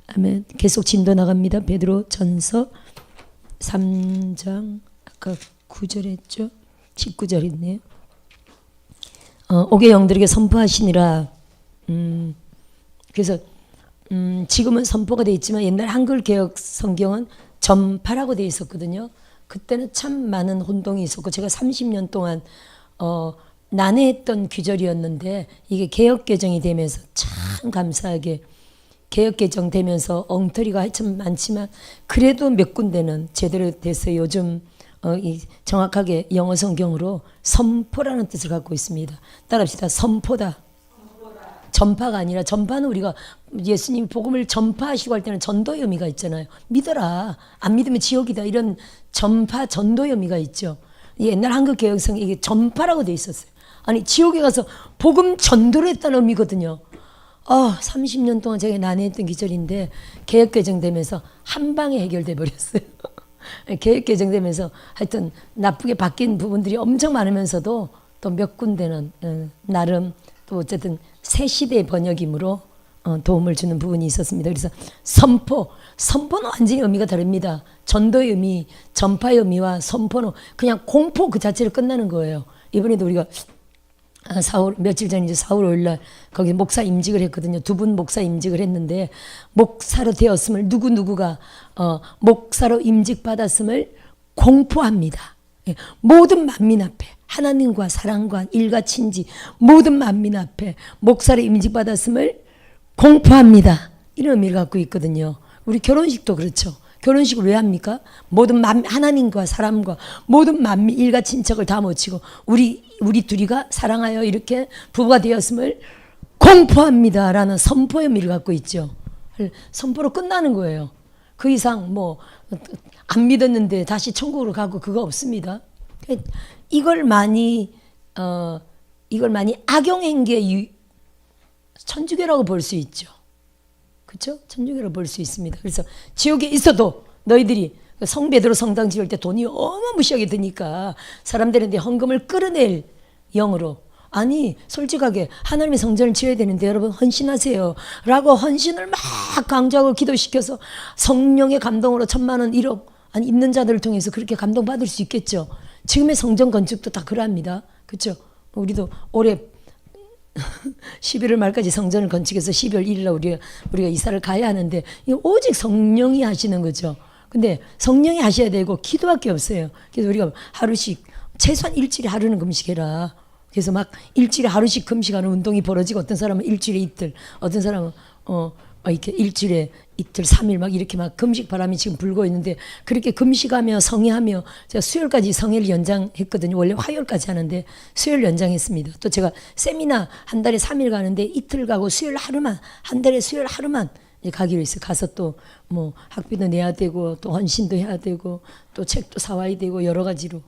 아멘. 계속 진도 나갑니다. 베드로 전서 3장 아까 9절 했죠. 19절 있네요. 옥의 영들에게 선포하시니라. 그래서 지금은 선포가 돼 있지만 옛날 한글 개혁 성경은 전파라고 돼 있었거든요. 그때는 참 많은 혼동이 있었고 제가 30년 동안 난해했던 규절이었는데 이게 개혁 개정이 되면서 참 감사하게 개혁 개정되면서 엉터리가 참 많지만 그래도 몇 군데는 제대로 됐어요. 요즘 정확하게 영어 성경으로 선포라는 뜻을 갖고 있습니다. 따라합시다. 선포다. 전파가 아니라 전파는 우리가 예수님이 복음을 전파하시고 할 때는 전도의 의미가 있잖아요. 믿어라. 안 믿으면 지옥이다. 이런 전파 전도의 의미가 있죠. 옛날 한글 개혁성에 이게 전파라고 돼 있었어요. 아니 지옥에 가서 복음 전도를 했다는 의미거든요. 30년 동안 제가 난해했던 기절인데 개혁 개정되면서 한 방에 해결돼 버렸어요. 개혁 개정되면서 하여튼 나쁘게 바뀐 부분들이 엄청 많으면서도 또 몇 군데는 나름 또 어쨌든 새 시대의 번역이므로 도움을 주는 부분이 있었습니다. 그래서 선포는 완전히 의미가 다릅니다. 전도의 의미, 전파의 의미와 선포는 그냥 공포 그 자체로 끝나는 거예요. 이번에도 우리가 며칠 전에 이제 4월 5일 날 거기 목사 임직을 했거든요. 2분 목사 임직을 했는데 목사로 되었음을 누구누구가 목사로 임직 받았음을 공포합니다. 모든 만민 앞에 하나님과 사랑과 일가 친지 모든 만민 앞에 목사로 임직 받았음을 공포합니다. 이런 의미를 갖고 있거든요. 우리 결혼식도 그렇죠. 결혼식을 왜 합니까? 모든 하나님과 사람과 모든 만민 일가 친척을 다 모치고 우리 둘이가 사랑하여 이렇게 부부가 되었음을 공포합니다라는 선포의 의미를 갖고 있죠. 선포로 끝나는 거예요. 그 이상 안 믿었는데 다시 천국으로 가고 그거 없습니다. 이걸 많이 악용한 게 천주교라고 볼 수 있죠. 그렇죠? 천주교로 볼 수 있습니다. 그래서 지옥에 있어도 너희들이 성 베드로 성당 지을 때 돈이 어마무시하게 드니까 사람들한테 헌금을 끌어낼 영으로 아니 솔직하게 하나님의 성전을 지어야 되는데 여러분 헌신하세요 라고 헌신을 막 강조하고 기도시켜서 성령의 감동으로 1,000만 원 1억 아니 있는 자들을 통해서 그렇게 감동받을 수 있겠죠. 지금의 성전 건축도 다 그러합니다. 그렇죠? 우리도 올해 11월 말까지 성전을 건축해서 12월 1일 날 우리가 이사를 가야 하는데 오직 성령이 하시는 거죠. 근데 성령이 하셔야 되고 기도밖에 없어요. 그래서 우리가 하루씩 최소한 일주일에 하루는 금식해라. 그래서 막 일주일에 하루씩 금식하는 운동이 벌어지고 어떤 사람은 일주일에 이틀, 어떤 사람은 이렇게 일주일에 이틀, 3일 막 이렇게 막 금식 바람이 지금 불고 있는데 그렇게 금식하며 성회하며 제가 수요일까지 성회를 연장했거든요. 원래 화요일까지 하는데 수요일 연장했습니다. 또 제가 세미나 한 달에 3일 가는데 이틀 가고 수요일 하루만 한 달에 수요일 하루만 가기로 했어요. 가서 또 학비도 내야 되고 또 헌신도 해야 되고 또 책도 사와야 되고 여러 가지로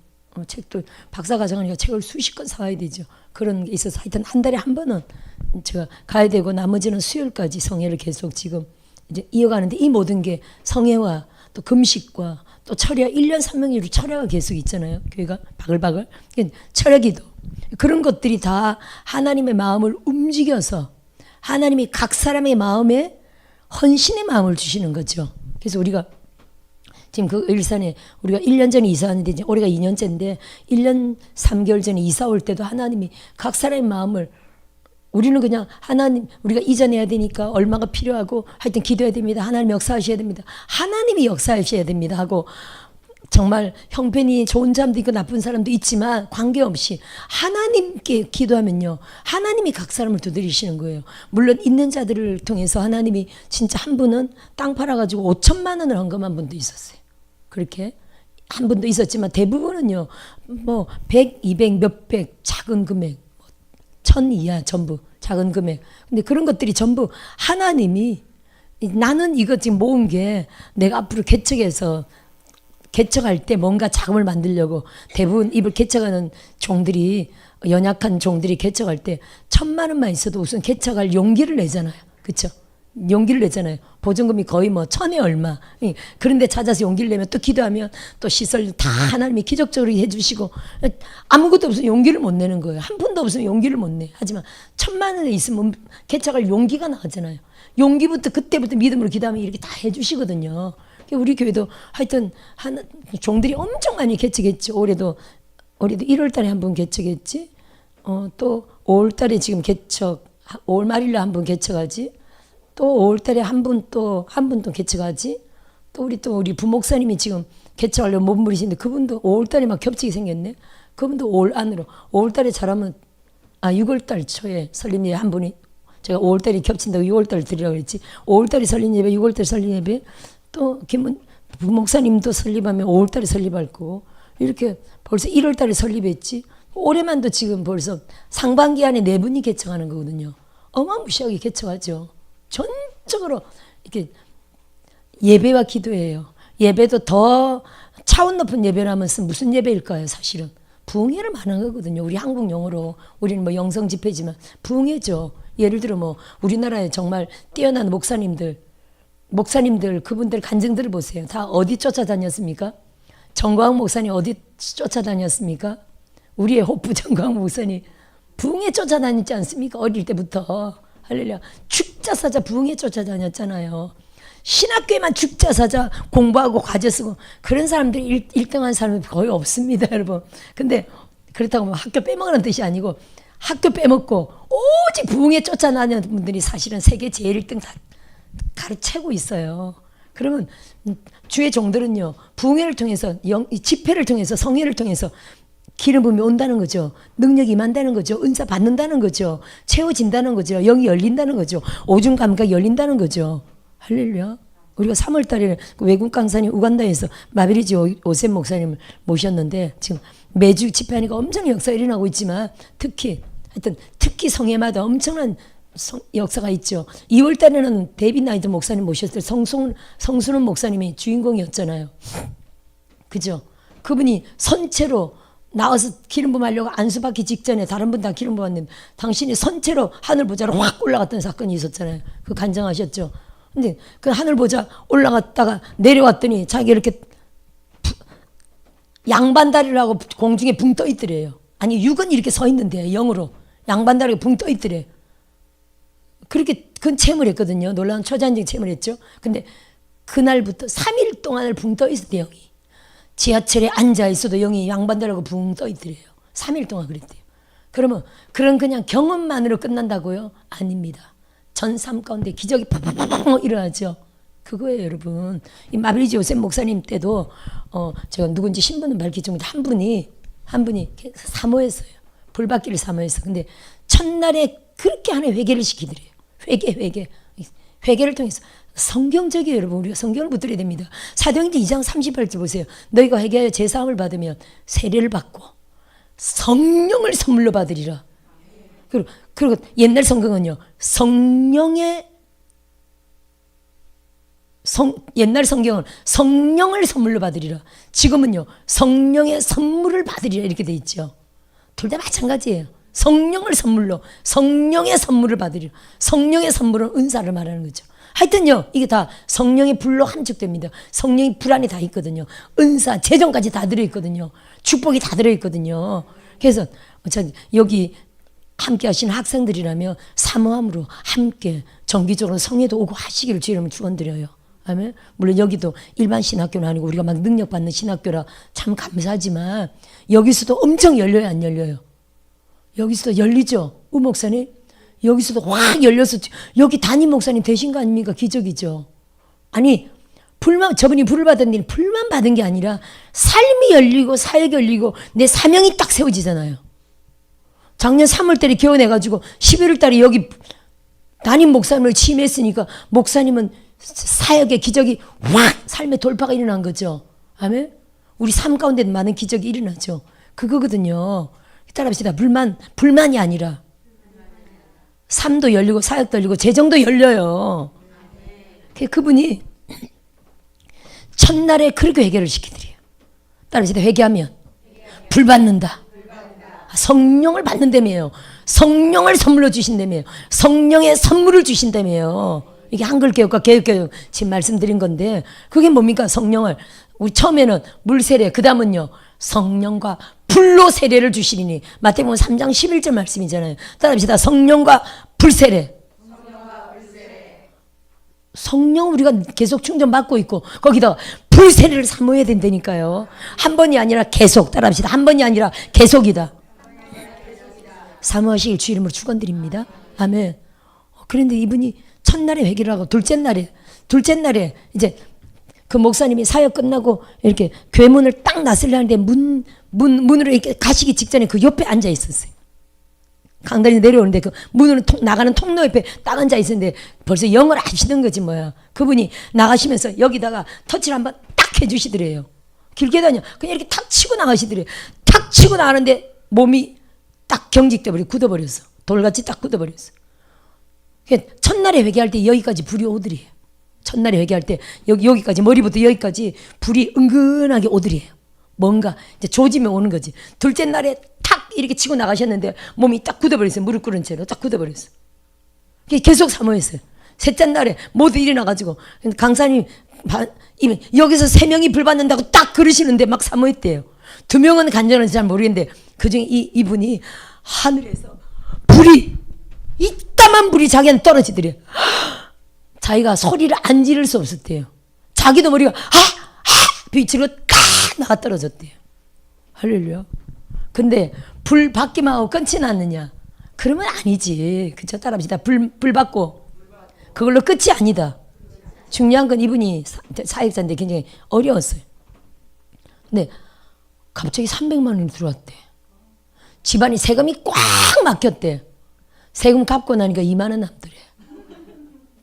책도 박사과정하니까 책을 수십 권 사와야 되죠. 그런 게 있어서 하여튼 한 달에 한 번은 제가 가야 되고 나머지는 수요일까지 성회를 계속 지금 이제 이어가는데 이 모든 게 성회와 또 금식과 또 철야 1년 3명이로 철야가 계속 있잖아요. 교회가 바글바글 철야기도 그런 것들이 다 하나님의 마음을 움직여서 하나님이 각 사람의 마음에 헌신의 마음을 주시는 거죠. 그래서 우리가 지금 그 일산에 우리가 1년 전에 이사 왔는데 이제 올해가 2년째인데 1년 3개월 전에 이사 올 때도 하나님이 각 사람의 마음을 우리는 그냥 하나님 우리가 이전해야 되니까 얼마가 필요하고 하여튼 기도해야 됩니다. 하나님 역사하셔야 됩니다. 하나님이 역사하셔야 됩니다 하고 정말 형편이 좋은 사람도 있고 나쁜 사람도 있지만 관계없이 하나님께 기도하면요. 하나님이 각 사람을 두드리시는 거예요. 물론 있는 자들을 통해서 하나님이 진짜 한 분은 땅 팔아가지고 5천만 원을 헌금한 분도 있었어요. 그렇게 한 분도 있었지만 대부분은요. 100, 200, 몇백 작은 금액 1,000 이하 전부 작은 금액. 근데 그런 것들이 전부 하나님이 나는 이거 지금 모은 게 내가 앞으로 개척할 때 뭔가 자금을 만들려고 대부분 입을 개척하는 종들이 연약한 종들이 개척할 때 1,000만 원만 있어도 우선 개척할 용기를 내잖아요. 그렇죠? 용기를 냈잖아요. 보증금이 거의 뭐 1,000에 얼마. 그런데 찾아서 용기를 내면 또 기도하면 또 시설 다 하나님이 기적적으로 해주시고, 아무것도 없으면 용기를 못 내는 거예요. 한 푼도 없으면 용기를 못 내. 하지만 1,000만 원에 있으면 개척할 용기가 나잖아요. 용기부터 그때부터 믿음으로 기도하면 이렇게 다 해주시거든요. 우리 교회도 하여튼 종들이 엄청 많이 개척했지. 올해도 1월 달에 한 번 개척했지. 또 5월 달에 지금 개척, 5월 말일에 한 번 개척하지. 또 5월 달에 한 분 또 개척하지. 또 우리 부목사님이 지금 개척하려고 몸부리시는데 그분도 5월 달에 막 겹치게 생겼네. 그분도 5월 안으로. 5월 달에 잘하면 6월 달 초에 설립 예배 한 분이, 제가 5월 달에 겹친다고 6월 달 드리라고 그랬지. 5월 달에 설립 예배, 6월 달에 설립 예배. 또 부목사님도 설립하면 5월 달에 설립할 거고. 이렇게 벌써 1월 달에 설립했지. 올해만도 지금 벌써 상반기 안에 4분이 개척하는 거거든요. 어마무시하게 개척하죠. 전적으로 이렇게 예배와 기도예요. 예배도 더 차원 높은 예배라면 무슨 예배일까요? 사실은 부흥회를 말하는 거거든요. 우리 한국 용어로 우리는 뭐 영성 집회지만 부흥회죠. 예를 들어 뭐 우리나라에 정말 뛰어난 목사님들 그분들 간증들을 보세요. 다 어디 쫓아다녔습니까? 정광 목사님 어디 쫓아다녔습니까? 우리의 호프 정광 목사님 부흥회 쫓아다녔지 않습니까? 어릴 때부터. 할렐루야. 축자사자 부흥회 쫓아다녔잖아요. 신학교에만 축자사자 공부하고 과제 쓰고 그런 사람들이 1등한 사람이 거의 없습니다, 여러분. 근데 그렇다고 뭐 학교 빼먹으라는 뜻이 아니고 학교 빼먹고 오직 부흥회 쫓아다니는 분들이 사실은 세계 제일 1등 다 가르치고 있어요. 그러면 주의 종들은요, 부흥회를 통해서 집회를 통해서 성회를 통해서 기름 부음이 온다는 거죠. 능력이 임한다는 거죠. 은사 받는다는 거죠. 채워진다는 거죠. 영이 열린다는 거죠. 오중 감각이 열린다는 거죠. 할렐루야. 우리가 3월 달에 외국 강사님 우간다에서 마비리지 오셈 목사님을 모셨는데 지금 매주 집회하니까 엄청 역사가 일어나고 있지만 특히 성회마다 엄청난 역사가 있죠. 2월 달에는 데이빗 나이트 목사님 모셨을 때 성순은 목사님이 주인공이었잖아요. 그죠? 그분이 선체로 나와서 기름 부음하려고 안수받기 직전에 다른 분 다 기름 부었는데 당신이 선체로 하늘 보좌로 확 올라갔던 사건이 있었잖아요. 그 간증하셨죠. 근데 그 하늘 보좌 올라갔다가 내려왔더니 자기 이렇게 양반다리를 하고 공중에 붕 떠 있더래요. 아니 육은 이렇게 서 있는데 영으로 양반다리가 붕 떠 있더래. 그렇게 그건 체험을 했거든요. 놀라운 초자연적 체험을 했죠. 근데 그날부터 3일 동안을 붕 떠 있었대요. 영이. 지하철에 앉아 있어도 영이 양반다리하고 붕 떠 있더래요. 3일 동안 그랬대요. 그러면 그런 그냥 경험만으로 끝난다고요? 아닙니다. 전 삶 가운데 기적이 팍팍팍 일어나죠. 그거예요, 여러분. 이 마빌리지 요셉 목사님 때도 제가 누군지 신분은 밝히지 못해 한 분이 사모했어요. 불받기를 사모했어. 근데 첫날에 그렇게 하나님 회개를 시키더래요. 회개를 통해서 성경적이에요, 여러분. 우리가 성경을 붙들어야 됩니다. 사도행전 2장 38절 보세요. 너희가 회개하여 제사함을 받으면 세례를 받고 성령을 선물로 받으리라. 그리고 옛날 성경은요, 옛날 성경은 성령을 선물로 받으리라. 지금은요, 성령의 선물을 받으리라 이렇게 돼 있죠. 둘 다 마찬가지예요. 성령을 선물로, 성령의 선물을 받으리라. 성령의 선물은 은사를 말하는 거죠. 하여튼요, 이게 다 성령의 불로 함축됩니다. 성령의 불 안에 다 있거든요. 은사, 재정까지 다 들어있거든요. 축복이 다 들어있거든요. 그래서 여기 함께 하시는 학생들이라면 사모함으로 함께 정기적으로 성회도 오고 하시기를 주님은 축원드려요. 아멘. 물론 여기도 일반 신학교는 아니고 우리가 막 능력받는 신학교라 참 감사하지만 여기서도 엄청 열려요, 안 열려요? 여기서도 열리죠? 우 목사님? 여기서도 확 열려서 여기 담임 목사님 되신 거 아닙니까? 기적이죠. 아니 저분이 불을 받은 일 불만 받은 게 아니라 삶이 열리고 사역이 열리고 내 사명이 딱 세워지잖아요. 작년 3월 달에 개원해가지고 11월 달에 여기 담임 목사님을 취임했으니까 목사님은 사역의 기적이 확 삶의 돌파가 일어난 거죠. 아멘. 우리 삶 가운데 많은 기적이 일어나죠. 그거거든요. 따라합시다. 불만이 아니라 삶도 열리고 사역도 열리고 재정도 열려요. 그분이 첫날에 그렇게 회개를 시키더래요. 따라합시다. 회개하면 불 받는다. 성령을 받는다며요. 성령을 선물로 주신다며요. 성령의 선물을 주신다며요. 이게 한글 교육과 개혁 교육 지금 말씀드린 건데 그게 뭡니까? 성령을 우리 처음에는 물 세례, 그 다음은요 성령과 불로 세례를 주시리니 마태복음 3장 11절 말씀이잖아요. 따라합시다. 성령과 불 세례. 성령 우리가 계속 충전받고 있고 거기다 불 세례를 사모해야 된다니까요. 한 번이 아니라 계속. 따라합시다. 한 번이 아니라 계속이다. 사모하시길 주 이름으로 축원드립니다. 아멘. 그런데 이분이 첫날에 회개를 하고 둘째 날에 이제 그 목사님이 사역 끝나고 이렇게 교회 문을 딱 나서려는데 문으로 이렇게 가시기 직전에 그 옆에 앉아 있었어요. 강단이 내려오는데 그 문으로 나가는 통로 옆에 딱 앉아 있었는데 벌써 영어를 아시는 거지 뭐야. 그분이 나가시면서 여기다가 터치를 한번 딱 해주시더래요. 길게 다녀. 그냥 이렇게 탁 치고 나가시더래요. 탁 치고 나가는데 몸이 딱 경직돼 버리고 굳어버렸어. 돌같이 딱 굳어버렸어. 첫날에 회개할 때 여기까지 불이 오더래요. 첫날에 회개할 때 여기까지 머리부터 여기까지 불이 은근하게 오더래요. 뭔가 이제 조짐이 오는 거지. 둘째 날에 탁 이렇게 치고 나가셨는데 몸이 딱 굳어버렸어요. 무릎 꿇은 채로 딱 굳어버렸어. 계속 사모했어요. 셋째 날에 모두 일어나가지고 강사님 여기서 3명이 불 받는다고 딱 그러시는데 막 사모했대요. 2명은 간절한지 잘 모르겠는데 그중에 이분이 하늘에서 불이 이따만 불이 자기한테 떨어지더래요. 자기가 소리를 안 지를 수 없었대요. 자기도 머리가 빛으로 딱 나가 떨어졌대요. 할렐루야. 근데 불 받기만 하고 끊지 않느냐? 그러면 아니지. 그쵸? 따라합시다. 불 받고 그걸로 끝이 아니다. 중요한 건 이분이 사역자인데 굉장히 어려웠어요. 근데 갑자기 300만 원이 들어왔대. 집안이 세금이 꽉 막혔대. 세금 갚고 나니까 2만 원 남더래.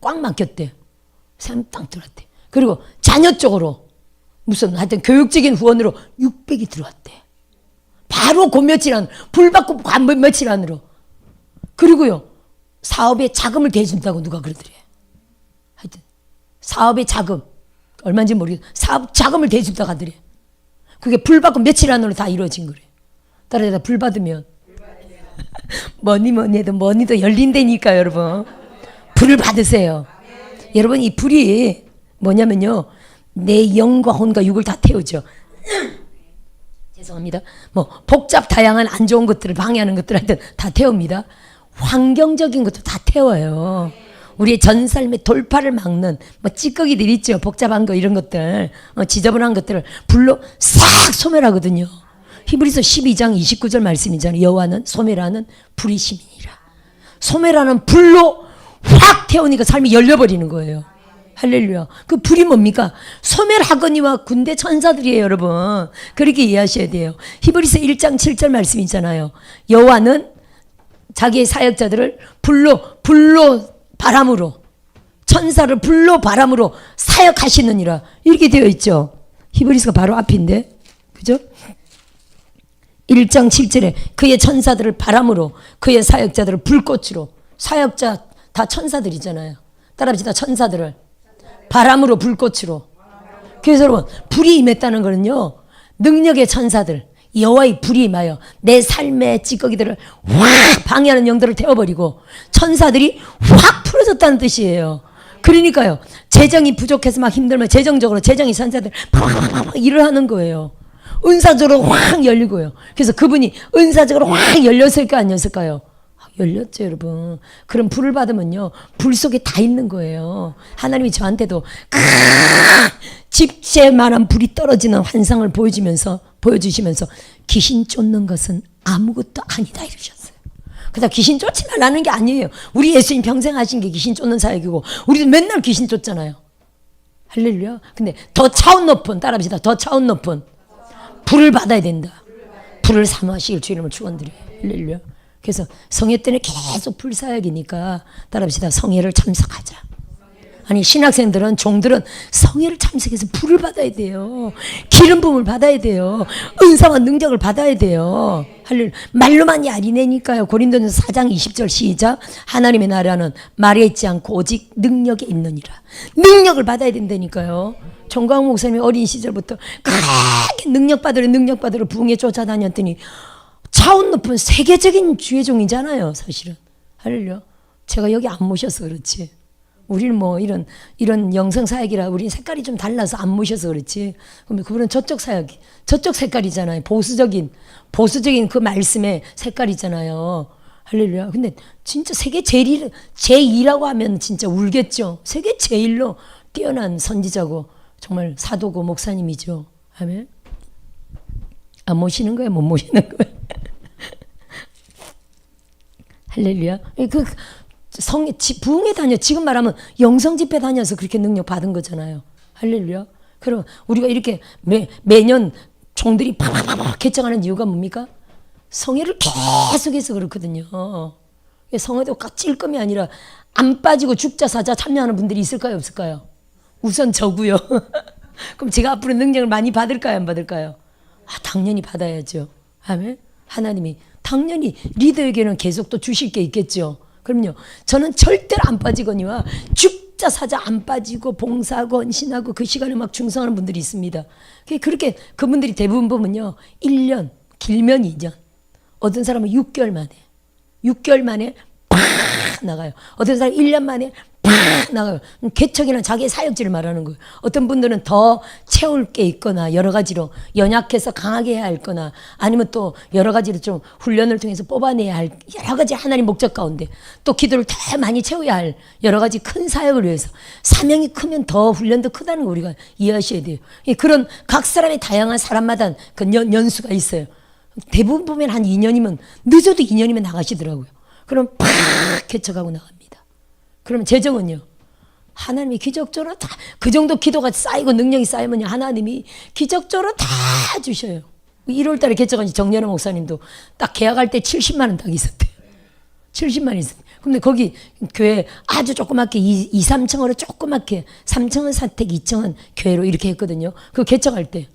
꽉 막혔대. 세금 딱 들어왔대. 그리고 자녀 쪽으로 무슨 하여튼 교육적인 후원으로 600이 들어왔대. 바로 그 며칠 안, 불 받고 며칠 안으로. 그리고요, 사업에 자금을 대준다고 누가 그러더래. 하여튼, 사업의 자금, 얼마인지 모르겠어. 사업 자금을 대준다고 하더래. 그게 불 받고 며칠 안으로 다 이루어진 거래. 따라서 불 받으면, 뭐니 해도 뭐니도 열린다니까, 여러분. 불을 받으세요. 여러분, 이 불이 뭐냐면요, 내 영과 혼과 육을 다 태우죠. 죄송합니다. 뭐 복잡 다양한 안 좋은 것들을 방해하는 것들 하여튼 다 태웁니다. 환경적인 것도 다 태워요. 우리의 전 삶의 돌파를 막는 뭐 찌꺼기들 있죠. 복잡한 거 이런 것들, 지저분한 것들을 불로 싹 소멸하거든요. 히브리서 12장 29절 말씀이잖아요. 여호와는 소멸하는 불이 심이니라. 소멸하는 불로 확 태우니까 삶이 열려버리는 거예요. 할렐루야. 그 불이 뭡니까? 소멸하거니와 군대 천사들이에요, 여러분. 그렇게 이해하셔야 돼요. 히브리서 1장 7절 말씀 있잖아요. 여호와는 자기의 사역자들을 불로 바람으로, 천사를 불로 바람으로 사역하시느니라. 이렇게 되어 있죠. 히브리서가 바로 앞인데. 그죠? 1장 7절에 그의 천사들을 바람으로, 그의 사역자들을 불꽃으로. 사역자 다 천사들이잖아요. 따라합시다. 천사들을 바람으로, 불꽃으로. 그래서 여러분, 불이 임했다는 거는요, 능력의 천사들, 여호와의 불이 임하여 내 삶의 찌꺼기들을 확 방해하는 영들을 태워버리고 천사들이 확 풀어졌다는 뜻이에요. 그러니까요, 재정이 부족해서 막 힘들면 재정적으로 재정이 천사들 팍팍팍 일을 하는 거예요. 은사적으로 확 열리고요. 그래서 그분이 은사적으로 확 열렸을까 안 열렸을까요? 열렸죠, 여러분. 그럼 불을 받으면요, 불 속에 다 있는 거예요. 하나님이 저한테도 집채만한 불이 떨어지는 환상을 보여주시면서 귀신 쫓는 것은 아무것도 아니다 이러셨어요. 그다 귀신 쫓지 말라는 게 아니에요. 우리 예수님 평생 하신 게 귀신 쫓는 사역이고 우리도 맨날 귀신 쫓잖아요. 할렐루야. 근데 더 차원 높은, 따라합시다. 더 차원 높은 불을 받아야 된다. 불을 사모하시길 주 이름을 축원드려요. 할렐루야. 그래서 성회 때는 계속 불사역이니까 따라합시다. 성회를 참석하자. 아니, 신학생들은, 종들은 성회를 참석해서 불을 받아야 돼요. 기름 부음을 받아야 돼요. 은사와 능력을 받아야 돼요. 할렐루야. 말로만이 아니내니까요. 고린도전서 4장 20절 시작. 하나님의 나라는 말에 있지 않고 오직 능력에 있느니라. 능력을 받아야 된다니까요. 정광훈 목사님이 어린 시절부터 그렇게 능력 받으러 부흥에 쫓아다녔더니 차원 높은 세계적인 주의 종이잖아요, 사실은. 할렐루야. 제가 여기 안 모셔서 그렇지. 우리는 뭐 이런 영성 사역이라 우리 색깔이 좀 달라서 안 모셔서 그렇지. 그러면 그분은 저쪽 사역, 저쪽 색깔이잖아요. 보수적인 그 말씀의 색깔이잖아요. 할렐루야. 근데 진짜 세계 제2라고 하면 진짜 울겠죠. 세계 제일로 뛰어난 선지자고 정말 사도고 목사님이죠. 아멘. 안 모시는 거야, 못 모시는 거야. 할렐루야. 부흥회 다녀. 지금 말하면 영성 집회 다녀서 그렇게 능력 받은 거잖아요. 할렐루야. 그럼 우리가 이렇게 매년 종들이 팍팍팍 개정하는 이유가 뭡니까? 성회를 계속해서 그렇거든요. 성회도 찔끔이 아니라 안 빠지고 죽자 사자 참여하는 분들이 있을까요, 없을까요? 우선 저고요. 그럼 제가 앞으로 능력을 많이 받을까요, 안 받을까요? 당연히 받아야죠. 아멘. 하나님이 당연히 리더에게는 계속 또 주실 게 있겠죠. 그럼요. 저는 절대로 안 빠지거니와 죽자 사자 안 빠지고 봉사하고 헌신하고 그 시간에 막 충성하는 분들이 있습니다. 그렇게 그분들이 대부분 보면요. 1년, 길면 2년. 어떤 사람은 6개월 만에 팍 나가요. 어떤 사람은 1년 만에 팍 나가요. 개척이나 자기의 사역지를 말하는 거예요. 어떤 분들은 더 채울 게 있거나 여러 가지로 연약해서 강하게 해야 할거나 아니면 또 여러 가지로 좀 훈련을 통해서 뽑아내야 할 여러 가지 하나님 목적 가운데 또 기도를 더 많이 채워야 할 여러 가지 큰 사역을 위해서 사명이 크면 더 훈련도 크다는 거 우리가 이해하셔야 돼요. 그런 각 사람의 다양한 사람마다 그 연수가 있어요. 대부분 보면 한 2년이면 늦어도 2년이면 나가시더라고요. 그럼 팍 개척하고 나갑니다. 그러면 재정은요. 하나님이 기적적으로 다 그 정도 기도가 쌓이고 능력이 쌓이면요. 하나님이 기적적으로 다 주셔요. 1월 달에 개척한 정연호 목사님도 딱 계약할 때 70만 원 딱 있었대요. 70만 있었대요. 근데 거기 교회 아주 조그맣게 2, 3층으로 조그맣게 3층은 사택 2층은 교회로 이렇게 했거든요. 그 개척할 때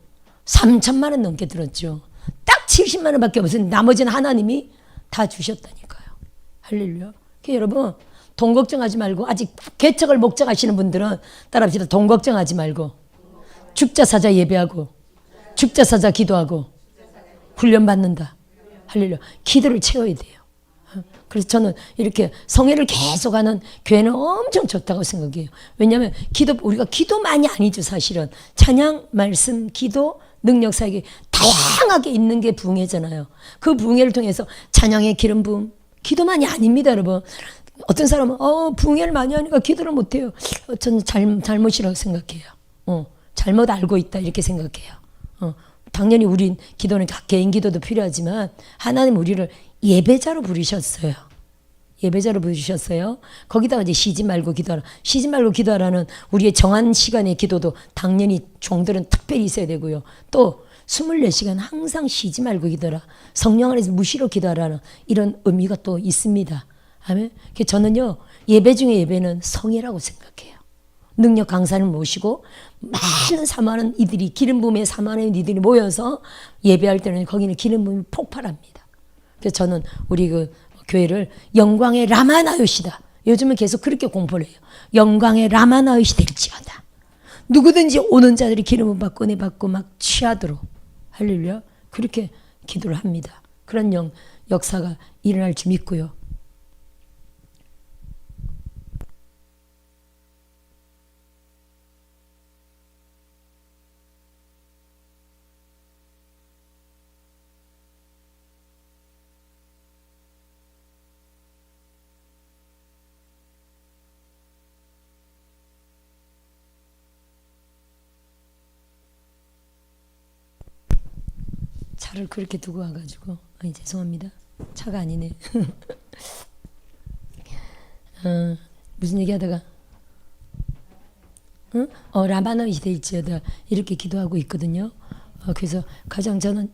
3천만 원 넘게 들었죠. 딱 70만 원밖에 없었는데 나머지는 하나님이 다 주셨다니까요. 할렐루야. 여러분 돈 걱정하지 말고 아직 개척을 목적하시는 분들은 따라합시다. 돈 걱정하지 말고 죽자 사자 예배하고 죽자 사자 기도하고 훈련 받는다. 할렐루야. 기도를 채워야 돼요. 그래서 저는 이렇게 성회를 계속하는 교회는 엄청 좋다고 생각해요. 왜냐하면 우리가 기도만이 아니죠. 사실은 찬양, 말씀, 기도, 능력 사역이 다양하게 있는 게 부흥회잖아요. 그 부흥회를 통해서 찬양의 기름 부음, 기도만이 아닙니다, 여러분. 어떤 사람은 부흥회를 많이 하니까 기도를 못해요. 저는 잘못이라고 생각해요. 잘못 알고 있다 이렇게 생각해요. 당연히 우린 기도는 개인 기도도 필요하지만 하나님 우리를 예배자로 부르셨어요. 예배자로 부르셨어요. 거기다가 이제 쉬지 말고 기도하라. 쉬지 말고 기도하라는 우리의 정한 시간의 기도도 당연히 종들은 특별히 있어야 되고요. 또 24시간 항상 쉬지 말고 기도하라. 성령 안에서 무시로 기도하라는 이런 의미가 또 있습니다. 아멘. 저는요 예배 중에 예배는 성회라고 생각해요. 능력 강사를 모시고 많은 사모하는 이들이 기름 부음에 사모하는 이들이 모여서 예배할 때는 거기는 기름 부음이 폭발합니다. 그래서 저는 우리 그 교회를 영광의 라마나요시다. 요즘은 계속 그렇게 공부를 해요. 영광의 라마나요시 될지어다. 누구든지 오는 자들이 기름을 받고 은혜 받고 막 취하도록 할렐루야. 그렇게 기도를 합니다. 그런 역사가 일어날 줄 믿고요. 차를 그렇게 두고 와가지고 죄송합니다. 차가 아니네. 무슨 얘기하다가 라마나이 될지어다 이렇게 기도하고 있거든요. 그래서 가장 저는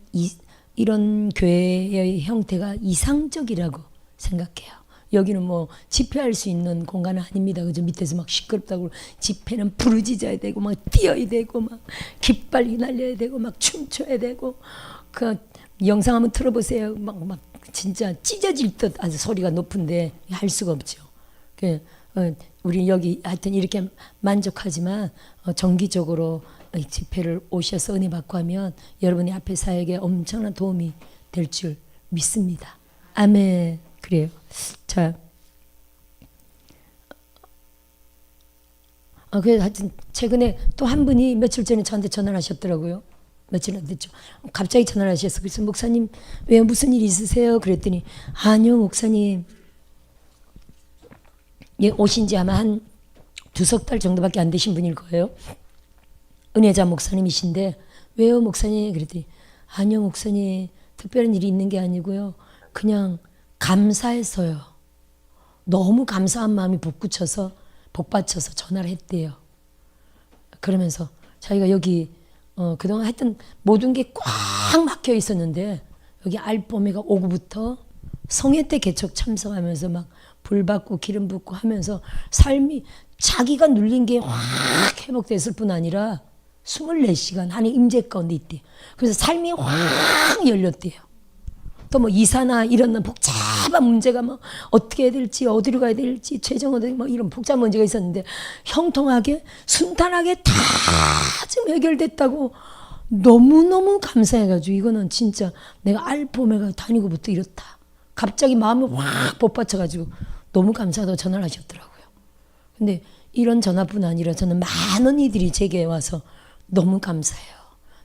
이런 교회의 형태가 이상적이라고 생각해요. 여기는 뭐 집회할 수 있는 공간은 아닙니다. 그죠? 밑에서 막 시끄럽다고 집회는 부르짖어야 되고 막 뛰어야 되고 막 깃발 날려야 되고 막 춤춰야 되고 그 영상 한번 틀어보세요. 막 진짜 찢어질 듯 아주 소리가 높은데 할 수가 없죠. 우리 여기 하여튼 이렇게 만족하지만 정기적으로 집회를 오셔서 은혜 받고 하면 여러분의 앞에 사역에 엄청난 도움이 될 줄 믿습니다. 아멘. 그래요. 자, 그래서 하여튼 최근에 또 한 분이 며칠 전에 저한테 전화를 하셨더라고요. 며칠 안 됐죠. 갑자기 전화를 하셨어. 그래서 목사님 왜 무슨 일 있으세요? 그랬더니 아니요 목사님. 예, 오신 지 아마 한 2석 달 정도밖에 안 되신 분일 거예요. 은혜자 목사님이신데 왜요 목사님? 그랬더니 아니요 목사님 특별한 일이 있는 게 아니고요. 그냥 감사해서요. 너무 감사한 마음이 복받쳐서 전화를 했대요. 그러면서 자기가 여기 그동안 하여튼 모든 게 꽉 막혀 있었는데 여기 알보메가 오후부터 성회 때 개척 참석하면서 막 불 받고 기름 붓고 하면서 삶이 자기가 눌린 게 확 회복됐을 뿐 아니라 24시간 하나님 임재 가운데 있대요. 그래서 삶이 확 열렸대요. 또 뭐 이사나 이런 복잡한 문제가 뭐 어떻게 해야 될지 어디로 가야 될지 최종 어디 뭐 이런 복잡한 문제가 있었는데 형통하게 순탄하게 다 지금 해결됐다고 너무너무 감사해가지고 이거는 진짜 내가 알파 오메가 다니고부터 이렇다. 갑자기 마음이 확 복받쳐가지고 너무 감사하다고 전화를 하셨더라고요. 근데 이런 전화뿐 아니라 저는 많은 이들이 제게 와서 너무 감사해요.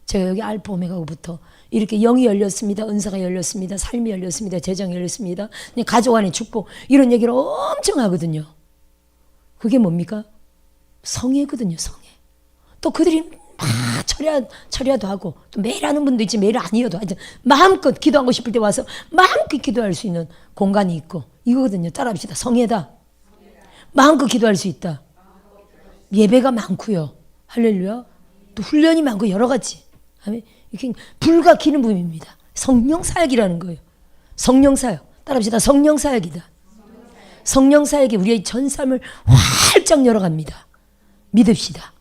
제가 여기 알파 오메가부터 이렇게 영이 열렸습니다. 은사가 열렸습니다. 삶이 열렸습니다. 재정이 열렸습니다. 가족 안의 축복 이런 얘기를 엄청 하거든요. 그게 뭡니까? 성회거든요. 성회. 또 그들이 막 철야도 하고 또 매일 하는 분도 있지 매일 아니어도 하여튼 마음껏 기도하고 싶을 때 와서 마음껏 기도할 수 있는 공간이 있고 이거거든요. 따라합시다. 성회다. 마음껏 기도할 수 있다. 예배가 많고요. 할렐루야. 또 훈련이 많고 여러 가지. 이렇게 불과 기는 부입니다. 성령 사역이라는 거예요. 성령 사역. 따라합시다. 성령 사역이다. 성령 사역이 우리의 전 삶을 활짝 열어갑니다. 믿읍시다.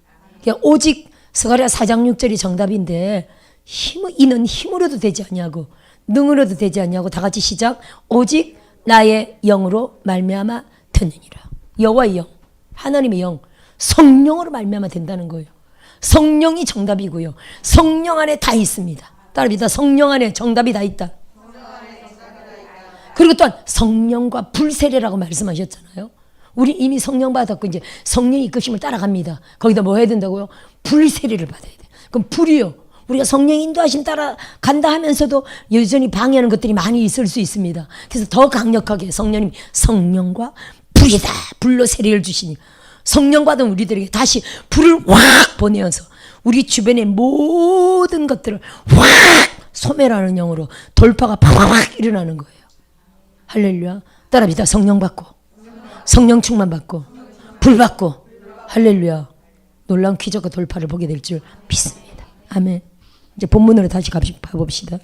오직 스가랴 4장 6절이 정답인데 이는 힘으로도 되지 않냐고 능으로도 되지 않냐고 다 같이 시작. 오직 나의 영으로 말미암아 되느니라. 여호와의 영, 하나님의 영, 성령으로 말미암아 된다는 거예요. 성령이 정답이고요. 성령 안에 다 있습니다. 따라합니다. 성령 안에 정답이 다 있다. 그리고 또한 성령과 불세례라고 말씀하셨잖아요. 우리 이미 성령 받았고 이제 성령의 이끄심을 따라갑니다. 거기다 뭐 해야 된다고요? 불세례를 받아야 돼요. 그럼 불이요. 우리가 성령 인도하심 따라간다 하면서도 여전히 방해하는 것들이 많이 있을 수 있습니다. 그래서 더 강력하게 성령님 성령과 불이다. 불로 세례를 주시니 성령 받은 우리들에게 다시 불을 확 보내어서 우리 주변의 모든 것들을 확 소멸하는 영으로 돌파가 팍팍 일어나는 거예요. 할렐루야. 따라합시다. 성령 받고 성령 충만 받고 불 받고 할렐루야. 놀라운 기적과 돌파를 보게 될 줄 믿습니다. 아멘. 이제 본문으로 다시 가봅시다.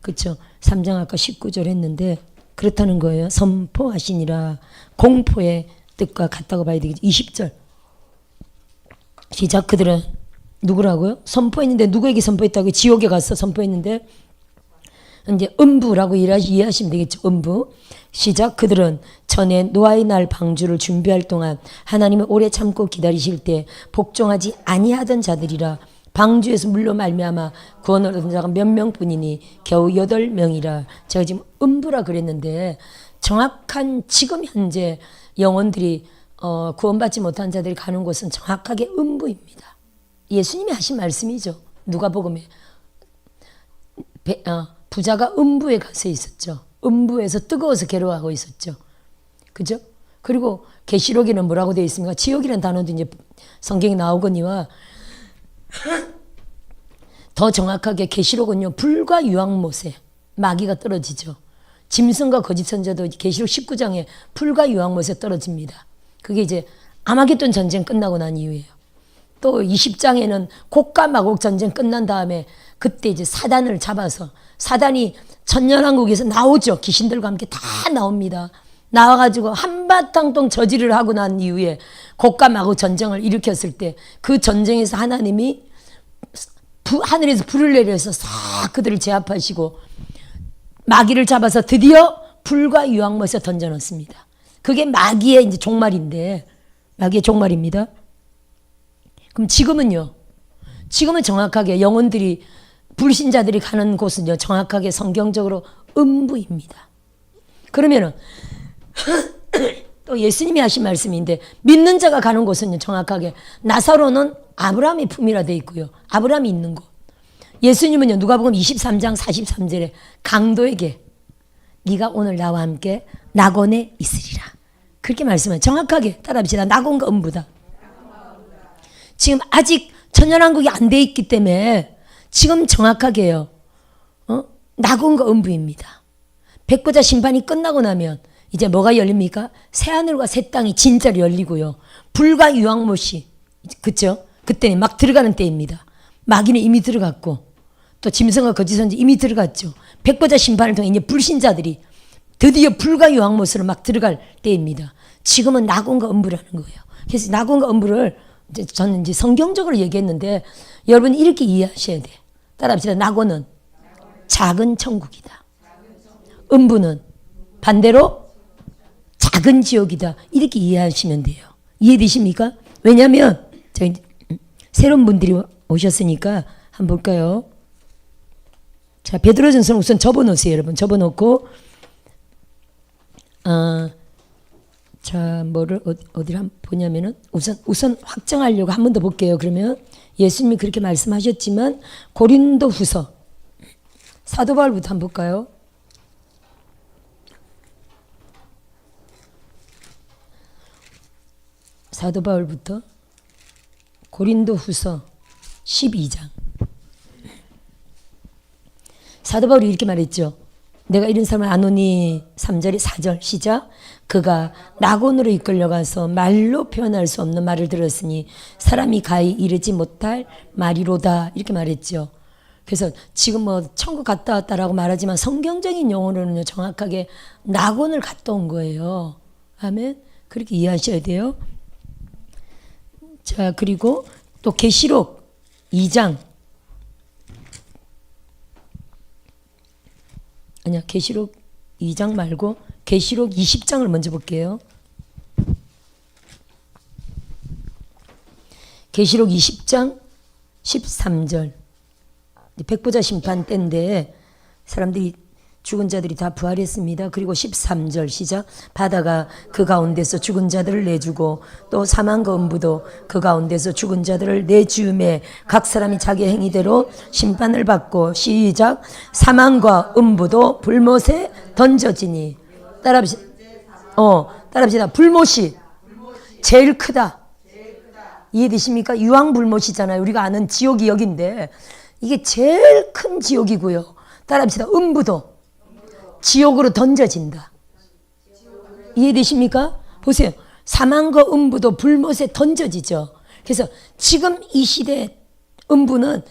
그렇죠. 3장 아까 19절 했는데 그렇다는 거예요. 선포하시니라. 공포의 뜻과 같다고 봐야 되겠죠. 20절 시작. 그들은 누구라고요? 선포했는데 누구에게 선포했다고요? 지옥에 가서 선포했는데 이제 음부라고 이해하시면 되겠죠. 음부. 시작. 그들은 전에 노아의 날 방주를 준비할 동안 하나님을 오래 참고 기다리실 때 복종하지 아니하던 자들이라. 방주에서 물로 말미암아 구원을 얻은 자가 몇 명뿐이니 겨우 8명이라. 제가 지금 음부라 그랬는데 정확한 지금 현재 영혼들이 구원받지 못한 자들이 가는 곳은 정확하게 음부입니다. 예수님이 하신 말씀이죠. 누가복음에 부자가 음부에 가서 있었죠. 음부에서 뜨거워서 괴로워하고 있었죠. 그죠? 그리고 계시록에는 뭐라고 되어 있습니까? 지옥이라는 단어도 이제 성경에 나오거니와 더 정확하게 계시록은요. 불과 유황못에 마귀가 떨어지죠. 짐승과 거짓 선자도 계시록 19장에 불과 유황못에 떨어집니다. 그게 이제 아마겟돈 전쟁 끝나고 난 이후에요. 또 20장에는 곡과 마곡 전쟁 끝난 다음에 그때 이제 사단을 잡아서 사단이 천년왕국에서 나오죠. 귀신들과 함께 다 나옵니다. 나와가지고 한바탕 동 저지를 하고 난 이후에 곡과 마곡 전쟁을 일으켰을 때 그 전쟁에서 하나님이 하늘에서 불을 내려서 싹 그들을 제압하시고 마귀를 잡아서 드디어 불과 유황못에 던져놓습니다. 그게 마귀의 이제 종말인데 마귀의 종말입니다. 그럼 지금은요. 지금은 정확하게 영혼들이 불신자들이 가는 곳은요. 정확하게 성경적으로 음부입니다. 그러면은 또 예수님이 하신 말씀인데 믿는 자가 가는 곳은요 정확하게 나사로는 아브라함의 품이라 돼 있고요. 아브라함이 있는 곳. 예수님은요 누가복음 23장 43절에 강도에게 네가 오늘 나와 함께 낙원에 있으리라. 그렇게 말씀을 정확하게 따라합시다. 낙원과 음부다. 지금 아직 천연왕국이 안 돼 있기 때문에 지금 정확하게요. 낙원과 음부입니다. 백보자 심판이 끝나고 나면 이제 뭐가 열립니까? 새하늘과 새 땅이 진짜로 열리고요. 불과 유황못이 그쵸? 그때는 막 들어가는 때입니다. 마귀는 이미 들어갔고 또 짐승과 거짓 선지 이미 들어갔죠. 백보자 심판을 통해 이제 불신자들이 드디어 불과 유황못으로 막 들어갈 때입니다. 지금은 낙원과 음부라는 거예요. 그래서 낙원과 음부를 저는 이제 성경적으로 얘기했는데 여러분 이렇게 이해하셔야 돼. 따라합시다. 낙원은 작은 천국이다. 음부는 반대로 작은 지옥이다. 이렇게 이해하시면 돼요. 이해되십니까? 왜냐하면 저희 새로운 분들이 오셨으니까 한번 볼까요? 자, 베드로전서는 우선 접어놓으세요, 여러분. 접어놓고 자, 뭐를 어디를 한번 보냐면은 우선 확정하려고 한 번 더 볼게요. 그러면 예수님이 그렇게 말씀하셨지만 고린도후서 사도 바울부터 한번 볼까요? 사도 바울부터 고린도후서 12장. 사도 바울이 이렇게 말했죠. 내가 이런 사람을 아노니 3절에 4절 시작. 그가 낙원으로 이끌려가서 말로 표현할 수 없는 말을 들었으니 사람이 가히 이르지 못할 말이로다. 이렇게 말했죠. 그래서 지금 뭐 천국 갔다 왔다라고 말하지만 성경적인 용어로는 정확하게 낙원을 갔다 온 거예요. 아멘. 그렇게 이해하셔야 돼요. 자, 그리고 또 계시록 2장. 아니야, 계시록 2장 말고 계시록 20장을 먼저 볼게요. 계시록 20장 13절. 백보자 심판 때인데 사람들이 죽은 자들이 다 부활했습니다. 그리고 13절 시작. 바다가 그 가운데서 죽은 자들을 내주고 또 사망과 음부도 그 가운데서 죽은 자들을 내주매 각 사람이 자기 행위대로 심판을 받고 시작. 사망과 음부도 불못에 던져지니. 따라합시다. 따라합시다. 불못이 제일 크다. 이해되십니까? 유황불못이잖아요. 우리가 아는 지옥이 여기인데 이게 제일 큰 지옥이고요. 따라합시다. 음부도 지옥으로 던져진다. 이해되십니까? 보세요. 사망과 음부도 불못에 던져지죠. 그래서 지금 이 시대 음부는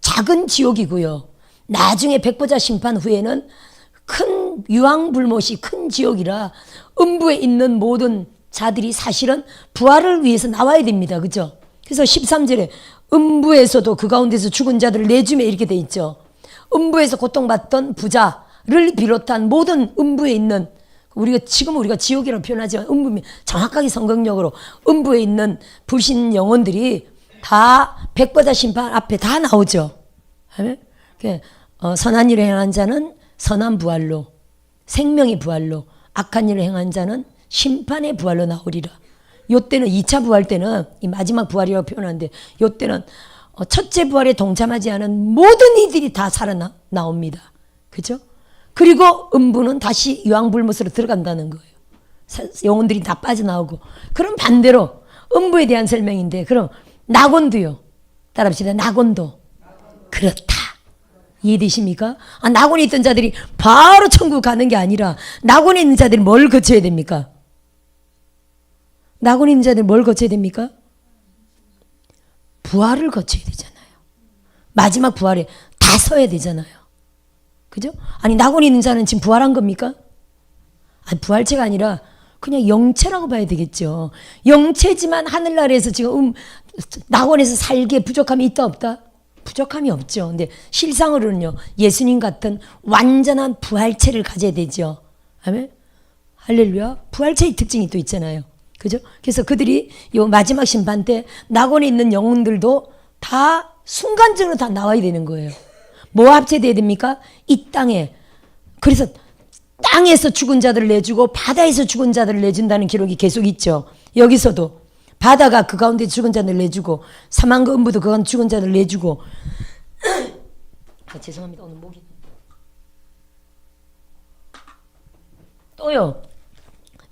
작은 지옥이고요. 나중에 백보자 심판 후에는 큰 유황불못이 큰 지옥이라 음부에 있는 모든 자들이 사실은 부활을 위해서 나와야 됩니다. 그죠? 그래서 13절에 음부에서도 그 가운데서 죽은 자들을 내주매 이렇게 돼 있죠. 음부에서 고통받던 부자를 비롯한 모든 음부에 있는 우리가 지옥이라고 표현하지만 음부 정확하게 성경적으로 음부에 있는 불신 영혼들이 다 백보자 심판 앞에 다 나오죠. 선한 일을 행한 자는 선한 부활로 생명의 부활로 악한 일을 행한 자는 심판의 부활로 나오리라. 요때는 2차 부활 때는 이 마지막 부활이라고 표현하는데 요때는 첫째 부활에 동참하지 않은 모든 이들이 다 살아나옵니다. 그죠? 그리고 음부는 다시 유황불못으로 들어간다는 거예요. 영혼들이 다 빠져나오고. 그럼 반대로 음부에 대한 설명인데 그럼 낙원도요. 따라합시다. 낙원도 그렇다. 이해되십니까? 낙원에 있던 자들이 바로 천국 가는 게 아니라 낙원에 있는 자들이 뭘 거쳐야 됩니까? 낙원에 있는 자들이 뭘 거쳐야 됩니까? 부활을 거쳐야 되잖아요. 마지막 부활에 다 서야 되잖아요. 그죠? 아니 낙원에 있는 자는 지금 부활한 겁니까? 아니 부활체가 아니라 그냥 영체라고 봐야 되겠죠. 영체지만 하늘나라에서 지금 낙원에서 살기에 부족함이 있다 없다? 부족함이 없죠. 근데 실상으로는요. 예수님 같은 완전한 부활체를 가져야 되죠. 아멘. 할렐루야. 부활체의 특징이 또 있잖아요. 그죠? 그래서 그들이 요 마지막 심판 때 낙원에 있는 영혼들도 다 순간적으로 다 나와야 되는 거예요. 뭐 합체돼야 됩니까? 이 땅에. 그래서 땅에서 죽은 자들을 내주고 바다에서 죽은 자들을 내준다는 기록이 계속 있죠. 여기서도 바다가 그 가운데 죽은 자들을 내주고 사망과 음부도 그 가운데 죽은 자들을 내주고 죄송합니다. 오늘 목이 또요.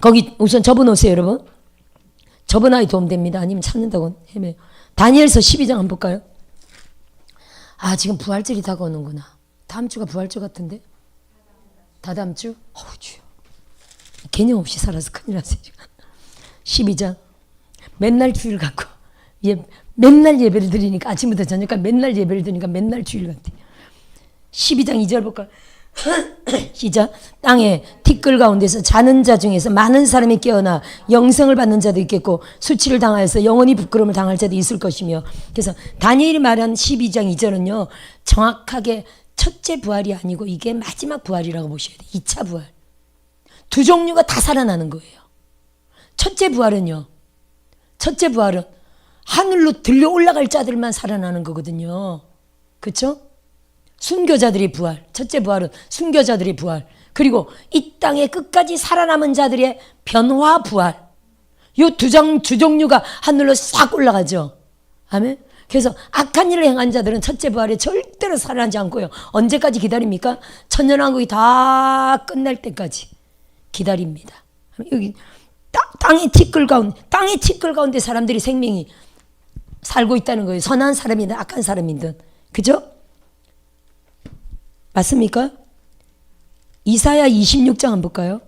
거기 우선 접어놓으세요 여러분. 접어놔야 도움됩니다. 아니면 찾는다고 헤매요. 다니엘서 12장 한번 볼까요? 아 지금 부활절이 다가오는구나. 다음 주가 부활절 같은데? 다다음 주? 어우 주여. 개념 없이 살아서 큰일 났어요. 12장. 맨날 주일 같고 맨날 예배를 드리니까 아침부터 저녁까지 맨날 예배를 드리니까 맨날 주일 같아. 12장 2절 볼까요? 시작. 땅에 티끌 가운데서 자는 자 중에서 많은 사람이 깨어나 영생을 받는 자도 있겠고 수치를 당하여서 영원히 부끄러움을 당할 자도 있을 것이며. 그래서 다니엘이 말한 12장 2절은요 정확하게 첫째 부활이 아니고 이게 마지막 부활이라고 보셔야 돼요. 2차 부활. 두 종류가 다 살아나는 거예요. 첫째 부활은 하늘로 들려 올라갈 자들만 살아나는 거거든요. 그렇죠? 순교자들의 부활. 첫째 부활은 순교자들의 부활. 그리고 이 땅에 끝까지 살아남은 자들의 변화 부활. 이 두 종류가 하늘로 싹 올라가죠. 아멘. 그래서 악한 일을 행한 자들은 첫째 부활에 절대로 살아나지 않고요. 언제까지 기다립니까? 천년왕국이 다 끝날 때까지 기다립니다. 여기 땅의 티끌 가운데 사람들이 생명이 살고 있다는 거예요. 선한 사람이든 악한 사람이든. 그죠? 맞습니까? 이사야 26장 한번 볼까요?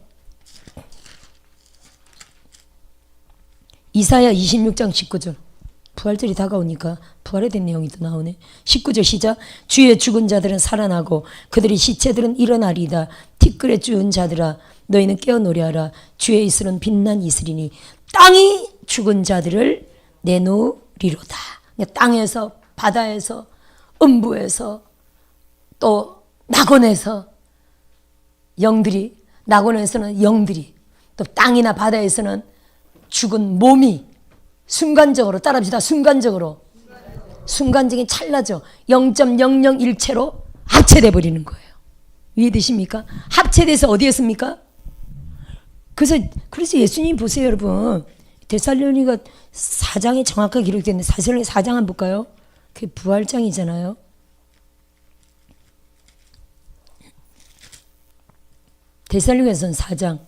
이사야 26장 19절. 부활절이 다가오니까 부활에 대한 내용이 또 나오네. 19절 시작. 주의 죽은 자들은 살아나고 그들의 시체들은 일어나리이다. 티끌에 죽은 자들아 너희는 깨어 노래하라. 주의 이슬은 빛난 이슬이니 땅이 죽은 자들을 내놓으리로다. 땅에서 바다에서 음부에서 또 낙원에서 낙원에서는 영들이 또 땅이나 바다에서는 죽은 몸이 순간적으로 따라합시다. 순간적인 찰나죠. 0.001채로 합체돼 버리는 거예요. 이해되십니까? 합체돼서 어디였습니까? 그래서 예수님 보세요 여러분. 데살로니가 4장에 정확하게 기록되어 있는데 데살로니가 4장 한번 볼까요? 그게 부활장이잖아요. 데살로니가서는 4장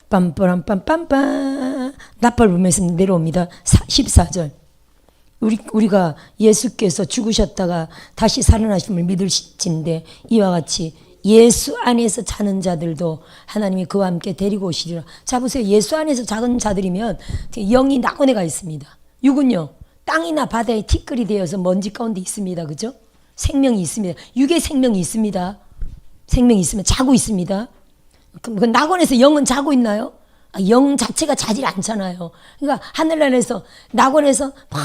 빰빠람빰빰빰 나팔 불면서 내려옵니다. 14절. 우리가 예수께서 죽으셨다가 다시 살아나심을 믿을진데 이와 같이 예수 안에서 자는 자들도 하나님이 그와 함께 데리고 오시리라. 자 보세요. 예수 안에서 자는 자들이면 영이 낙원에 가 있습니다. 육은요 땅이나 바다에 티끌이 되어서 먼지 가운데 있습니다. 그죠? 생명이 있습니다. 육의 생명이 있습니다. 생명이 있으면 자고 있습니다. 그럼 그 낙원에서 영은 자고 있나요? 영 자체가 자질 않잖아요. 그러니까 하늘나라에서 낙원에서 막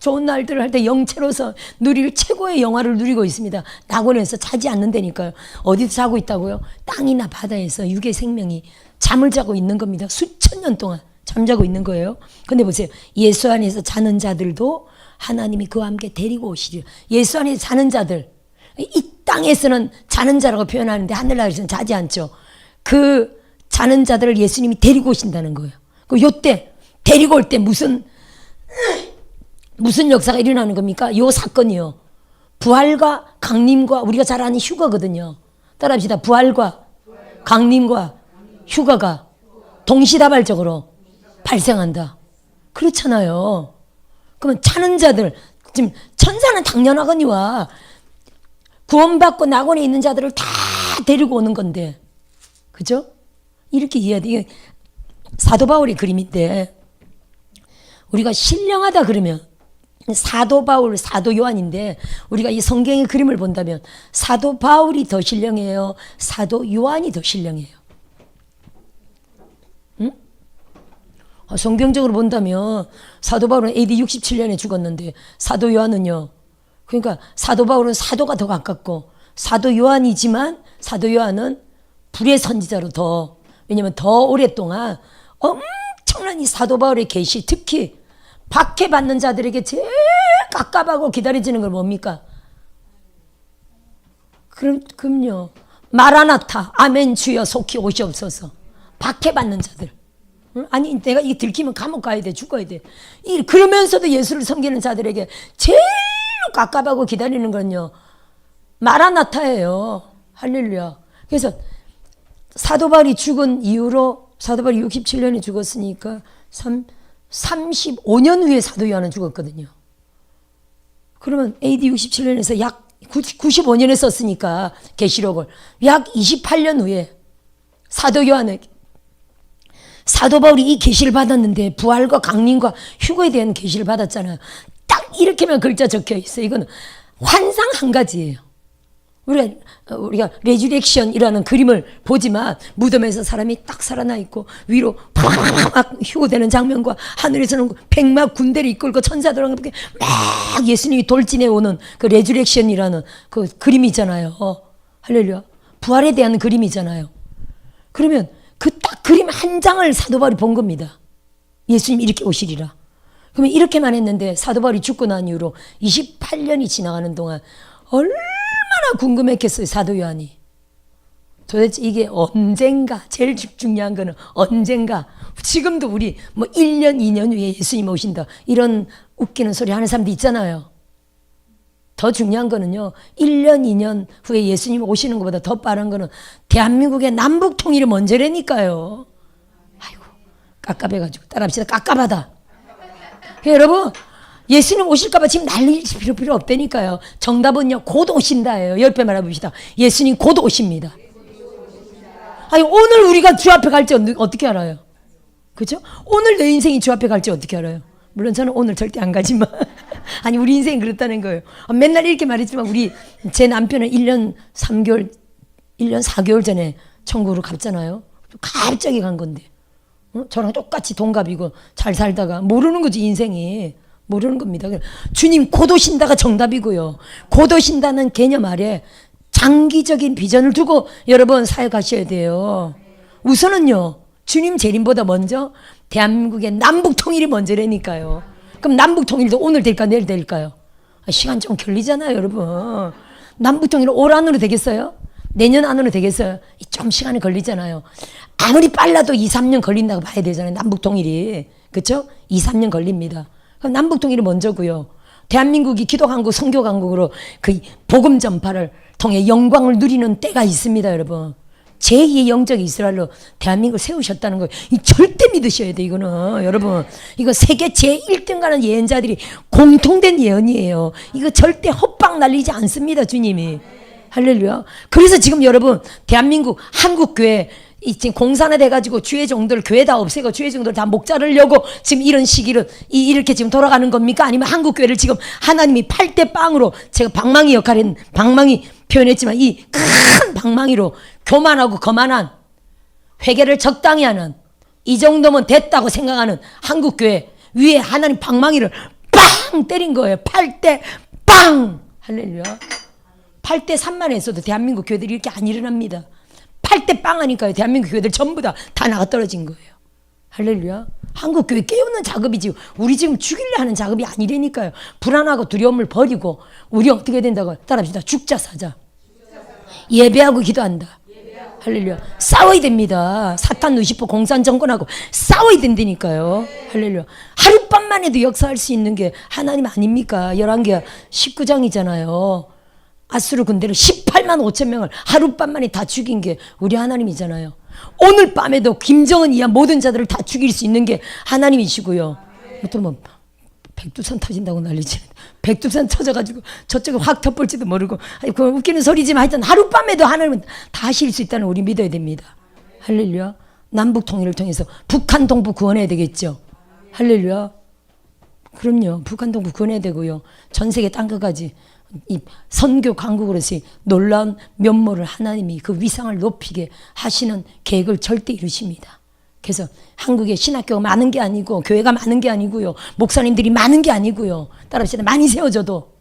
좋은 날들을 할 때 영체로서 누릴 최고의 영화를 누리고 있습니다. 낙원에서 자지 않는다니까요. 어디서 자고 있다고요? 땅이나 바다에서 육의 생명이 잠을 자고 있는 겁니다. 수천 년 동안 잠자고 있는 거예요. 근데 보세요. 예수 안에서 자는 자들도 하나님이 그와 함께 데리고 오시리라. 예수 안에서 자는 자들. 이 땅에서는 자는 자라고 표현하는데 하늘나라에서는 자지 않죠. 그 자는 자들을 예수님이 데리고 오신다는 거예요. 요때 데리고 올 때 무슨 역사가 일어나는 겁니까? 요 사건이요. 부활과 강림과 우리가 잘 아는 휴거거든요. 따라합시다. 부활과 강림과 휴거가 동시다발적으로 발생한다. 그렇잖아요. 그러면 자는 자들, 지금 천사는 당연하거니와 구원받고 낙원에 있는 자들을 다 데리고 오는 건데, 그죠? 이렇게 이해해야 돼. 이게 사도 바울의 그림인데, 우리가 신령하다 그러면 사도 바울, 사도 요한인데, 우리가 이 성경의 그림을 본다면 사도 바울이 더 신령해요? 사도 요한이 더 신령해요? 응? 성경적으로 본다면 사도 바울은 AD 67년에 죽었는데 사도 요한은요. 그러니까 사도 바울은 사도가 더 가깝고 사도 요한이지만 사도 요한은 불의 선지자로 더, 왜냐면 더 오랫동안 엄청난 이 사도 바울의 계시, 특히 박해받는 자들에게 제일 깝깝하고 기다려지는 걸 뭡니까? 그럼요. 마라나타, 아멘 주여 속히 오시옵소서. 박해받는 자들. 응? 아니 내가 이게 들키면 감옥 가야 돼, 죽어야 돼. 그러면서도 예수를 섬기는 자들에게 제일로 깝깝하고 기다리는 건요, 마라나타예요. 할렐루야. 그래서 사도 바울이 죽은 이후로, 사도 바울이 67년에 죽었으니까 35년 후에 사도 요한은 죽었거든요. 그러면 AD 67년에서 약 95년에 썼으니까 계시록을 약 28년 후에 사도 요한에게, 사도 바울이 이 계시를 받았는데 부활과 강림과 휴거에 대한 계시를 받았잖아요. 딱 이렇게만 글자 적혀 있어요. 이거는 환상 한 가지예요. 우리가 레주렉션이라는 그림을 보지만 무덤에서 사람이 딱 살아나 있고 위로 팍 휴거되는 장면과 하늘에서는 백막 군대를 이끌고 천사들과 함께 막 예수님이 돌진해 오는 그 레주렉션이라는 그 그림이잖아요. 할렐루야. 부활에 대한 그림이잖아요. 그러면 그 딱 그림 한 장을 사도 바울이 본 겁니다. 예수님이 이렇게 오시리라. 그러면 이렇게만 했는데 사도 바울이 죽고 난 이후로 28년이 지나가는 동안 얼마나 궁금했겠어요, 사도 요한이. 도대체 이게 언젠가, 제일 중요한 거는 언젠가. 지금도 우리 뭐 1년, 2년 후에 예수님 오신다, 이런 웃기는 소리 하는 사람도 있잖아요. 더 중요한 거는요, 1년, 2년 후에 예수님 오시는 것보다 더 빠른 거는 대한민국의 남북 통일이 먼저라니까요. 아이고, 깝깝해가지고 따라합시다. 깝깝하다. 여러분, 예수님 오실까봐 지금 난리 필요 없다니까요. 정답은요, 곧 오신다예요. 옆에 말해봅시다. 예수님 곧 오십니다. 아니, 오늘 우리가 주 앞에 갈지 어떻게 알아요? 그죠? 오늘 내 인생이 주 앞에 갈지 어떻게 알아요? 물론 저는 오늘 절대 안 가지만 아니, 우리 인생이 그렇다는 거예요. 맨날 이렇게 말했지만 제 남편은 1년 4개월 전에 천국으로 갔잖아요. 갑자기 간 건데, 저랑 똑같이 동갑이고 잘 살다가 모르는 거지, 인생이. 모르는 겁니다. 주님 곧 오신다가 정답이고요. 곧 오신다는 개념 아래 장기적인 비전을 두고 여러분 사역하셔야 돼요. 우선은요, 주님 재림보다 먼저 대한민국의 남북 통일이 먼저라니까요. 그럼 남북 통일도 오늘 될까 내일 될까요? 시간 좀 걸리잖아요, 여러분. 남북 통일 올 안으로 되겠어요? 내년 안으로 되겠어요? 좀 시간이 걸리잖아요. 아무리 빨라도 2, 3년 걸린다고 봐야 되잖아요, 남북 통일이. 그렇죠? 2, 3년 걸립니다. 그럼 남북 통일이 먼저고요. 대한민국이 기도 강국, 선교 강국으로 그 복음 전파를 통해 영광을 누리는 때가 있습니다, 여러분. 제2의 영적 이스라엘로 대한민국을 세우셨다는 거, 이 절대 믿으셔야 돼, 이거는. 여러분, 이거 세계 제1등 가는 예언자들이 공통된 예언이에요. 이거 절대 헛방 날리지 않습니다, 주님이. 할렐루야. 그래서 지금 여러분, 대한민국 한국교회 지금 공산화 돼가지고 주의 종들 교회 다 없애고 주의 종들 다 목 자르려고 지금 이런 시기를 이렇게 지금 돌아가는 겁니까? 아니면 한국교회를 지금 하나님이 8대 빵으로, 제가 방망이 역할인 방망이 표현했지만 이 큰 방망이로 교만하고 거만한, 회개를 적당히 하는, 이 정도면 됐다고 생각하는 한국교회 위에 하나님 방망이를 빵 때린 거예요. 8대 빵. 할렐루야. 8대 3만 했어도 대한민국 교회들이 이렇게 안 일어납니다. 8대 빵 하니까요, 대한민국 교회들 전부 다 나가 떨어진 거예요. 할렐루야. 한국 교회 깨우는 작업이지 우리 지금 죽이려 하는 작업이 아니라니까요. 불안하고 두려움을 버리고 우리 어떻게 된다고? 따라합시다. 죽자 사자. 예배하고 기도한다. 할렐루야. 싸워야 됩니다. 사탄 루시퍼 공산 정권하고 싸워야 된다니까요. 할렐루야. 하룻밤만 해도 역사할 수 있는 게 하나님 아닙니까? 11개 19장이잖아요. 아수르 군대를 18만 5천 명을 하룻밤만에 다 죽인 게 우리 하나님이잖아요. 오늘 밤에도 김정은 이하 모든 자들을 다 죽일 수 있는 게 하나님이시고요. 또 뭐 백두산 터진다고 난리지. 백두산 터져가지고 저쪽에 확 터볼지도 모르고, 아니, 그 웃기는 소리지만 하여튼 하룻밤에도 하나님은 다 하실 수 있다는 우리 믿어야 됩니다. 할렐루야. 남북 통일을 통해서 북한 동북 구원해야 되겠죠. 할렐루야. 그럼요. 북한 동북 구원해야 되고요. 전 세계 딴 것까지 이 선교 강국으로서의 놀라운 면모를 하나님이 그 위상을 높이게 하시는 계획을 절대 이루십니다. 그래서 한국에 신학교가 많은 게 아니고 교회가 많은 게 아니고요, 목사님들이 많은 게 아니고요, 따라합시다. 많이 세워져도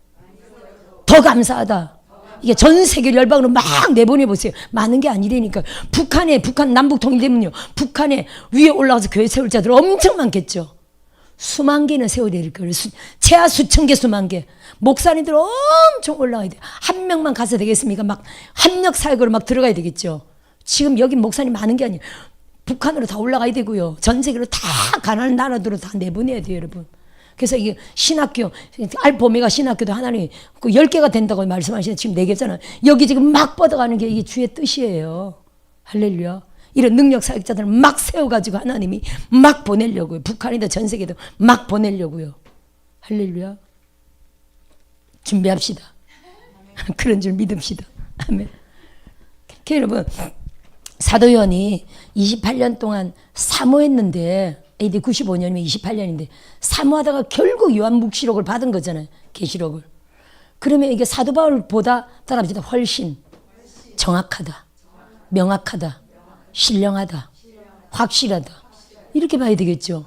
더 감사하다. 이게 전 세계 열방으로 막 내보내보세요. 많은 게 아니라니까. 북한 남북 통일되면요, 북한에 위에 올라가서 교회 세울 자들 엄청 많겠죠. 수만 개는 세워야 될 거예요. 최하 수천 개, 수만 개. 목사님들 엄청 올라가야 돼요. 한 명만 가서 되겠습니까? 막 협력 사역으로 막 들어가야 되겠죠. 지금 여기 목사님 많은 게 아니에요. 북한으로 다 올라가야 되고요. 전 세계로 다 가난한 나라들로 다 내보내야 돼요, 여러분. 그래서 이게 신학교, 알파 오메가 신학교도 하나님 그 10개가 된다고 말씀하시는데 지금 4개잖아요. 여기 지금 막 뻗어가는 게 이게 주의 뜻이에요. 할렐루야. 이런 능력 사역자들을 막 세워가지고 하나님이 막 보내려고요. 북한이든 전 세계도 막 보내려고요. 할렐루야. 준비합시다. 그런 줄 믿읍시다. 아멘. 여러분, 사도 요한이 28년 동안 사모했는데 AD 95년이면 28년인데 사모하다가 결국 요한묵시록을 받은 거잖아요. 계시록을. 그러면 이게 사도 바울보다 따라합시다. 훨씬 정확하다. 명확하다. 신령하다. 확실하다. 이렇게 봐야 되겠죠.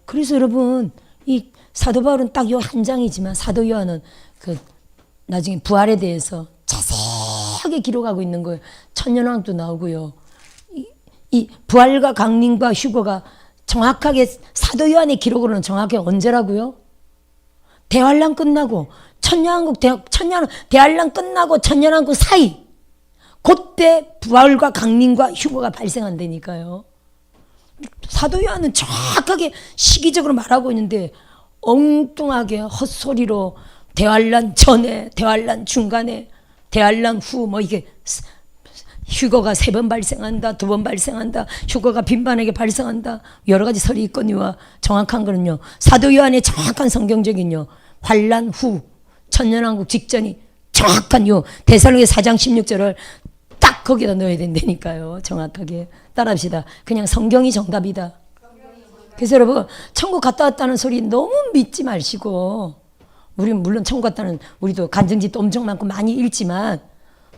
그래서 여러분 이 사도 바울은 딱 요 한 장이지만 사도 요한은 그 나중에 부활에 대해서 자세하게 기록하고 있는 거예요. 천년왕도 나오고요. 이 부활과 강림과 휴거가 정확하게 사도 요한의 기록으로는 정확하게 언제라고요? 대환란 끝나고 대환란 끝나고 천년왕국 사이 그때 부활과 강림과 휴거가 발생한다니까요. 사도 요한은 정확하게 시기적으로 말하고 있는데 엉뚱하게 헛소리로 대환란 전에, 대환란 중간에, 대환란 후 뭐 이게 휴거가 3번 발생한다, 2번 발생한다, 휴거가 빈번하게 발생한다 여러 가지 설이 있거니와 정확한 거는요. 사도 요한의 정확한 성경적인요. 환란 후 천년왕국 직전이 정확한 요 데살로니가 4장 16절을 딱 거기다 넣어야 된다니까요. 정확하게 따라합시다. 그냥 성경이 정답이다. 그래서 여러분 천국 갔다 왔다는 소리 너무 믿지 마시고 우리는 물론 천국 갔다는 우리도 간증집도 엄청 많고 많이 읽지만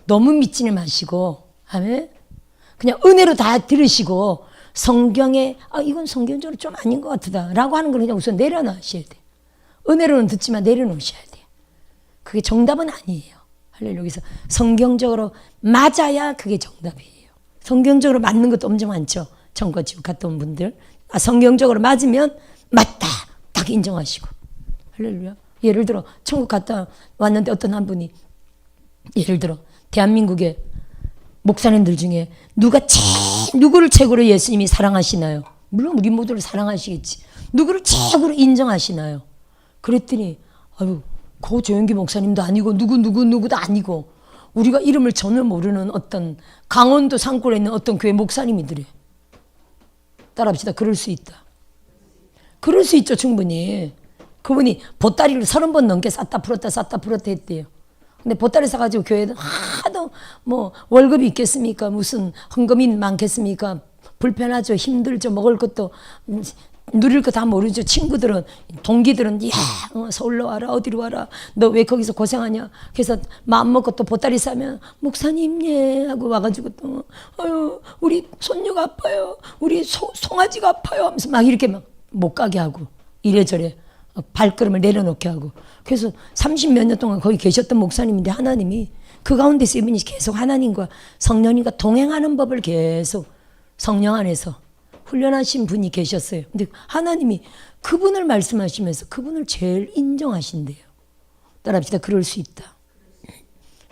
너무 믿지는 마시고 아멘. 그냥 은혜로 다 들으시고 성경에 이건 성경적으로 좀 아닌 것 같다 라고 하는 걸 그냥 우선 내려놓으셔야 돼요. 은혜로는 듣지만 내려놓으셔야 돼요. 그게 정답은 아니에요. 할렐루야. 여기서 성경적으로 맞아야 그게 정답이에요. 성경적으로 맞는 것도 엄청 많죠. 천국 지옥 갔다 온 분들. 성경적으로 맞으면 맞다 딱 인정하시고. 할렐루야. 예를 들어 천국 갔다 왔는데 어떤 한 분이 예를 들어 대한민국의 목사님들 중에 누구를 최고로 예수님이 사랑하시나요? 물론 우리 모두를 사랑하시겠지. 누구를 최고로 인정하시나요? 그랬더니 고 조영기 목사님도 아니고 누구도 아니고 우리가 이름을 전혀 모르는 어떤 강원도 산골에 있는 어떤 교회 목사님이더래. 따라합시다. 그럴 수 있다. 그럴 수 있죠. 충분히. 그분이 보따리를 30번 넘게 쌌다 풀었다 했대요. 근데 보따리 싸가지고 교회는 하도 뭐 월급이 있겠습니까? 무슨 헌금이 많겠습니까? 불편하죠. 힘들죠. 먹을 것도 누릴 거 다 모르죠. 친구들은 동기들은 서울로 와라 어디로 와라 너 왜 거기서 고생하냐. 그래서 마음 먹고 또 보따리 싸면 목사님 예 하고 와가지고 또 우리 손녀가 아파요. 우리 송아지가 아파요 하면서 막 이렇게 막 못 가게 하고 이래저래 발걸음을 내려놓게 하고. 그래서 30몇 년 동안 거기 계셨던 목사님인데 하나님이 그 가운데서 이분이 계속 하나님과 성령님과 동행하는 법을 계속 성령 안에서 훈련하신 분이 계셨어요. 근데 하나님이 그분을 말씀하시면서 그분을 제일 인정하신대요. 따라합시다. 그럴 수 있다.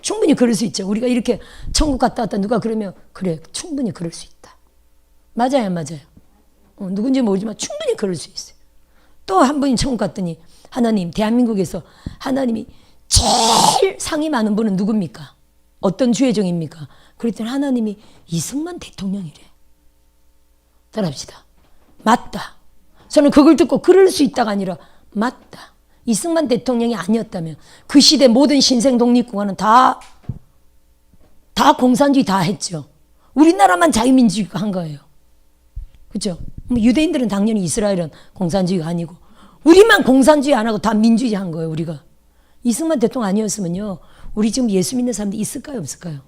충분히 그럴 수 있죠. 우리가 이렇게 천국 갔다 왔다 누가 그러면 그래 충분히 그럴 수 있다. 맞아요. 누군지 모르지만 충분히 그럴 수 있어요. 또 한 분이 천국 갔더니 하나님 대한민국에서 하나님이 제일 상이 많은 분은 누굽니까? 어떤 주의종입니까? 그랬더니 하나님이 이승만 대통령이래. 따라합시다. 맞다. 저는 그걸 듣고 그럴 수 있다가 아니라 맞다. 이승만 대통령이 아니었다면 그 시대 모든 신생 독립국가는 다 공산주의 다 했죠. 우리나라만 자유민주주의가 한 거예요. 그렇죠? 유대인들은 당연히 이스라엘은 공산주의가 아니고 우리만 공산주의 안 하고 다 민주주의 한 거예요. 우리가. 이승만 대통령 아니었으면요. 우리 지금 예수 믿는 사람들 있을까요? 없을까요?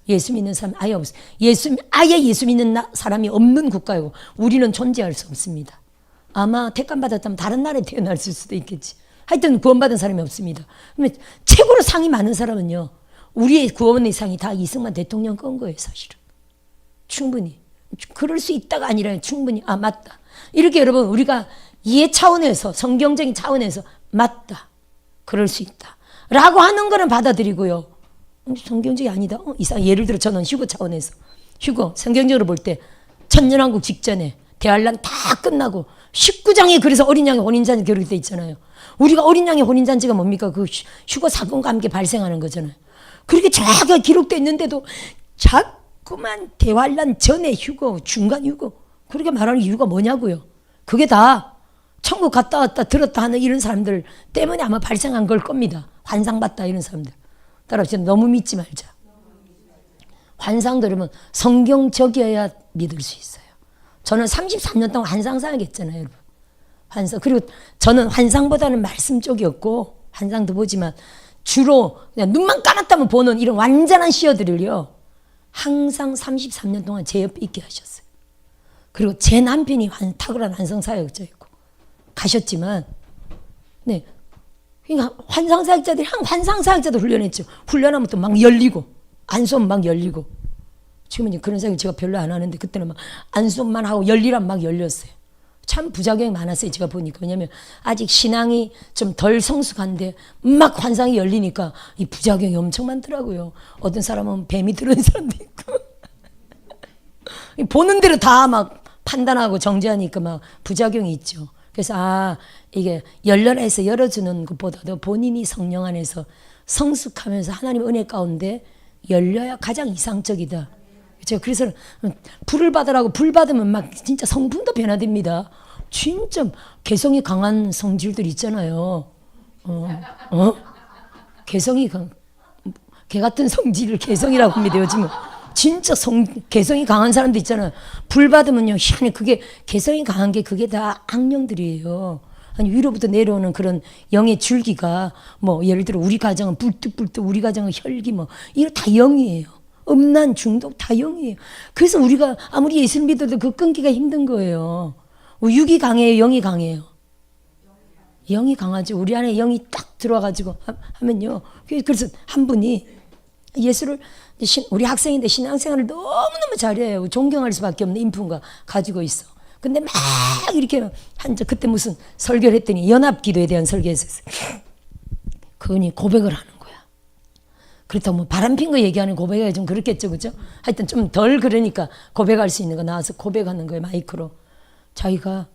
예수 믿는 사람 아예 없어요. 아예 예수 믿는 사람이 없는 국가이고 우리는 존재할 수 없습니다. 아마 택감 받았다면 다른 나라에 태어났을 수도 있겠지. 하여튼 구원받은 사람이 없습니다. 그러면 최고로 상이 많은 사람은요. 우리의 구원의 상이 다 이승만 대통령 건 거예요. 사실은. 충분히. 그럴 수 있다가 아니라 충분히 맞다. 이렇게 여러분 우리가 이해 차원에서, 성경적인 차원에서 맞다, 그럴 수 있다 라고 하는 거는 받아들이고요. 성경적이 아니다, 이상. 예를 들어 저는 휴거 차원에서, 휴거 성경적으로 볼 때 천년왕국 직전에 대환란 다 끝나고 19장에 그래서 어린 양의 혼인잔치 기록돼 있잖아요. 우리가 어린 양의 혼인잔치가 뭡니까? 그 휴거 사건과 함께 발생하는 거잖아요. 그렇게 정확하게 기록돼 있는데도 자꾸만 대환란 전에 휴거, 중간 휴거 그렇게 말하는 이유가 뭐냐고요. 그게 다 천국 갔다 왔다 들었다 하는 이런 사람들 때문에 아마 발생한 걸 겁니다. 환상봤다 이런 사람들. 따라서 너무 믿지 말자. 환상 들으면 성경적이어야 믿을 수 있어요. 저는 33년 동안 환상 사역했잖아요, 여러분. 환상. 그리고 저는 환상보다는 말씀 쪽이었고, 환상도 보지만 주로 그냥 눈만 감았다면 보는 이런 완전한 시어들을요, 항상 33년 동안 제 옆에 있게 하셨어요. 그리고 제 남편이 탁월한 환상 사역자였고, 가셨지만, 네. 그러니까 환상 사역자들이 환상 사역자도 훈련했죠. 훈련하면 또 막 열리고, 안수하면 막 열리고. 지금은 이제 그런 생각 제가 별로 안 하는데 그때는 막 안수만 하고 열리란 막 열렸어요. 참 부작용이 많았어요. 제가 보니까. 왜냐면 아직 신앙이 좀 덜 성숙한데 막 환상이 열리니까 이 부작용이 엄청 많더라고요. 어떤 사람은 뱀이 들어온 사람도 있고 보는 대로 다 막 판단하고 정죄하니까 막 부작용이 있죠. 그래서 이게 열려라 해서 열어주는 것보다도 본인이 성령 안에서 성숙하면서 하나님 은혜 가운데 열려야 가장 이상적이다. 제가 그래서 불을 받으라고 불 받으면 막 진짜 성품도 변화됩니다. 진짜 개성이 강한 성질들 있잖아요. 개성이 개 같은 성질을 개성이라고 합니다. 요즘은 진짜 개성이 강한 사람도 있잖아요. 불 받으면요, 희한해. 그게 개성이 강한 게 그게 다 악령들이에요. 아니 위로부터 내려오는 그런 영의 줄기가 뭐 예를 들어 우리 가정은 불뚝불뚝, 우리 가정은 혈기 뭐 이거 다 영이에요. 음란, 중독 다 영이에요. 그래서 우리가 아무리 예수를 믿어도 그 끊기가 힘든 거예요. 육이 강해요, 영이 강해요? 영이 강하죠. 우리 안에 영이 딱 들어와가지고 하면요. 그래서 한 분이 예수를 우리 학생인데 신앙생활을 너무너무 잘해요. 존경할 수밖에 없는 인품과 가지고 있어. 근데 막 이렇게 그때 무슨 설교를 했더니 연합기도에 대한 설교했었어요. 그분이 고백을 하는 거야. 그렇다고 뭐 바람핀 거 얘기하는 고백이 좀 그렇겠죠, 그죠? 하여튼 좀 덜 그러니까 고백할 수 있는 거 나와서 고백하는 거예요, 마이크로. 자기가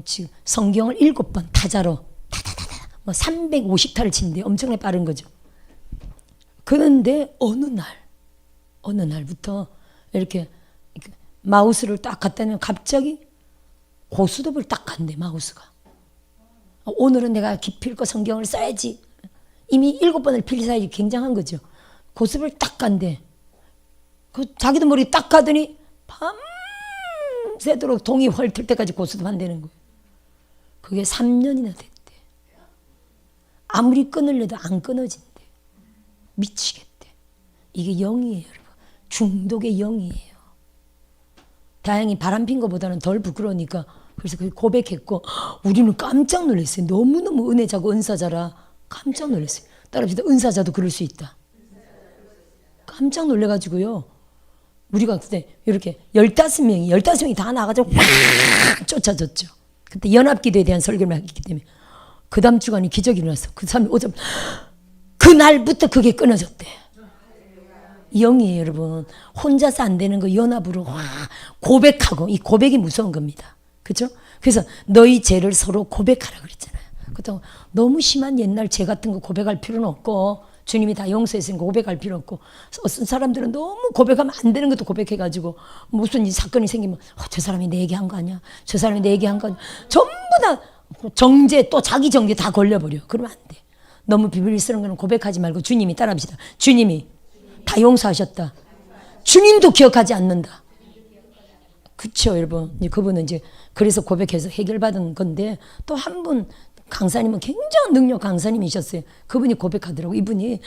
지금 성경을 7번 타자로 타다다다 뭐 350타를 치는데 엄청나게 빠른 거죠. 그런데 어느 날부터 이렇게 마우스를 딱 갖다 놓으면 갑자기 고스톱을 딱 간대, 마우스가. 오늘은 내가 기필코 성경을 써야지. 이미 7번을 필사하기 굉장한 거죠. 고스톱을 딱 간대. 자기도 모르게 딱 가더니 밤새도록 동이 헐틀 때까지 고스톱 한다는 거예요. 그게 3년이나 됐대. 아무리 끊으려도 안 끊어진대. 미치겠대. 이게 영이에요, 여러분. 중독의 영이에요. 다행히 바람핀 것보다는 덜 부끄러우니까 그래서 그 고백했고 우리는 깜짝 놀랐어요. 너무너무 은혜자고 은사자라 깜짝 놀랐어요. 따라합시다. 은사자도 그럴 수 있다. 깜짝 놀래가지고요. 우리가 그때 이렇게 15명이 다 나가지고 확 쫓아졌죠. 그때 연합기도에 대한 설교를 했기 때문에 그 다음 주간에 기적이 일어났어. 그 사람이 오자마자 그날부터 그게 끊어졌대. 영이에요, 여러분. 혼자서 안 되는 거 연합으로 고백하고, 이 고백이 무서운 겁니다. 그죠? 그래서 너희 죄를 서로 고백하라 그랬잖아요. 그렇다고 너무 심한 옛날 죄 같은 거 고백할 필요는 없고 주님이 다 용서했으니까 고백할 필요 없고 어떤 사람들은 너무 고백하면 안 되는 것도 고백해가지고 무슨 이 사건이 생기면 저 사람이 내 얘기한 거 아니야? 저 사람이 내 얘기한 거 아니야? 전부 다 정죄 또 자기 정죄 다 걸려버려. 그러면 안 돼. 너무 비밀스러운 거는 고백하지 말고 주님이 따라합시다. 주님이 다 용서하셨다. 주님도 기억하지 않는다. 그렇죠, 여러분. 그분은 이제 그래서 고백해서 해결받은 건데 또 한 분 강사님은 굉장한 능력 강사님이셨어요. 그분이 고백하더라고. 이분이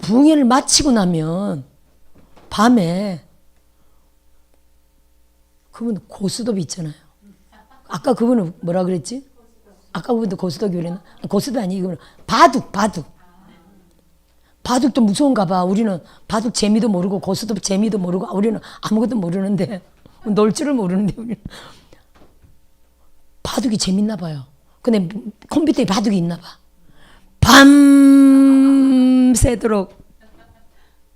부흥회를 마치고 나면 밤에 그분 고스톱이 있잖아요. 아까 그분은 뭐라 그랬지? 아까 그분도 고스톱이 그랬나? 고스톱이 아니고 바둑도 무서운가 봐. 우리는 바둑 재미도 모르고 고스톱 재미도 모르고 우리는 아무것도 모르는데 놀 줄을 모르는데 우리는 바둑이 재밌나 봐요. 근데 컴퓨터에 바둑이 있나 봐. 밤새도록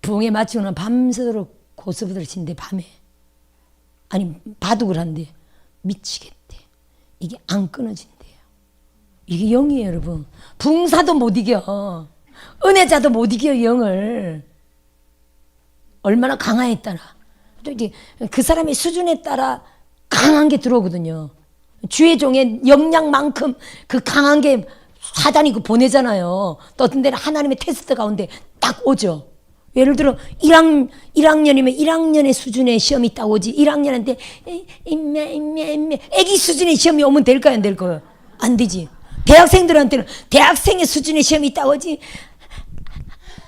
부흥에 맞추고는 밤새도록 고스톱을 치는데 밤에 아니 바둑을 한대. 미치겠대. 이게 안 끊어진대요. 이게 영이에요 여러분. 붕사도 못 이겨. 은혜자도 못 이겨 영을. 얼마나 강화에 따라 또 이제 그 사람의 수준에 따라 강한 게 들어오거든요. 주의 종의 역량만큼 그 강한 게 사단이 그 보내잖아요. 또 어떤 데는 하나님의 테스트 가운데 딱 오죠. 예를 들어 1학년이면 1학년의 수준의 시험이 딱 오지. 1학년한테 애기 수준의 시험이 오면 될까요? 안 될까요? 안 되지. 대학생들한테는 대학생의 수준의 시험이 딱 오지.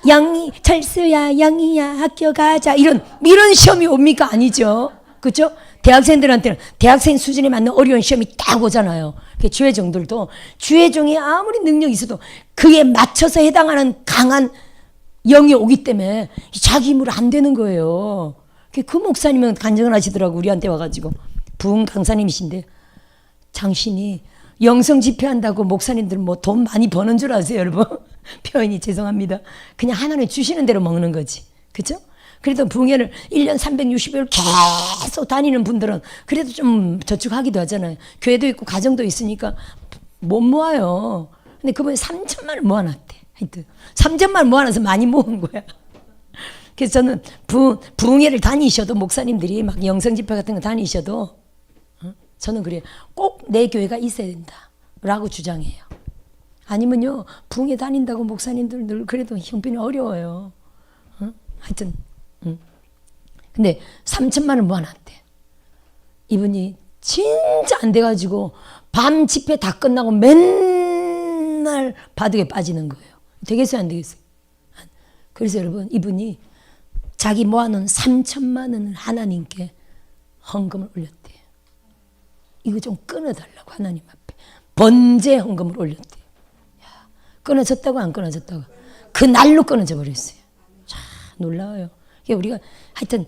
영희 철수야 영희야 학교 가자 이런 시험이 옵니까? 아니죠. 그렇죠? 대학생들한테는 대학생 수준에 맞는 어려운 시험이 딱 오잖아요. 주의 종들도 주의 종이 아무리 능력이 있어도 그에 맞춰서 해당하는 강한 영이 오기 때문에 자기 힘으로 안 되는 거예요. 그 목사님은 간증을 하시더라고. 우리한테 와가지고 부흥 강사님이신데 당신이 영성 집회한다고 목사님들 뭐 돈 많이 버는 줄 아세요 여러분? 표현이 죄송합니다. 그냥 하나님 주시는 대로 먹는 거지. 그죠? 그래도 부흥회를 1년 360일 계속 다니는 분들은 그래도 좀 저축하기도 하잖아요. 교회도 있고 가정도 있으니까 못 모아요. 근데 그분이 3천만 원 모아놨대. 하여튼 3천만 원 모아놔서 많이 모은 거야. 그래서 저는 부흥회를 다니셔도 목사님들이 막 영성집회 같은 거 다니셔도 저는 그래요. 꼭 내 교회가 있어야 된다라고 주장해요. 아니면요 부흥회 다닌다고 목사님들 늘 그래도 형편이 어려워요. 하여튼 근데 3천만 원 모아놨대. 이분이 진짜 안 돼가지고 밤 집회 다 끝나고 맨날 바둑에 빠지는 거예요. 되겠어요 안 되겠어요? 그래서 여러분 이분이 자기 모아놓은 3천만 원을 하나님께 헌금을 올렸대요. 이거 좀 끊어달라고 하나님 앞에 번제 헌금을 올렸대요. 야, 끊어졌다고 안 끊어졌다고 그 날로 끊어져 버렸어요. 참 놀라워요. 우리가 하여튼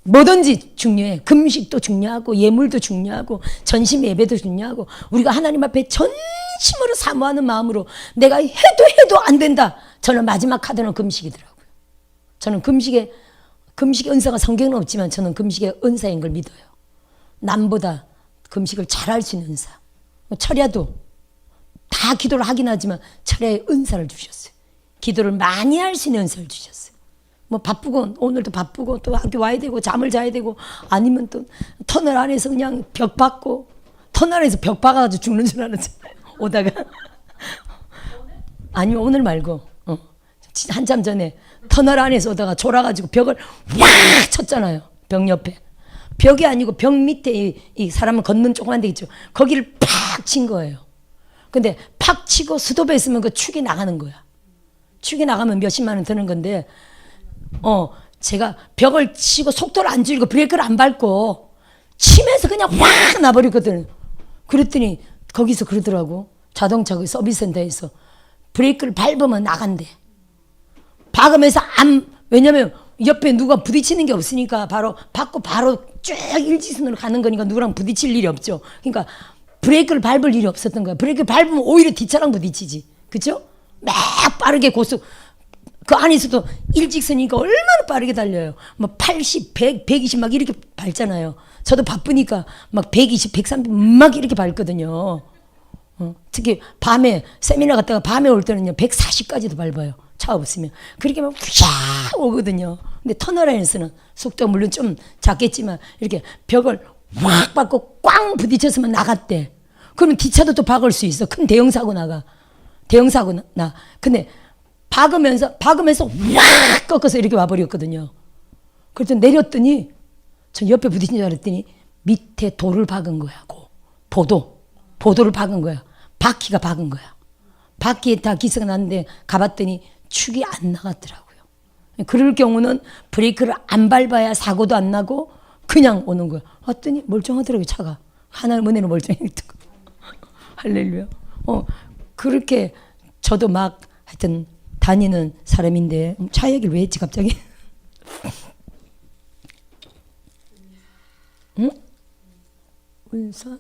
뭐든지 중요해. 금식도 중요하고 예물도 중요하고 전심 예배도 중요하고 우리가 하나님 앞에 전심으로 사모하는 마음으로 내가 해도 안 된다. 저는 마지막 카드는 금식이더라고요. 저는 금식의 은사가 성경은 없지만 저는 금식의 은사인 걸 믿어요. 남보다 금식을 잘할 수 있는 은사. 철야도 다 기도를 하긴 하지만 철야의 은사를 주셨어요. 기도를 많이 할 수 있는 은사를 주셨어요. 뭐 바쁘고 오늘도 바쁘고 또 학교 와야 되고 잠을 자야 되고 아니면 또 터널 안에서 그냥 벽 받고 터널 안에서 벽 박아가지고 죽는 줄 알았잖아요. 오다가 아니 오늘 말고 한참 전에 터널 안에서 오다가 졸아가지고 벽을 확 쳤잖아요. 벽 옆에. 벽이 아니고 벽 밑에 이 사람은 걷는 조그만 데 있죠. 거기를 팍 친 거예요. 근데 팍 치고 스톱에 있으면 그 축이 나가는 거야. 축이 나가면 몇십만 원 드는 건데 제가 벽을 치고 속도를 안 줄이고 브레이크를 안 밟고 치면서 그냥 확 나버렸거든. 그랬더니 거기서 그러더라고. 자동차 그 서비스 센터에서 브레이크를 밟으면 나간대. 박으면서 왜냐면 옆에 누가 부딪히는 게 없으니까 바로 받고 바로 쭉 일직선으로 가는 거니까 누구랑 부딪힐 일이 없죠. 그러니까 브레이크를 밟을 일이 없었던 거야. 브레이크 밟으면 오히려 뒷차랑 부딪히지. 그죠? 막 빠르게 고속 그 안에서도 일직선이니까 얼마나 빠르게 달려요. 막 80, 100, 120 막 이렇게 밟잖아요. 저도 바쁘니까 막 120, 130 막 이렇게 밟거든요. 특히 밤에 세미나 갔다가 밤에 올 때는요 140까지도 밟아요. 차 없으면. 그렇게 막 휘 오거든요. 근데 터널 안에서는 속도가 물론 좀 작겠지만 이렇게 벽을 확 밟고 꽝 부딪혔으면 나갔대. 그러면 뒷차도 또 박을 수 있어. 큰 대형 사고 나가. 대형 사고 나. 근데 박으면서 확 꺾어서 이렇게 와버렸거든요. 그래서 내렸더니 저 옆에 부딪힌 줄 알았더니 밑에 돌을 박은 거야. 보도를 박은 거야. 바퀴가 박은 거야. 바퀴에 다 기스가 났는데 가봤더니 축이 안 나갔더라고요. 그럴 경우는 브레이크를 안 밟아야 사고도 안 나고 그냥 오는 거야. 왔더니 멀쩡하더라고요. 차가. 하나님 은혜로 멀쩡했던 할렐루야. 그렇게 저도 막 하여튼 다니는 사람인데 차 얘기를 왜 했지 갑자기? 응? 은사?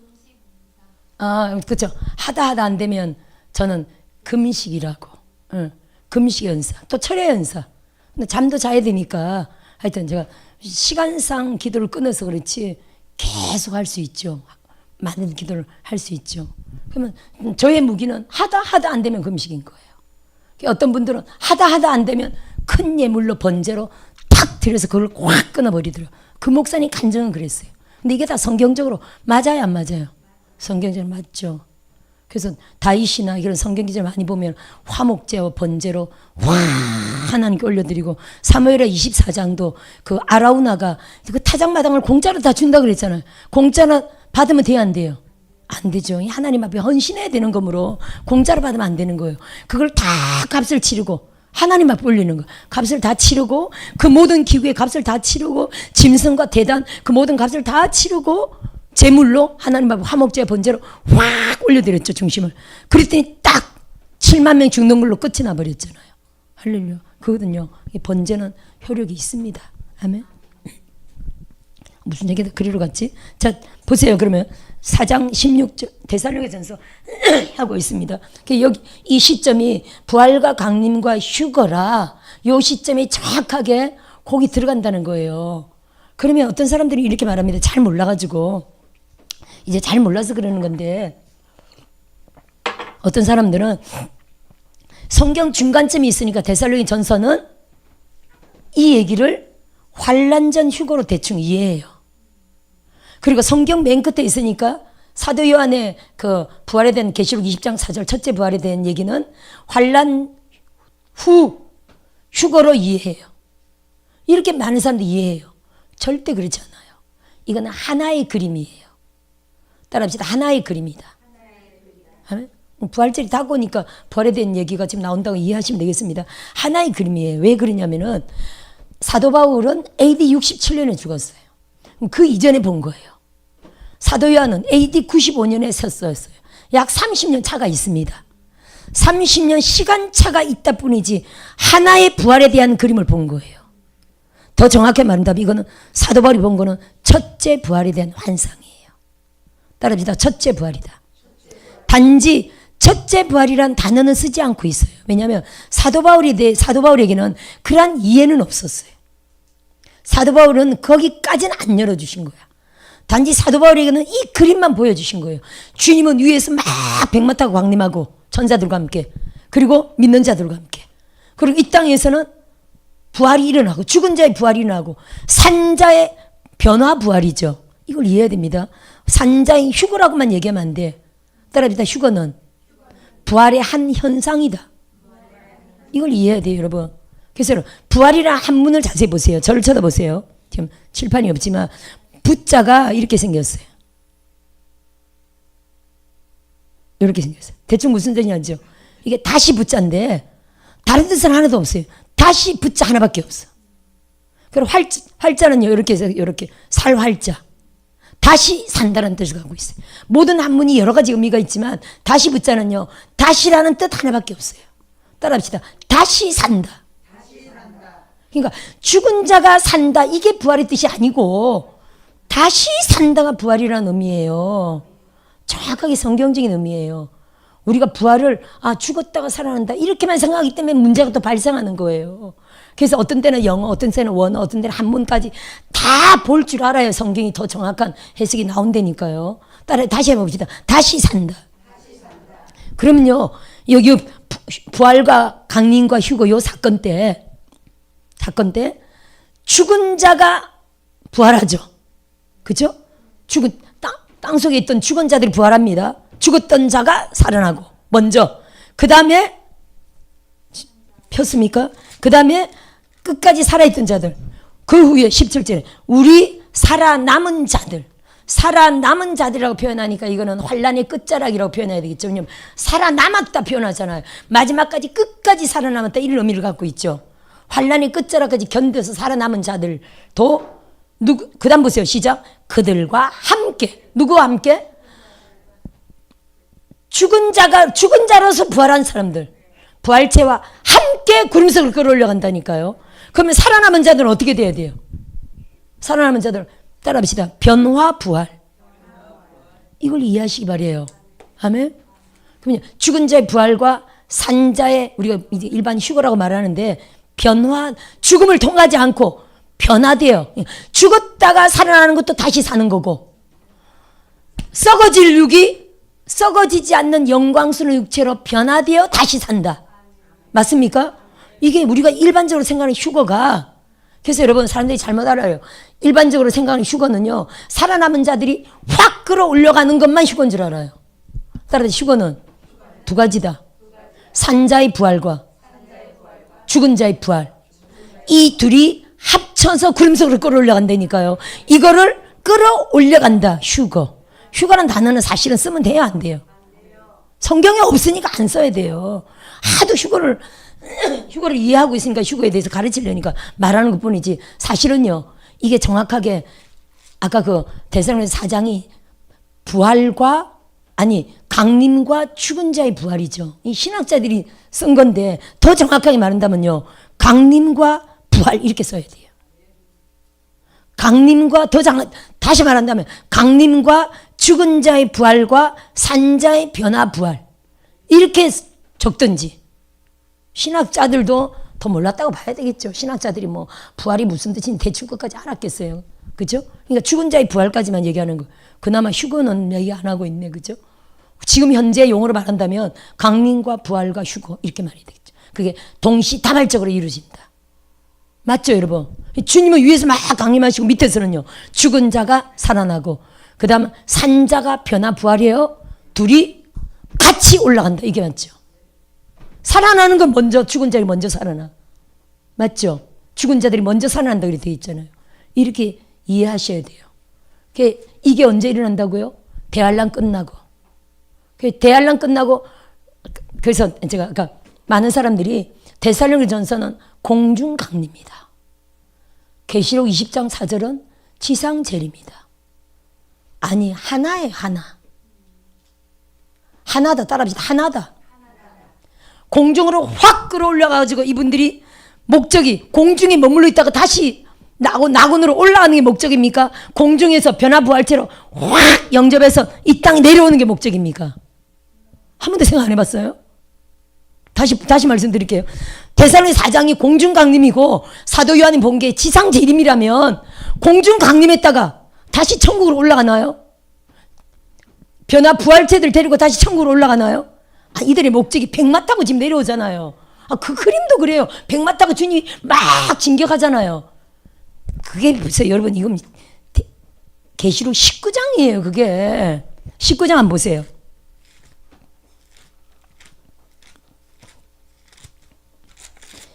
그렇죠. 하다 안 되면 저는 금식이라고. 금식 연사. 또 철야 연사. 근데 잠도 자야 되니까 하여튼 제가 시간상 기도를 끊어서 그렇지 계속 할 수 있죠. 많은 기도를 할 수 있죠. 그러면 저의 무기는 하다 안 되면 금식인 거예요. 어떤 분들은 하다 안 되면 큰 예물로 번제로 탁 들여서 그걸 확 끊어버리더라고요. 그 목사님 간증은 그랬어요. 근데 이게 다 성경적으로 맞아요, 안 맞아요? 성경적으로 맞죠. 그래서 다윗이나 이런 성경 기자를 많이 보면 화목제와 번제로 하나님께 올려드리고, 사무엘하 24장도 그 아라우나가 그 타작마당을 공짜로 다 준다 그랬잖아요. 공짜로 받으면 돼요, 안 돼요? 안 되죠. 하나님 앞에 헌신해야 되는 거므로 공짜로 받으면 안 되는 거예요. 그걸 다 값을 치르고 하나님 앞에 올리는 거예요. 값을 다 치르고, 그 모든 기구의 값을 다 치르고, 짐승과 대단 그 모든 값을 다 치르고 제물로 하나님 앞에 화목제와 번제로 확 올려드렸죠, 중심을. 그랬더니 딱 7만 명 죽는 걸로 끝이 나버렸잖아요. 할렐루야. 그거든요. 이 번제는 효력이 있습니다. 아멘. 무슨 얘기다 그리로 갔지? 자, 보세요. 그러면 4장 16절 데살로니가전서 하고 있습니다. 여기 이 시점이 부활과 강림과 휴거라. 이 시점이 정확하게 거기 들어간다는 거예요. 그러면 어떤 사람들이 이렇게 말합니다. 잘 몰라가지고. 이제 잘 몰라서 그러는 건데, 어떤 사람들은 성경 중간점이 있으니까 데살로니가전서는 이 얘기를 환난 전 휴거로 대충 이해해요. 그리고 성경 맨 끝에 있으니까 사도 요한의 그 부활에 대한 계시록 20장 4절 첫째 부활에 대한 얘기는 환난 후 휴거로 이해해요. 이렇게 많은 사람들이 이해해요. 절대 그렇지 않아요. 이거는 하나의 그림이에요. 따라합시다. 하나의 그림이다. 부활절이 다가오니까 부활에 대한 얘기가 지금 나온다고 이해하시면 되겠습니다. 하나의 그림이에요. 왜 그러냐면은 사도 바울은 AD 67년에 죽었어요. 그 이전에 본 거예요. 사도 요한은 AD 95년에 섰어요. 약 30년 차가 있습니다. 30년 시간차가 있다 뿐이지 하나의 부활에 대한 그림을 본 거예요. 더 정확히 말한다면 이거는 사도 바울이 본 거는 첫째 부활에 대한 환상이에요. 따라합시다. 첫째 부활이다. 단지 첫째 부활이란 단어는 쓰지 않고 있어요. 왜냐하면 사도 바울에게는 그러한 이해는 없었어요. 사도 바울은 거기까지는 안 열어주신 거야. 단지 사도 바울에게는 이 그림만 보여주신 거예요. 주님은 위에서 막 백마 타고 광림하고 천사들과 함께, 그리고 믿는 자들과 함께, 그리고 이 땅에서는 부활이 일어나고, 죽은 자의 부활이 일어나고, 산자의 변화 부활이죠. 이걸 이해해야 됩니다. 산자의 휴거라고만 얘기하면 안 돼. 따라합시다. 휴거는 부활의 한 현상이다. 이걸 이해해야 돼요, 여러분. 그래서 부활이라는 한문을 자세히 보세요. 저를 쳐다보세요. 지금 칠판이 없지만 부자가 이렇게 생겼어요. 이렇게 생겼어요. 대충 무슨 뜻인지 알죠? 이게 다시 부자인데 다른 뜻은 하나도 없어요. 다시 부자 하나밖에 없어. 그리고 활자는요, 이렇게 해서 이렇게 살활자. 다시 산다는 뜻을 갖고 있어요. 모든 한문이 여러 가지 의미가 있지만 다시 부자는요, 다시라는 뜻 하나밖에 없어요. 따라합시다. 다시 산다. 그러니까 죽은 자가 산다, 이게 부활의 뜻이 아니고 다시 산다가 부활이라는 의미예요. 정확하게 성경적인 의미예요. 우리가 부활을 죽었다가 살아난다 이렇게만 생각하기 때문에 문제가 또 발생하는 거예요. 그래서 어떤 때는 영어, 어떤 때는 원어, 어떤 때는 한문까지 다 볼 줄 알아야 성경이 더 정확한 해석이 나온다니까요. 다시 해봅시다. 다시 산다. 그러면요, 여기 부활과 강림과 휴거 요 사건 때 죽은 자가 부활하죠. 그죠? 땅 속에 있던 죽은 자들이 부활합니다. 죽었던 자가 살아나고 먼저, 그 다음에 폈습니까? 그 다음에 끝까지 살아있던 자들, 그 후에 17절에 우리 살아남은 자들이라고 표현하니까 이거는 환란의 끝자락이라고 표현해야 되겠죠. 왜냐하면 살아남았다 표현하잖아요. 마지막까지 끝까지 살아남았다 이런 의미를 갖고 있죠. 환란의 끝자락까지 견뎌서 살아남은 자들도 그 다음 보세요. 시작. 그들과 함께. 누구와 함께? 죽은 자로서 부활한 사람들, 부활체와 함께 구름석을 끌어올려 간다니까요. 그러면 살아남은 자들은 어떻게 돼야 돼요? 살아남은 자들 따라합시다. 변화 부활. 이걸 이해하시기 바래요. 아멘. 그러면 죽은 자의 부활과 산자의, 우리가 이제 일반 휴거라고 말하는데, 변화, 죽음을 통하지 않고 변화돼요. 죽었다가 살아나는 것도 다시 사는 거고, 썩어질 육이 썩어지지 않는 영광스러운 육체로 변화되어 다시 산다. 맞습니까? 이게 우리가 일반적으로 생각하는 휴거가, 그래서 여러분 사람들이 잘못 알아요. 일반적으로 생각하는 휴거는요, 살아남은 자들이 확 끌어올려가는 것만 휴거인 줄 알아요. 따라서 휴거는 두 가지다. 산자의 부활과 죽은 자의 부활. 이 둘이 합쳐서 구름속으로 끌어올려간다니까요. 이거를 끌어올려간다. 휴거. 휴거라는 단어는 사실은 쓰면 돼요, 안 돼요? 성경에 없으니까 안 써야 돼요. 하도 휴거를 이해하고 있으니까 휴거에 대해서 가르치려니까 말하는 것 뿐이지, 사실은요, 이게 정확하게 아까 그 데살로니가 4장이 부활과, 아니 강림과 죽은 자의 부활이죠. 이 신학자들이 쓴 건데, 더 정확하게 말한다면요, 강림과 부활 이렇게 써야 돼요. 강림과, 다시 말한다면 강림과 죽은 자의 부활과 산자의 변화 부활 이렇게 적든지. 신학자들도 더 몰랐다고 봐야 되겠죠. 신학자들이 뭐 부활이 무슨 뜻인지 대충 것까지 알았겠어요. 그죠? 그러니까 죽은 자의 부활까지만 얘기하는 거. 그나마 휴거는 얘기 안 하고 있네. 그죠? 지금 현재 용어로 말한다면 강림과 부활과 휴거 이렇게 말해야 되겠죠. 그게 동시다발적으로 이루어진다. 맞죠, 여러분? 주님은 위에서 막 강림하시고 밑에서는요, 죽은 자가 살아나고, 그 다음 산자가 변화 부활이에요. 둘이 같이 올라간다. 이게 맞죠? 살아나는 건 먼저, 죽은 자들이 먼저 살아나. 맞죠? 죽은 자들이 먼저 살아난다 그렇게 되어 있잖아요. 이렇게 이해하셔야 돼요. 이게 언제 일어난다고요? 대환란 끝나고. 대환란 끝나고, 그래서 제가 아까 많은 사람들이 데살로니가전서는 공중 강림이다. 계시록 20장 4절은 지상 재림이다. 아니, 하나에 하나. 하나다. 따라합시다. 하나다. 공중으로 확 끌어올려가지고 이분들이 목적이 공중에 머물러 있다가 다시 낙원으로 올라가는 게 목적입니까? 공중에서 변화부활체로 확 영접해서 이 땅에 내려오는 게 목적입니까? 한 번도 생각 안 해봤어요? 다시 말씀드릴게요. 데살로니가 4장이 공중 강림이고 사도 요한이 본 게 지상 재림이라면 공중 강림했다가 다시 천국으로 올라가나요? 변화 부활체들 데리고 다시 천국으로 올라가나요? 이들의 목적이 백마 타고 지금 내려오잖아요. 그 그림도 그래요. 백마 타고 주님이 막 진격하잖아요. 그게 보세요, 여러분. 이건 계시록 19장이에요. 그게 19장 한번 보세요.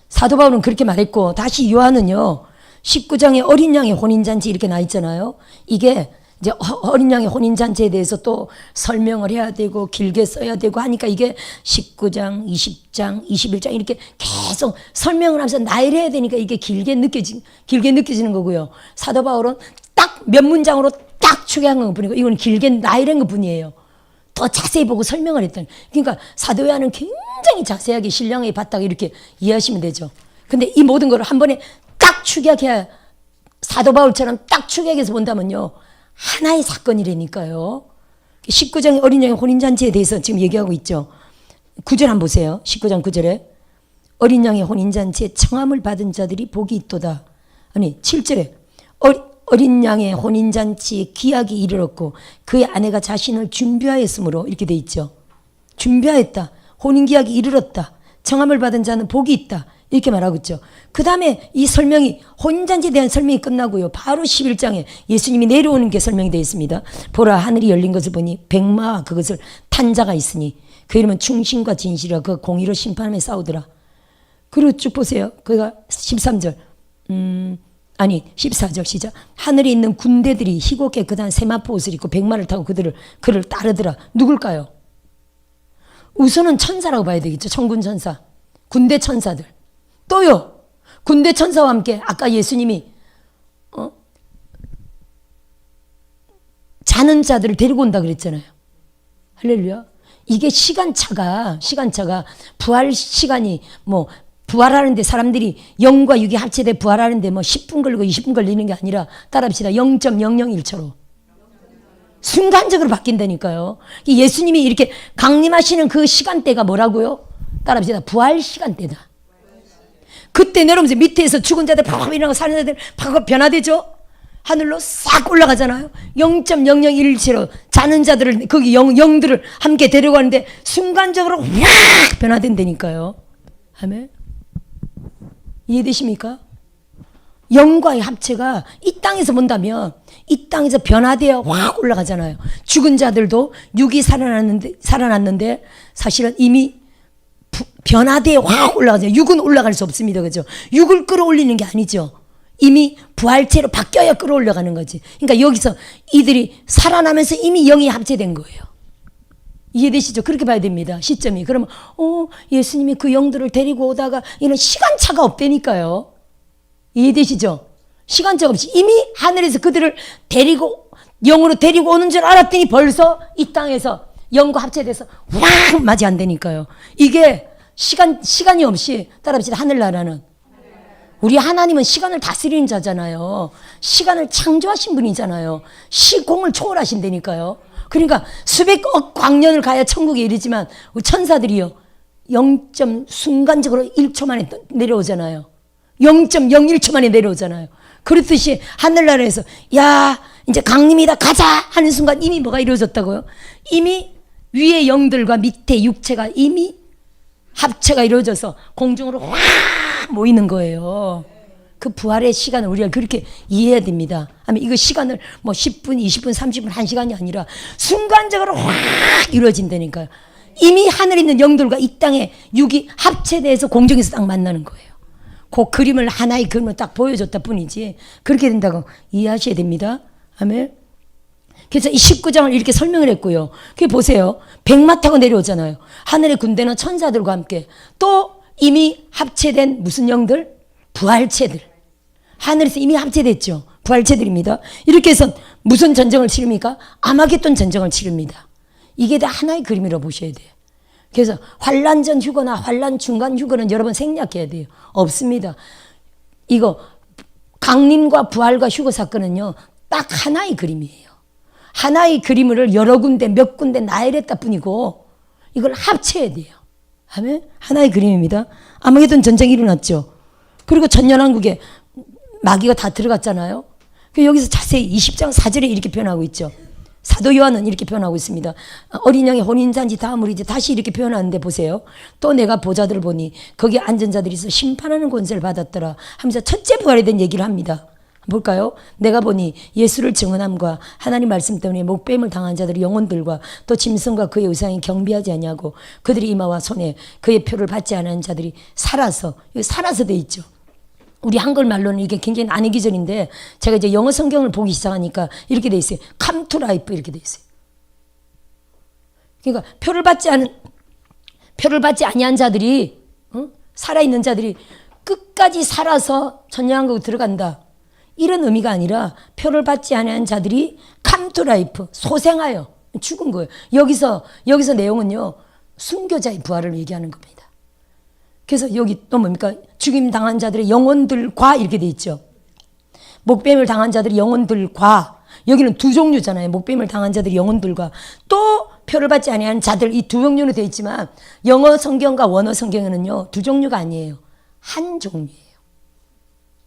사도 바울은 그렇게 말했고, 다시 요한은요 19장에 어린 양의 혼인잔치 이렇게 나 있잖아요. 이게 이제 어린 양의 혼인잔치에 대해서 또 설명을 해야 되고 길게 써야 되고 하니까 이게 19장, 20장, 21장 이렇게 계속 설명을 하면서 나열해야 되니까 이게 길게 느껴지는 거고요. 사도 바울은 딱 몇 문장으로 딱 추계한 것 뿐이고, 이건 길게 나열한 것 뿐이에요. 더 자세히 보고 설명을 했다니. 그러니까 사도 요한은 굉장히 자세하게 신령하게 봤다가 이렇게 이해하시면 되죠. 근데 이 모든 걸 한 번에 딱 축약해야, 사도 바울처럼 딱 축약해서 본다면요 하나의 사건이라니까요. 19장의 어린 양의 혼인잔치에 대해서 지금 얘기하고 있죠. 9절 한번 보세요. 19장 9절에 어린 양의 혼인잔치에 청함을 받은 자들이 복이 있도다. 아니 7절에 어린 양의 혼인잔치에 기약이 이르렀고 그의 아내가 자신을 준비하였으므로 이렇게 돼 있죠. 준비하였다. 혼인기약이 이르렀다. 청함을 받은 자는 복이 있다. 이렇게 말하고 있죠. 그 다음에 이 설명이, 혼인잔치에 대한 설명이 끝나고요. 바로 11장에 예수님이 내려오는 게 설명이 되어 있습니다. 보라, 하늘이 열린 것을 보니 백마와 그것을 탄 자가 있으니 그 이름은 충신과 진실이라 그 공의로 심판하며 싸우더라. 그리고 쭉 보세요. 그가 13절 14절 시작. 하늘에 있는 군대들이 희고 깨끗한 세마포 옷을 입고 백마를 타고 그를 따르더라. 누굴까요? 우선은 천사라고 봐야 되겠죠. 천군 천사, 군대 천사들. 또요, 군대 천사와 함께 아까 예수님이 자는 자들을 데리고 온다 그랬잖아요. 할렐루야. 이게 시간차가 부활 시간이 부활하는데 사람들이 영과 육이 합체돼 부활하는데 10분 걸리고 20분 걸리는 게 아니라, 따라합시다. 0.001초로. 순간적으로 바뀐다니까요. 예수님이 이렇게 강림하시는 그 시간대가 뭐라고요? 따라합시다. 부활 시간대다. 그때 내려오면서 밑에서 죽은 자들 팍 일어나고 사는 자들 팍 변화되죠. 하늘로 싹 올라가잖아요. 0.0017로 자는 자들을 거기 영들을 함께 데려가는데 순간적으로 확 변화된다니까요. 아멘. 이해되십니까? 영과의 합체가 이 땅에서 본다면 이 땅에서 변화되어 확 올라가잖아요. 죽은 자들도 육이 살아났는데 사실은 이미 변화되어 확 올라가잖아요. 육은 올라갈 수 없습니다. 그죠? 육을 끌어올리는 게 아니죠. 이미 부활체로 바뀌어야 끌어올려가는 거지. 그러니까 여기서 이들이 살아나면서 이미 영이 합체된 거예요. 이해되시죠? 그렇게 봐야 됩니다. 시점이. 그러면 예수님이 그 영들을 데리고 오다가 이런 시간차가 없다니까요. 이해되시죠? 시간차가 없이 이미 하늘에서 그들을 영으로 데리고 오는 줄 알았더니 벌써 이 땅에서 영과 합체돼서 확 맞이한다니까요. 이게 시간이 없이 따라합시다. 하늘나라는. 우리 하나님은 시간을 다스리는 자잖아요. 시간을 창조하신 분이잖아요. 시공을 초월하신다니까요. 그러니까 수백억 광년을 가야 천국에 이르지만 우리 천사들이요. 순간적으로 1초 만에 내려오잖아요. 0.01초 만에 내려오잖아요. 그렇듯이 하늘나라에서 야 이제 강림이다 가자 하는 순간 이미 뭐가 이루어졌다고요? 이미 위의 영들과 밑에 육체가 이미 합체가 이루어져서 공중으로 확 모이는 거예요. 그 부활의 시간을 우리가 그렇게 이해해야 됩니다. 아니 이거 시간을 뭐 10분, 20분, 30분, 1시간이 아니라 순간적으로 확 이루어진다니까요. 이미 하늘에 있는 영들과 이 땅의 육이 합체돼서 공중에서 딱 만나는 거예요. 그 그림을 하나의 그림을 딱 보여줬다 뿐이지 그렇게 된다고 이해하셔야 됩니다. 아멘. 그래서 이 19장을 이렇게 설명을 했고요. 그게 보세요. 백마 타고 내려오잖아요. 하늘의 군대는 천사들과 함께 또 이미 합체된 무슨 영들? 부활체들. 하늘에서 이미 합체됐죠. 부활체들입니다. 이렇게 해서 무슨 전쟁을 치릅니까? 아마겟돈 전쟁을 치릅니다. 이게 다 하나의 그림이라고 보셔야 돼요. 그래서 환란 전 휴거나 환란 중간 휴거는 여러분 생략해야 돼요. 없습니다. 이거 강림과 부활과 휴거 사건은요. 딱 하나의 그림이에요. 하나의 그림을 여러 군데 몇 군데 나열했다 뿐이고 이걸 합쳐야 돼요. 아멘. 하나의 그림입니다. 아마겟돈 전쟁이 일어났죠. 그리고 전연왕국에 마귀가 다 들어갔잖아요. 여기서 자세히 20장 4절에 이렇게 표현하고 있죠. 사도 요한은 이렇게 표현하고 있습니다. 어린 양의 혼인잔치 다음으로 이제 다시 이렇게 표현하는데 보세요. 또 내가 보자들을 보니 거기에 앉은 자들이 있어 심판하는 권세를 받았더라 하면서 첫째 부활에 대한 얘기를 합니다. 볼까요? 내가 보니 예수를 증언함과 하나님 말씀 때문에 목배임을 당한 자들의 영혼들과 또 짐승과 그의 의상이 경비하지 아니하고 그들이 이마와 손에 그의 표를 받지 않은 자들이 살아서 돼 있죠. 우리 한글말로는 이게 굉장히 난해 기절인데 제가 이제 영어 성경을 보기 시작하니까 이렇게 돼 있어요. Come to life 이렇게 돼 있어요. 그러니까 표를 받지 아니한 자들이 살아있는 자들이 끝까지 살아서 천년왕국에 들어간다. 이런 의미가 아니라 표를 받지 않은 자들이 come to life 소생하여 죽은 거예요. 여기서 내용은요. 순교자의 부활을 얘기하는 겁니다. 그래서 여기 또 뭡니까? 죽임 당한 자들의 영혼들과 이렇게 돼 있죠. 목뱀을 당한 자들의 영혼들과 여기는 두 종류잖아요. 목뱀을 당한 자들의 영혼들과 또 표를 받지 아니한 자들 이 두 종류로 돼 있지만 영어 성경과 원어 성경에는요. 두 종류가 아니에요. 한 종류예요.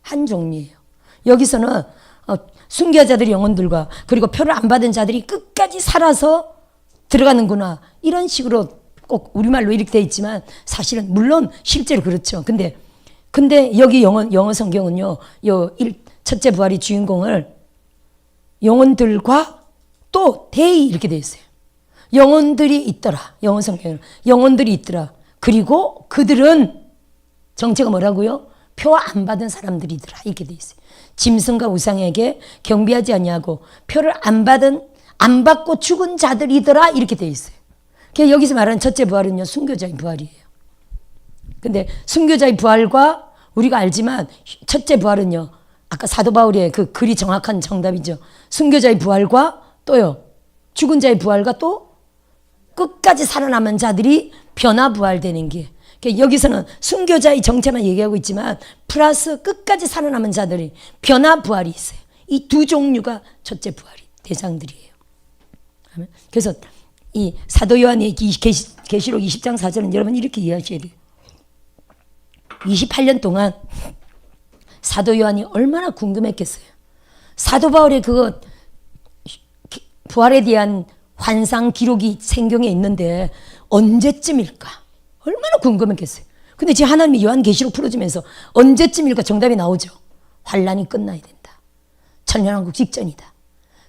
한 종류예요. 여기서는 순교자들의 영혼들과 그리고 표를 안 받은 자들이 끝까지 살아서 들어가는구나. 이런 식으로 꼭 우리말로 이렇게 돼 있지만 사실은 물론 실제로 그렇죠. 근데 여기 영어 성경은요. 첫째 부활의 주인공을 영혼들과 또 대의 이렇게 돼 있어요. 영혼들이 있더라. 영어 성경은 영혼들이 있더라. 그리고 그들은 정체가 뭐라고요? 표 안 받은 사람들이더라. 이렇게 돼 있어요. 짐승과 우상에게 경배하지 아니하고 표를 안 받고 죽은 자들이더라. 이렇게 돼 있어요. 그래서 여기서 말하는 첫째 부활은요. 순교자의 부활이에요. 근데 순교자의 부활과 우리가 알지만 첫째 부활은요. 아까 사도 바울의 그 글이 정확한 정답이죠. 순교자의 부활과 또요. 죽은 자의 부활과 또 끝까지 살아남은 자들이 변화 부활되는 게 여기서는 순교자의 정체만 얘기하고 있지만 플러스 끝까지 살아남은 자들이 변화 부활이 있어요. 이 두 종류가 첫째 부활이 대상들이에요. 그래서 이 사도 요한의 계시록 20장 4절은 여러분 이렇게 이해하셔야 돼요. 28년 동안 사도 요한이 얼마나 궁금했겠어요. 사도 바울의 그거 부활에 대한 환상 기록이 성경에 있는데 언제쯤일까? 얼마나 궁금했겠어요. 근데 지금 하나님이 요한계시록 풀어주면서 언제쯤일까 정답이 나오죠. 환란이 끝나야 된다. 천년왕국 직전이다.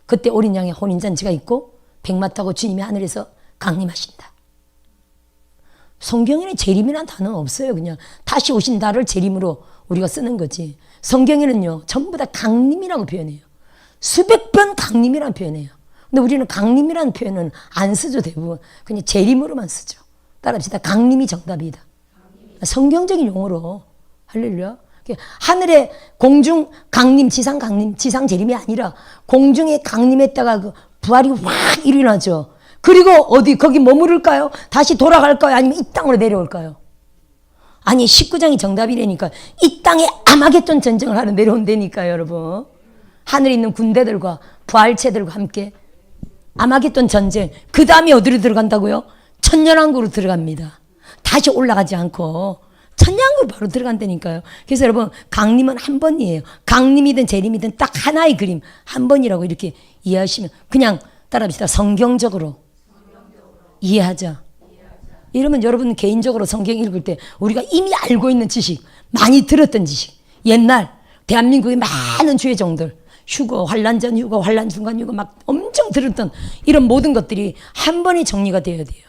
그때 어린 양의 혼인잔치가 있고 백마 타고 주님이 하늘에서 강림하신다. 성경에는 재림이라는 단어는 없어요. 그냥 다시 오신 나를 재림으로 우리가 쓰는 거지. 성경에는요 전부 다 강림이라고 표현해요. 수백 번 강림이라는 표현해요. 근데 우리는 강림이라는 표현은 안 쓰죠. 대부분 그냥 재림으로만 쓰죠. 따라합시다. 강림이 정답이다. 성경적인 용어로. 할렐루야. 하늘의 공중 강림, 지상 강림, 지상 재림이 아니라 공중에 강림했다가 그 부활이 확 일어나죠. 그리고 어디 거기 머무를까요? 다시 돌아갈까요? 아니면 이 땅으로 내려올까요? 아니 19장이 정답이라니까. 이 땅에 아마겟돈 전쟁을 하러 내려온다니까요. 여러분 하늘에 있는 군대들과 부활체들과 함께 아마겟돈 전쟁. 그 다음에 어디로 들어간다고요? 천년왕국으로 들어갑니다. 다시 올라가지 않고 천년왕국으로 바로 들어간다니까요. 그래서 여러분 강림은 한 번이에요. 강림이든 재림이든 딱 하나의 그림 한 번이라고 이렇게 이해하시면 그냥 따라합시다. 성경적으로 이해하자. 이러면 여러분 개인적으로 성경 읽을 때 우리가 이미 알고 있는 지식, 많이 들었던 지식, 옛날 대한민국의 많은 주의 종들 휴거, 환란 전 휴거, 환란 중간 휴거 막 엄청 들었던 이런 모든 것들이 한 번에 정리가 되어야 돼요.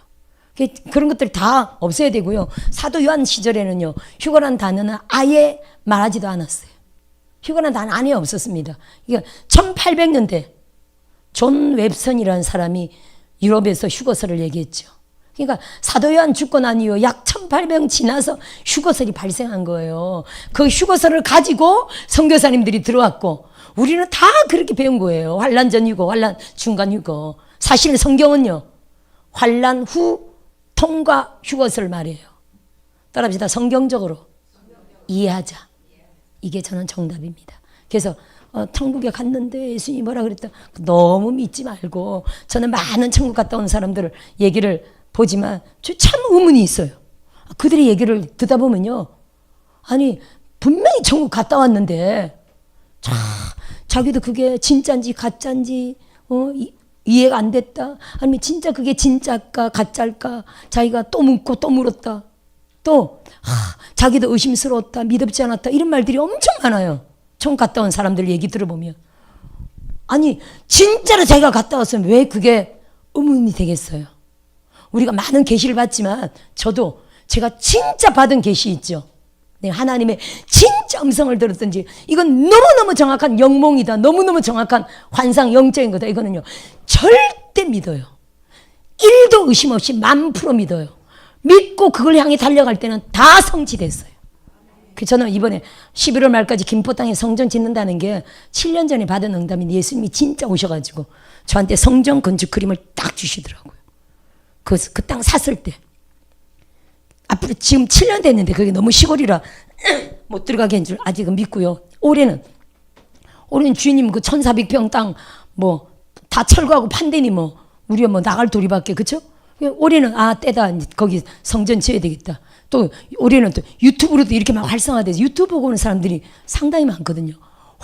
그런 것들 다 없애야 되고요. 사도 요한 시절에는요 휴거란 단어는 아예 말하지도 않았어요. 휴거란 단어 안에 없었습니다. 그러니까 1800년대 존 웹슨이라는 사람이 유럽에서 휴거설을 얘기했죠. 그러니까 사도 요한 죽고 난 이후 약 1800년 지나서 휴거설이 발생한 거예요. 그 휴거설을 가지고 선교사님들이 들어왔고 우리는 다 그렇게 배운 거예요. 환란 전 휴거, 환란 중간 휴거. 사실 성경은요 환란 후 통과 휴거설 말이에요. 따라합시다. 성경적으로 이해하자. 이게 저는 정답입니다. 그래서 천국에 갔는데 예수님이 뭐라 그랬다. 너무 믿지 말고 저는 많은 천국 갔다 온 사람들을 얘기를 보지만 참 의문이 있어요. 그들의 얘기를 듣다 보면요. 아니 분명히 천국 갔다 왔는데 자기도 그게 진짜인지 가짜인지 이해가 안 됐다. 아니면 진짜 그게 진짜일까 가짜일까 자기가 또 묻고 또 물었다. 또 자기도 의심스러웠다. 믿음지 않았다. 이런 말들이 엄청 많아요. 천국 갔다 온 사람들 얘기 들어보면. 아니 진짜로 자기가 갔다 왔으면 왜 그게 의문이 되겠어요. 우리가 많은 계시를 받지만 저도 제가 진짜 받은 계시 있죠. 네, 하나님의 진짜 음성을 들었든지 이건 너무너무 정확한 영몽이다. 너무너무 정확한 환상 영적인 거다. 이거는요 절대 믿어요. 1도 의심 없이 1000% 믿어요. 믿고 그걸 향해 달려갈 때는 다 성취됐어요. 저는 이번에 11월 말까지 김포 땅에 성전 짓는다는 게 7년 전에 받은 응답인데 예수님이 진짜 오셔가지고 저한테 성전 건축 그림을 딱 주시더라고요. 그 땅 샀을 때. 앞으로 지금 7년 됐는데 그게 너무 시골이라 못 들어가게 한 줄 아직은 믿고요. 올해는 주인님 그 1400평 땅 뭐 다 철거하고 판대니 뭐 우리가 뭐 나갈 도리밖에 그쵸? 올해는 때다 거기 성전 지어야 되겠다. 또 올해는 또 유튜브로도 이렇게 막 활성화돼서 유튜브 보고 오는 사람들이 상당히 많거든요.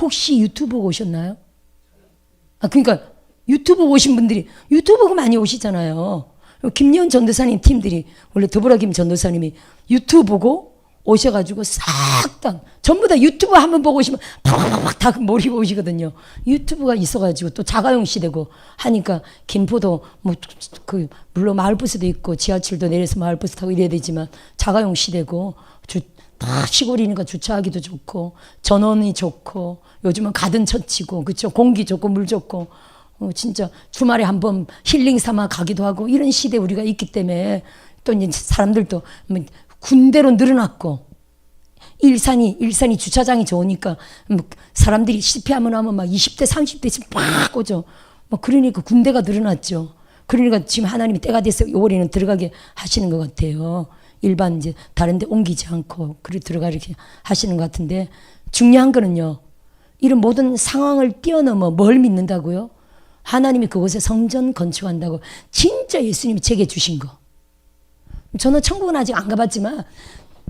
혹시 유튜브 보고 오셨나요? 그러니까 유튜브 오신 분들이 유튜브 보고 많이 오시잖아요. 김예원 전도사님 팀들이 원래 더불어김 전도사님이 유튜브 보고 오셔가지고 싹 다 전부 다 유튜브 한번 보고 오시면 팍팍팍 다 몰리고 오시거든요. 유튜브가 있어가지고 또 자가용 시대고 하니까 김포도 뭐 그 물론 마을버스도 있고 지하철도 내려서 마을버스 타고 이래야 되지만 자가용 시대고 다 시골이니까 주차하기도 좋고 전원이 좋고 요즘은 가든 처치고 그쵸 공기 좋고 물 좋고 진짜 주말에 한번 힐링 삼아 가기도 하고 이런 시대에 우리가 있기 때문에 또 이제 사람들도 군대로 늘어났고 일산이 주차장이 좋으니까 사람들이 실패하면 막 20대 30대씩 막 오죠. 그러니까 군대가 늘어났죠. 그러니까 지금 하나님이 때가 돼서 올해는 들어가게 하시는 것 같아요. 일반 이제 다른 데 옮기지 않고 그리 들어가 이렇게 하시는 것 같은데 중요한 거는요. 이런 모든 상황을 뛰어넘어 뭘 믿는다고요? 하나님이 그곳에 성전 건축한다고 진짜 예수님이 제게 주신 거. 저는 천국은 아직 안 가봤지만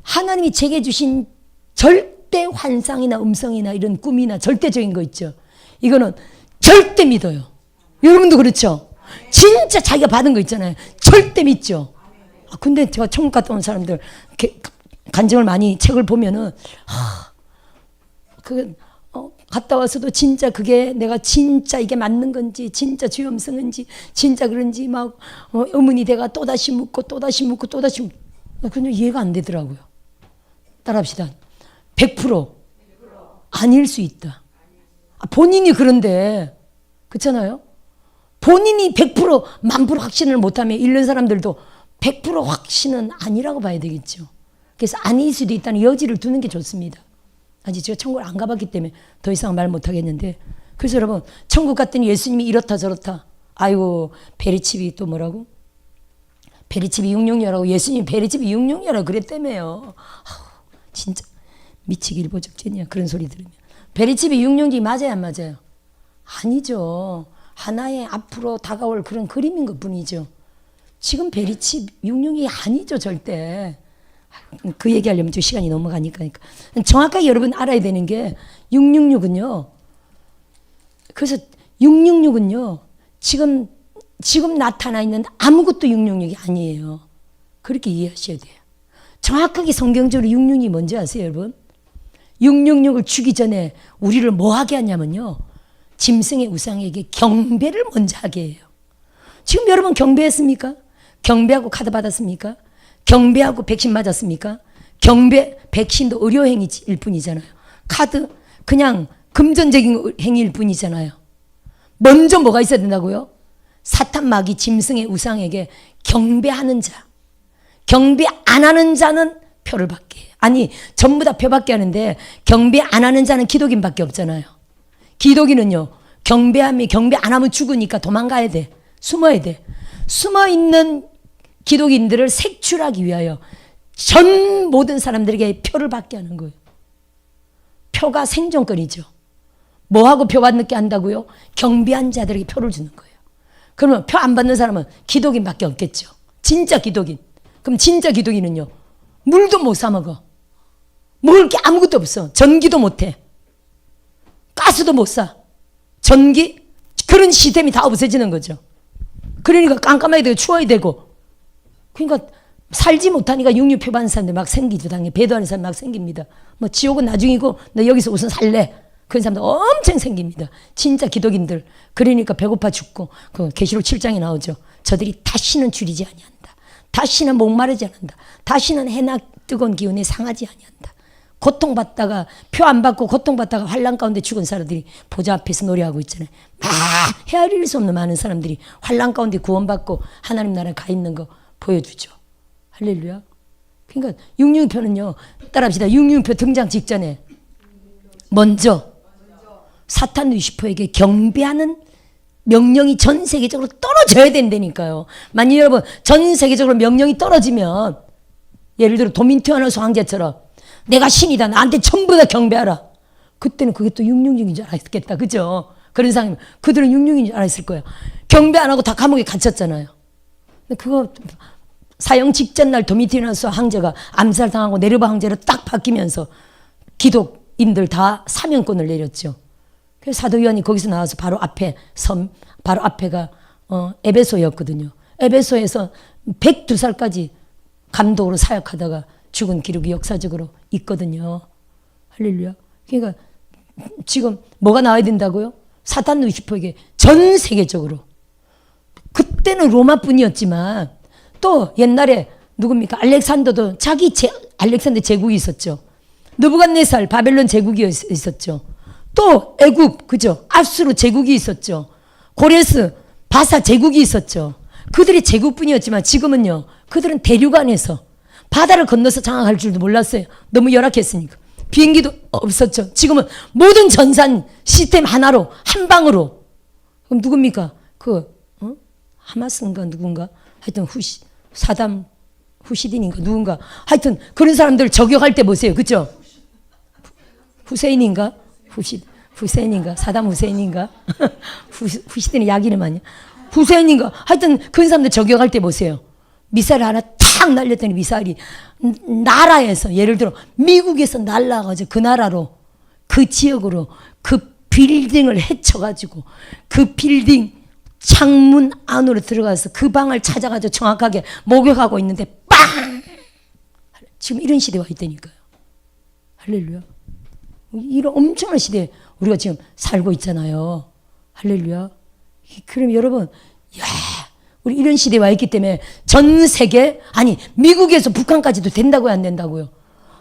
하나님이 제게 주신 절대 환상이나 음성이나 이런 꿈이나 절대적인 거 있죠. 이거는 절대 믿어요. 여러분도 그렇죠? 진짜 자기가 받은 거 있잖아요. 절대 믿죠. 근데 제가 천국 갔다 온 사람들 간증을 많이 책을 보면은 갔다 와서도 진짜 그게 내가 진짜 이게 맞는 건지 진짜 주의 음성인지 진짜 그런지 막 의문이 내가 또다시 묻고 또다시 묻고 또다시 묻고 근데 이해가 안 되더라고요. 따라합시다. 100% 아닐 수 있다. 본인이 그런데 그렇잖아요. 본인이 100% 1000% 확신을 못하면 잃는 사람들도 100% 확신은 아니라고 봐야 되겠죠. 그래서 아닐 수도 있다는 여지를 두는 게 좋습니다. 아직 제가 천국을 안 가봤기 때문에 더 이상 말 못하겠는데 그래서 여러분 천국 갔더니 예수님이 이렇다 저렇다 아이고 베리칩이 또 뭐라고? 베리칩이 666이라고 예수님이 베리칩이 666이라고 그랬다며요. 진짜 미치기 일보적전이야 그런 소리 들으면. 베리칩이 666이 맞아요 안 맞아요? 아니죠. 하나의 앞으로 다가올 그런 그림인 것 뿐이죠. 지금 베리칩 666이 아니죠 절대. 그 얘기하려면 좀 시간이 넘어가니까. 정확하게 여러분 알아야 되는 게 666은요. 그래서 666은요. 지금 나타나 있는 아무것도 666이 아니에요. 그렇게 이해하셔야 돼요. 정확하게 성경적으로 666이 뭔지 아세요 여러분? 666을 주기 전에 우리를 뭐 하게 하냐면요. 짐승의 우상에게 경배를 먼저 하게 해요. 지금 여러분 경배했습니까? 경배하고 카드 받았습니까? 경배하고 백신 맞았습니까? 백신도 의료행위일 뿐이잖아요. 카드 그냥 금전적인 행위일 뿐이잖아요. 먼저 뭐가 있어야 된다고요? 사탄 마귀 짐승의 우상에게 경배하는 자. 경배 안 하는 자는 표를 받게 해요. 아니 전부 다 표 받게 하는데 경배 안 하는 자는 기독인밖에 없잖아요. 기독인은요. 경배 안 하면 죽으니까 도망가야 돼. 숨어야 돼. 숨어있는 기독인들을 색출하기 위하여 전 모든 사람들에게 표를 받게 하는 거예요. 표가 생존권이죠. 뭐하고 표 받게 한다고요? 경배한 자들에게 표를 주는 거예요. 그러면 표 안 받는 사람은 기독인밖에 없겠죠. 진짜 기독인. 그럼 진짜 기독인은요. 물도 못 사 먹어. 먹을 게 아무것도 없어. 전기도 못 해. 가스도 못 사. 전기? 그런 시스템이 다 없어지는 거죠. 그러니까 깜깜하게 되고 추워야 되고 그러니까 살지 못하니까 육류표 받는 사람들 막 생기죠. 당연히 배도하는 사람 막 생깁니다. 뭐 지옥은 나중이고 너 여기서 우선 살래. 그런 사람들 엄청 생깁니다. 진짜 기독인들. 그러니까 배고파 죽고 그 계시록 7장에 나오죠. 저들이 다시는 줄이지 아니한다. 다시는 목마르지 않는다. 다시는 해나 뜨거운 기운에 상하지 아니한다. 고통받다가 표 안 받고 고통받다가 환난 가운데 죽은 사람들이 보좌 앞에서 노래하고 있잖아요. 막 헤아릴 수 없는 많은 사람들이 환난 가운데 구원받고 하나님 나라에 가 있는 거 보여주죠. 할렐루야. 그러니까 666표는요. 따라합시다. 666표 등장 직전에 먼저 사탄 루시퍼에게 경배하는 명령이 전 세계적으로 떨어져야 된다니까요. 만약 여러분 전 세계적으로 명령이 떨어지면 예를 들어 도민티아노스 황제처럼 내가 신이다. 나한테 전부 다 경배하라. 그때는 그게 또 666인 줄 알았겠다. 그죠? 그런 사람이 그들은 666인 줄 알았을 거예요. 경배 안 하고 다 감옥에 갇혔잖아요. 그거 사형 직전 날 도미티아노스 황제가 암살당하고 네르바 황제로 딱 바뀌면서 기독인들 다 사면권을 내렸죠. 그래서 사도 요한이 거기서 나와서 바로 앞에 바로 앞에가 에베소였거든요. 에베소에서 102살까지 감독으로 사역하다가 죽은 기록이 역사적으로 있거든요. 할렐루야. 그러니까 지금 뭐가 나와야 된다고요? 사탄 루시퍼에게 전 세계적으로. 그때는 로마뿐이었지만 또 옛날에 누굽니까? 알렉산더도 알렉산더 제국이 있었죠. 느부갓네살 바벨론 제국이 있었죠. 또 애굽 그죠? 압수르 제국이 있었죠. 고레스 바사 제국이 있었죠. 그들이 제국뿐이었지만 지금은요. 그들은 대륙 안에서 바다를 건너서 장악할 줄도 몰랐어요. 너무 열악했으니까. 비행기도 없었죠. 지금은 모든 전산 시스템 하나로 한 방으로. 그럼 누굽니까? 하마스인가 누군가? 하여튼 사담 후시딘인가 누군가? 하여튼 그런 사람들 저격할 때 보세요. 그죠? 후세인인가? 후세인인가? 사담 후세인인가? 후시대는 약 이름 아니야? 후세인인가? 하여튼 그런 사람들 저격할 때 보세요. 미사일 하나 탁 날렸더니 미사일이 나라에서 예를 들어 미국에서 날라가지고 그 나라로 그 지역으로 그 빌딩을 헤쳐가지고 그 빌딩 창문 안으로 들어가서 그 방을 찾아가지고 정확하게 목격하고 있는데 빵! 지금 이런 시대가 있다니까요. 할렐루야. 이런 엄청난 시대에 우리가 지금 살고 있잖아요. 할렐루야. 그럼 여러분, 야, 우리 이런 시대에 와 있기 때문에 전 세계, 아니 미국에서 북한까지도 된다고요, 안 된다고요?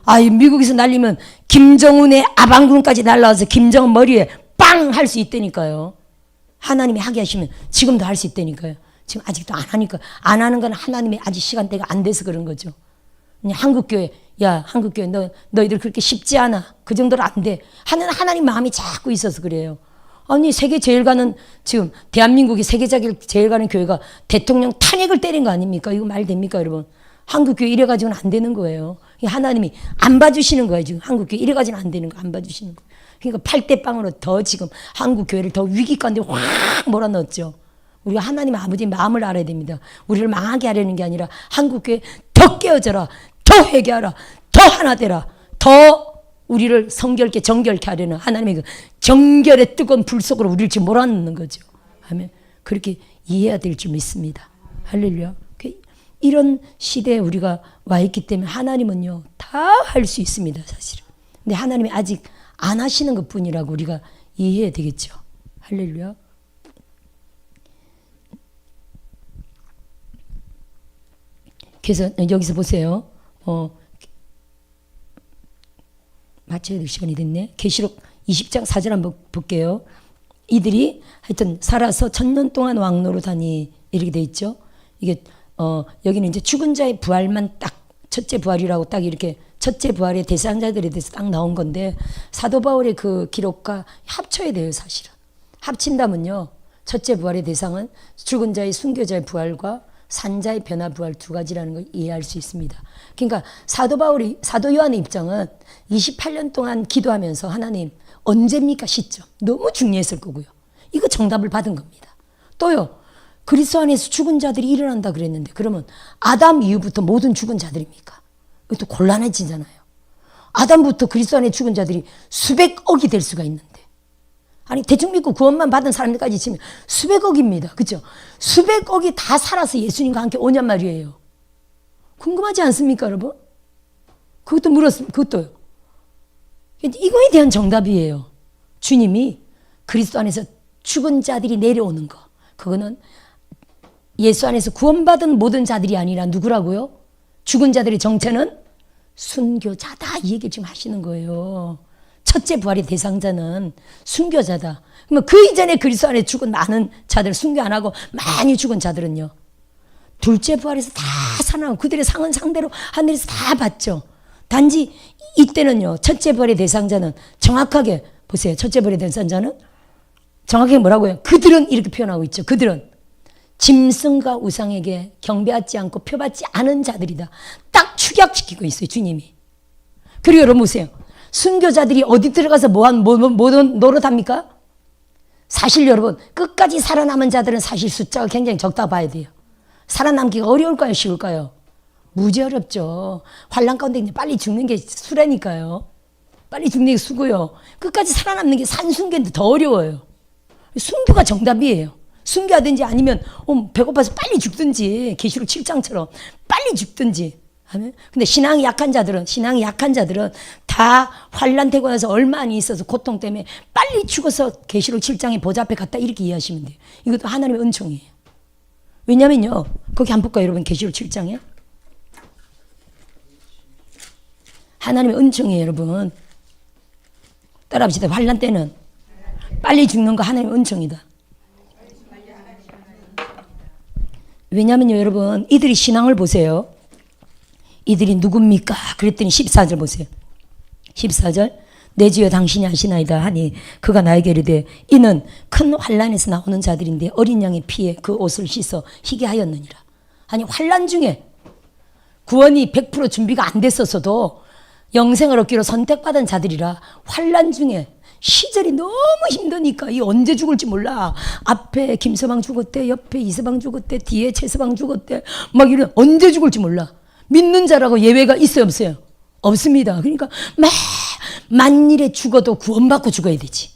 아, 미국에서 날리면 김정은의 아방군까지 날라와서 김정은 머리에 빵 할 수 있다니까요. 하나님이 하게 하시면 지금도 할 수 있다니까요. 지금 아직도 안 하니까, 안 하는 건 하나님의 아직 시간대가 안 돼서 그런 거죠. 한국교회, 야, 한국교회, 너희들 그렇게 쉽지 않아. 그 정도로 안 돼. 하나님 마음이 자꾸 있어서 그래요. 아니, 세계 제일 가는, 지금, 대한민국이 세계적인 제일 가는 교회가 대통령 탄핵을 때린 거 아닙니까? 이거 말 됩니까, 여러분? 한국교회 이래가지고는 안 되는 거예요. 하나님이 안 봐주시는 거예요, 지금. 한국교회 이래가지고는 안 되는 거, 안 봐주시는 거. 그러니까 8대 빵으로 더 지금 한국교회를 더 위기 가운데 확 몰아넣었죠. 우리가 하나님 아버지의 마음을 알아야 됩니다. 우리를 망하게 하려는 게 아니라 한국교회 더 깨어져라. 더 회개하라. 더 하나 되라. 더 우리를 성결케 정결케 하려는 하나님의 그 정결의 뜨거운 불 속으로 우리를 지금 몰아넣는 거죠. 아멘. 그렇게 이해해야 될 줄 믿습니다. 할렐루야. 이런 시대에 우리가 와 있기 때문에 하나님은요 다 할 수 있습니다, 사실은. 근데 하나님이 아직 안 하시는 것 뿐이라고 우리가 이해해야 되겠죠. 할렐루야. 그래서 여기서 보세요. 마쳐야 될 시간이 됐네. 계시록 20장 4절 한번 볼게요. 이들이 하여튼 살아서 1000년 동안 왕노릇하니 이렇게 돼 있죠. 이게 여기는 이제 죽은 자의 부활만 딱 첫째 부활이라고 딱 이렇게 첫째 부활의 대상자들에 대해서 딱 나온 건데 사도 바울의 그 기록과 합쳐야 돼요, 사실은. 합친다면요. 첫째 부활의 대상은 죽은 자의 순교자의 부활과 산자의 변화 부활 두 가지라는 걸 이해할 수 있습니다. 그러니까 사도 요한의 입장은 28년 동안 기도하면서 하나님 언제입니까? 시점. 너무 중요했을 거고요. 이거 정답을 받은 겁니다. 또요. 그리스도 안에서 죽은 자들이 일어난다 그랬는데 그러면 아담 이후부터 모든 죽은 자들입니까? 이것도 곤란해지잖아요. 아담부터 그리스도 안에 죽은 자들이 수백억이 될 수가 있는데 아니 대충 믿고 구원만 받은 사람들까지 치면 수백억입니다. 그렇죠? 수백억이 다 살아서 예수님과 함께 오냔 말이에요. 궁금하지 않습니까, 여러분? 그것도 물었습니다. 그것도요. 이거에 대한 정답이에요. 주님이 그리스도 안에서 죽은 자들이 내려오는 거. 그거는 예수 안에서 구원받은 모든 자들이 아니라 누구라고요? 죽은 자들의 정체는 순교자다. 이 얘기를 지금 하시는 거예요. 첫째 부활의 대상자는 순교자다. 그러면 그 이전에 그리스도 안에 죽은 많은 자들, 순교 안 하고 많이 죽은 자들은요. 둘째 부활에서 다 살아나고 그들의 상은 상대로 하늘에서 다 받죠. 단지 이때는요. 첫째 부활의 대상자는 정확하게 보세요. 첫째 부활의 대상자는 정확하게 뭐라고요? 그들은 이렇게 표현하고 있죠. 그들은 짐승과 우상에게 경배하지 않고 표받지 않은 자들이다. 딱 축약시키고 있어요. 주님이. 그리고 여러분 보세요. 순교자들이 어디 들어가서 뭐 노릇합니까? 사실 여러분 끝까지 살아남은 자들은 사실 숫자가 굉장히 적다 봐야 돼요. 살아남기가 어려울까요? 쉬울까요? 무지 어렵죠. 환난 가운데 이제 빨리 죽는 게 수라니까요. 빨리 죽는 게 수고요. 끝까지 살아남는 게 산순교인데 더 어려워요. 순교가 정답이에요. 순교하든지 아니면 배고파서 빨리 죽든지 계시록 7장처럼 빨리 죽든지. 근데 신앙이 약한 자들은 다 환난 되고 나서 얼마 안 있어서 고통 때문에 빨리 죽어서 계시록 7장의 보좌 앞에 갔다 이렇게 이해하시면 돼요. 이것도 하나님의 은총이에요. 왜냐면요. 거기 한번 볼까요, 여러분? 계시록 7장에. 하나님의 은총이에요, 여러분. 따라합시다. 환난 때는 빨리 죽는 거 하나님의 은총이다. 왜냐면요, 여러분, 이들이 신앙을 보세요. 이들이 누굽니까? 그랬더니 14절 보세요. 14절. 내 주여 당신이 아시나이다 하니 그가 나에게 이르되 이는 큰 환난에서 나오는 자들인데 어린 양의 피에 그 옷을 씻어 희게 하였느니라. 아니 환난 중에 구원이 100% 준비가 안 됐었어도 영생을 얻기로 선택받은 자들이라 환난 중에 시절이 너무 힘드니까 이 언제 죽을지 몰라. 앞에 김서방 죽었대, 옆에 이서방 죽었대, 뒤에 최서방 죽었대. 막 이런 언제 죽을지 몰라. 믿는 자라고 예외가 있어요, 없어요? 없습니다. 그러니까 만일에 죽어도 구원받고 죽어야 되지.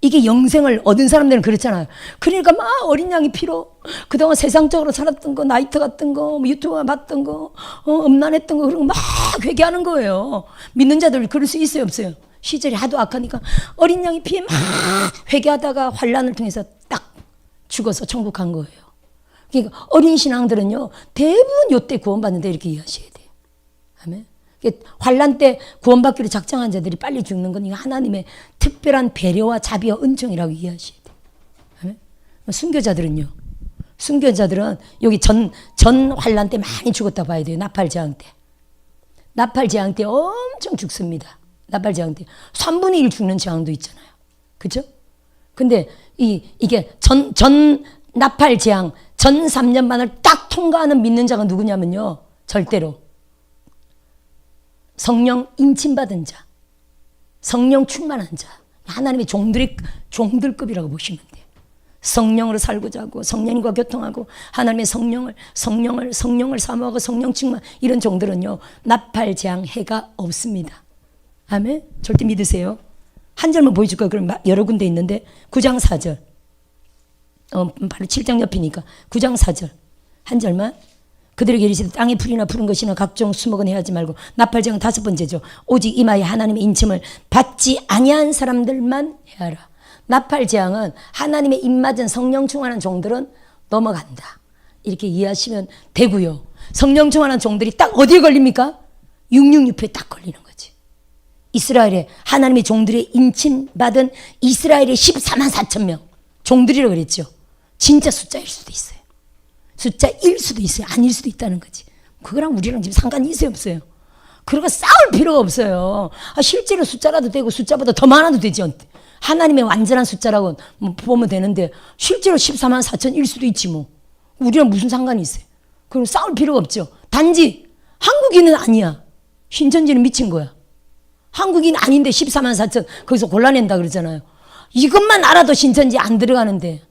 이게 영생을 얻은 사람들은 그렇잖아요. 그러니까 막 어린 양이 피로 그동안 세상적으로 살았던 거, 나이트 같은 거, 뭐 유튜브만 봤던 거, 음란했던 거 그런 거 막 회개하는 거예요. 믿는 자들 그럴 수 있어요, 없어요? 시절이 하도 악하니까 어린 양이 피에 막 회개하다가 환란을 통해서 딱 죽어서 천국 간 거예요. 그러니까 어린 신앙들은요 대부분 요때 구원받는데 이렇게 이해하셔야 돼요. 아멘. 환란 때 구원받기로 작정한 자들이 빨리 죽는 건 이거 하나님의 특별한 배려와 자비와 은총이라고 이해하셔야 돼요. 아멘. 순교자들은요. 순교자들은 여기 전 환란 때 많이 죽었다 봐야 돼요. 나팔 재앙 때. 나팔 재앙 때 엄청 죽습니다. 나팔 재앙 때 3분의 1 죽는 재앙도 있잖아요. 그죠? 근데 이게 전 나팔 재앙 전 3년만을 딱 통과하는 믿는 자가 누구냐면요. 절대로 성령 인침받은 자, 성령 충만한 자, 하나님의 종들급이라고 보시면 돼요. 성령으로 살고자 하고 성령과 교통하고 하나님의 성령을 사모하고 성령 충만, 이런 종들은요 나팔 재앙 해가 없습니다. 아멘. 절대 믿으세요. 한 절만 보여줄 거예요. 그럼 여러 군데 있는데 9장 4절 바로 7장 옆이니까 9장 4절 한 절만. 그들에게 이르시되 땅에 풀이나 푸른 것이나 각종 수목은 해하지 말고, 나팔 재앙은 5번째죠. 오직 이마에 하나님의 인침을 받지 아니한 사람들만 해하라. 나팔 재앙은 하나님의 입맞은 성령 충만한 종들은 넘어간다. 이렇게 이해하시면 되고요. 성령 충만한 종들이 딱 어디에 걸립니까? 666표에 딱 걸리는 거지. 이스라엘에 하나님의 종들의 인침받은 이스라엘의 14만 4천 명 종들이라고 그랬죠. 진짜 숫자일 수도 있어요. 숫자일 수도 있어요. 아닐 수도 있다는 거지. 그거랑 우리랑 지금 상관이 있어요, 없어요? 그러고 싸울 필요가 없어요. 실제로 숫자라도 되고 숫자보다 더 많아도 되지. 하나님의 완전한 숫자라고 보면 되는데 실제로 14만 4천일 수도 있지 뭐. 우리랑 무슨 상관이 있어요? 그럼 싸울 필요가 없죠. 단지 한국인은 아니야. 신천지는 미친 거야. 한국인 아닌데 14만 4천 거기서 골라낸다 그러잖아요. 이것만 알아도 신천지 안 들어가는데